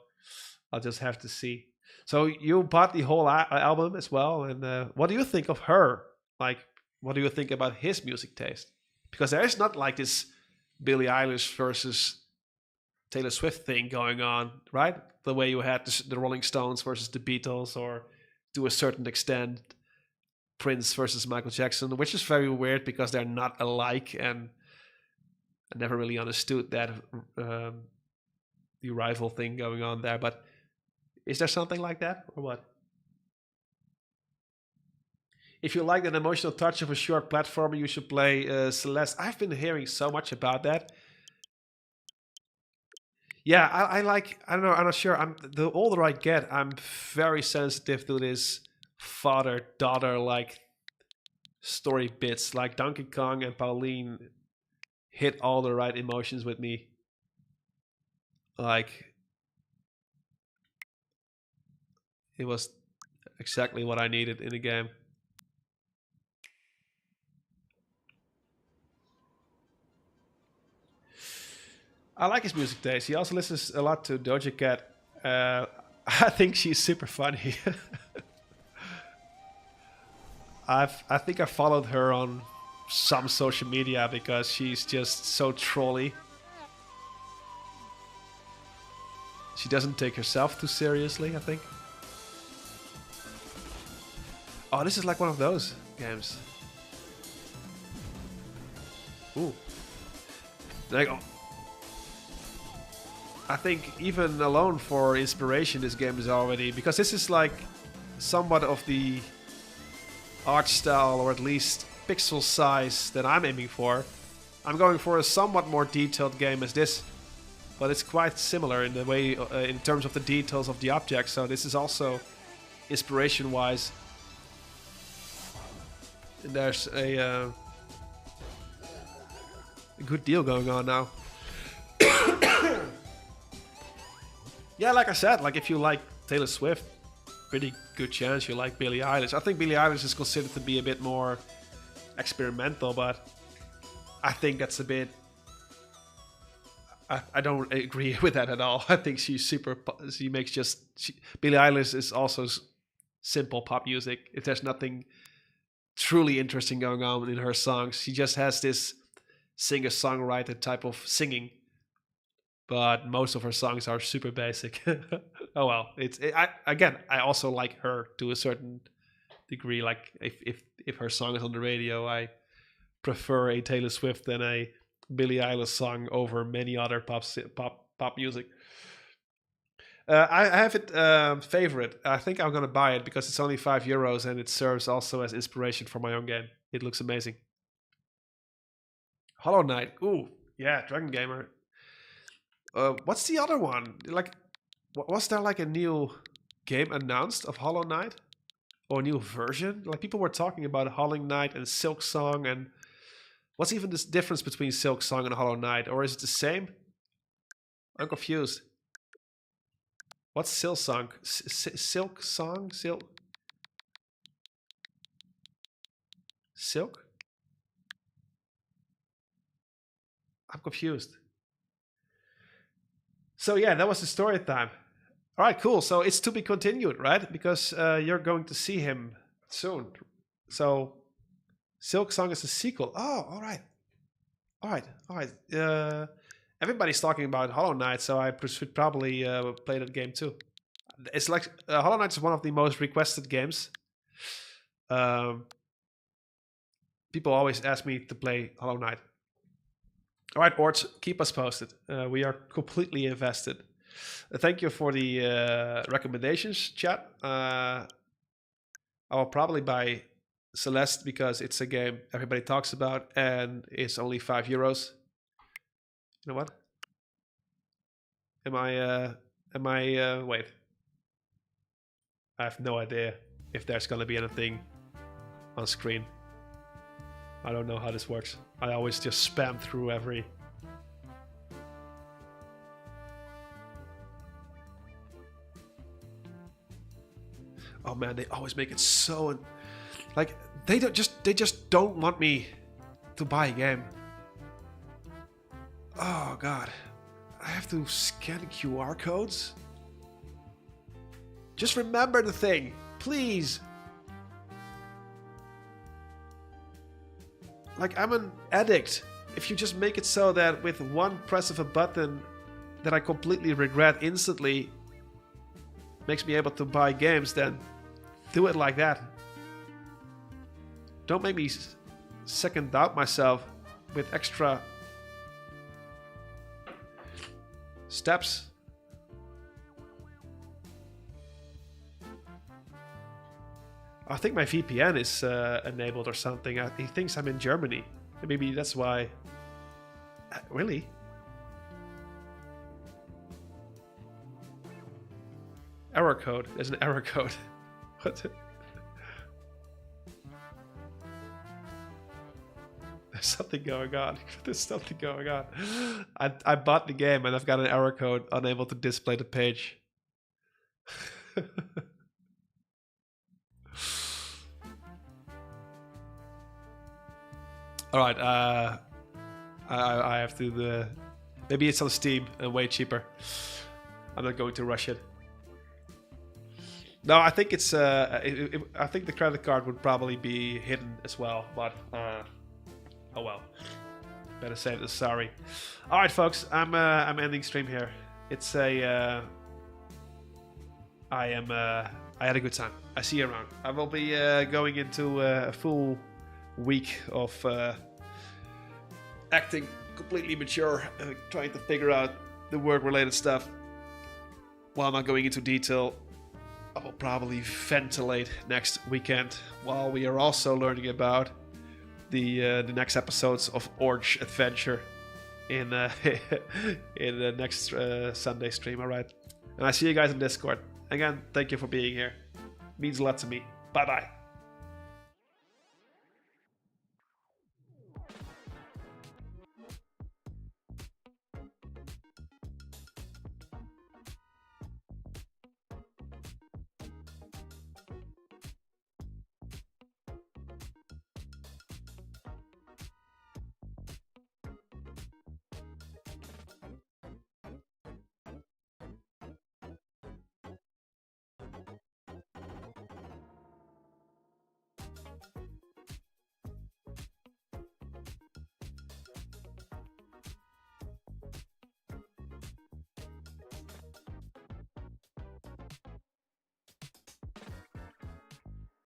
I'll just have to see. So you bought the whole album as well, and what do you think of her? Like, what do you think about his music taste? Because there is not like this Billie Eilish versus Taylor Swift thing going on, right? The way you had the Rolling Stones versus the Beatles, or to a certain extent, Prince versus Michael Jackson, which is very weird because they're not alike, and I never really understood that the rival thing going on there. But is there something like that, or what? If you like an emotional touch of a short platformer, you should play Celeste. I've been hearing so much about that. Yeah, I like. I don't know. I'm not sure. The older I get, I'm very sensitive to this father-daughter like story bits. Like Donkey Kong and Pauline hit all the right emotions with me. Like it was exactly what I needed in the game. I like his music taste. He also listens a lot to Doja Cat. I think she's super funny. I think I followed her on some social media because she's just so trolly. She doesn't take herself too seriously, I think. Oh, this is like one of those games. Ooh. Like, oh. I think even alone for inspiration, this game is already... Because this is like somewhat of the art style, or at least pixel size, that I'm aiming for. I'm going for a somewhat more detailed game as this. But it's quite similar in the way, in terms of the details of the objects. So this is also inspiration-wise. And there's a good deal going on now. Yeah, like I said, like if you like Taylor Swift, pretty good chance you like Billie Eilish. I think Billie Eilish is considered to be a bit more experimental, but I think that's a bit... I don't agree with that at all. I think she's super... She makes just... Billie Eilish is also simple pop music. If there's nothing truly interesting going on in her songs, she just has this singer-songwriter type of singing. But most of her songs are super basic. Oh well, I also like her to a certain degree. Like if her song is on the radio, I prefer a Taylor Swift than a Billie Eilish song over many other pop music. I have it favorite. I think I'm gonna buy it because it's only €5 and it serves also as inspiration for my own game. It looks amazing. Hollow Knight. Ooh, yeah, Dragon Gamer. What's the other one? Like, was there like a new game announced of Hollow Knight? Or a new version? Like, people were talking about Hollow Knight and Silk Song, and what's even this difference between Silk Song and Hollow Knight? Or is it the same? I'm confused. What's Silk Song? Silk Song? Silk? I'm confused. So yeah, that was the story time. All right, cool. So it's to be continued, right? Because you're going to see him soon. So Silk Song is a sequel. Oh, all right. Everybody's talking about Hollow Knight, so I should probably play that game too. It's like Hollow Knight is one of the most requested games. People always ask me to play Hollow Knight. All right, Orts, keep us posted. We are completely invested. Thank you for the recommendations, chat. I will probably buy Celeste because it's a game everybody talks about and it's only €5. You know what? Wait. I have no idea if there's gonna be anything on screen. I don't know how this works. I always just spam through every... Oh man, they always make it so... Like, they just don't want me to buy a game. Oh god. I have to scan QR codes? Just remember the thing, please. Like, I'm an addict. If you just make it so that with one press of a button that I completely regret instantly makes me able to buy games, then do it like that. Don't make me second doubt myself with extra steps. I think my VPN is enabled or something. He thinks I'm in Germany. Maybe that's why. Really? Error code. There's an error code. What? There's something going on. There's something going on. I bought the game and I've got an error code, unable to display the page. All right, I have to. Maybe it's on Steam and way cheaper. I'm not going to rush it. No, I think it's. I think the credit card would probably be hidden as well, but oh well. Better safe than sorry. All right, folks, I'm ending stream here. It's a. I had a good time. I see you around. I will be going into a full week of acting completely mature and trying to figure out the work-related stuff. While I'm not going into detail, I will probably ventilate next weekend while we are also learning about the next episodes of Orange Adventure in in the next Sunday stream. All right, and I see you guys in Discord. Again, thank you for being here. It means a lot to me. Bye bye.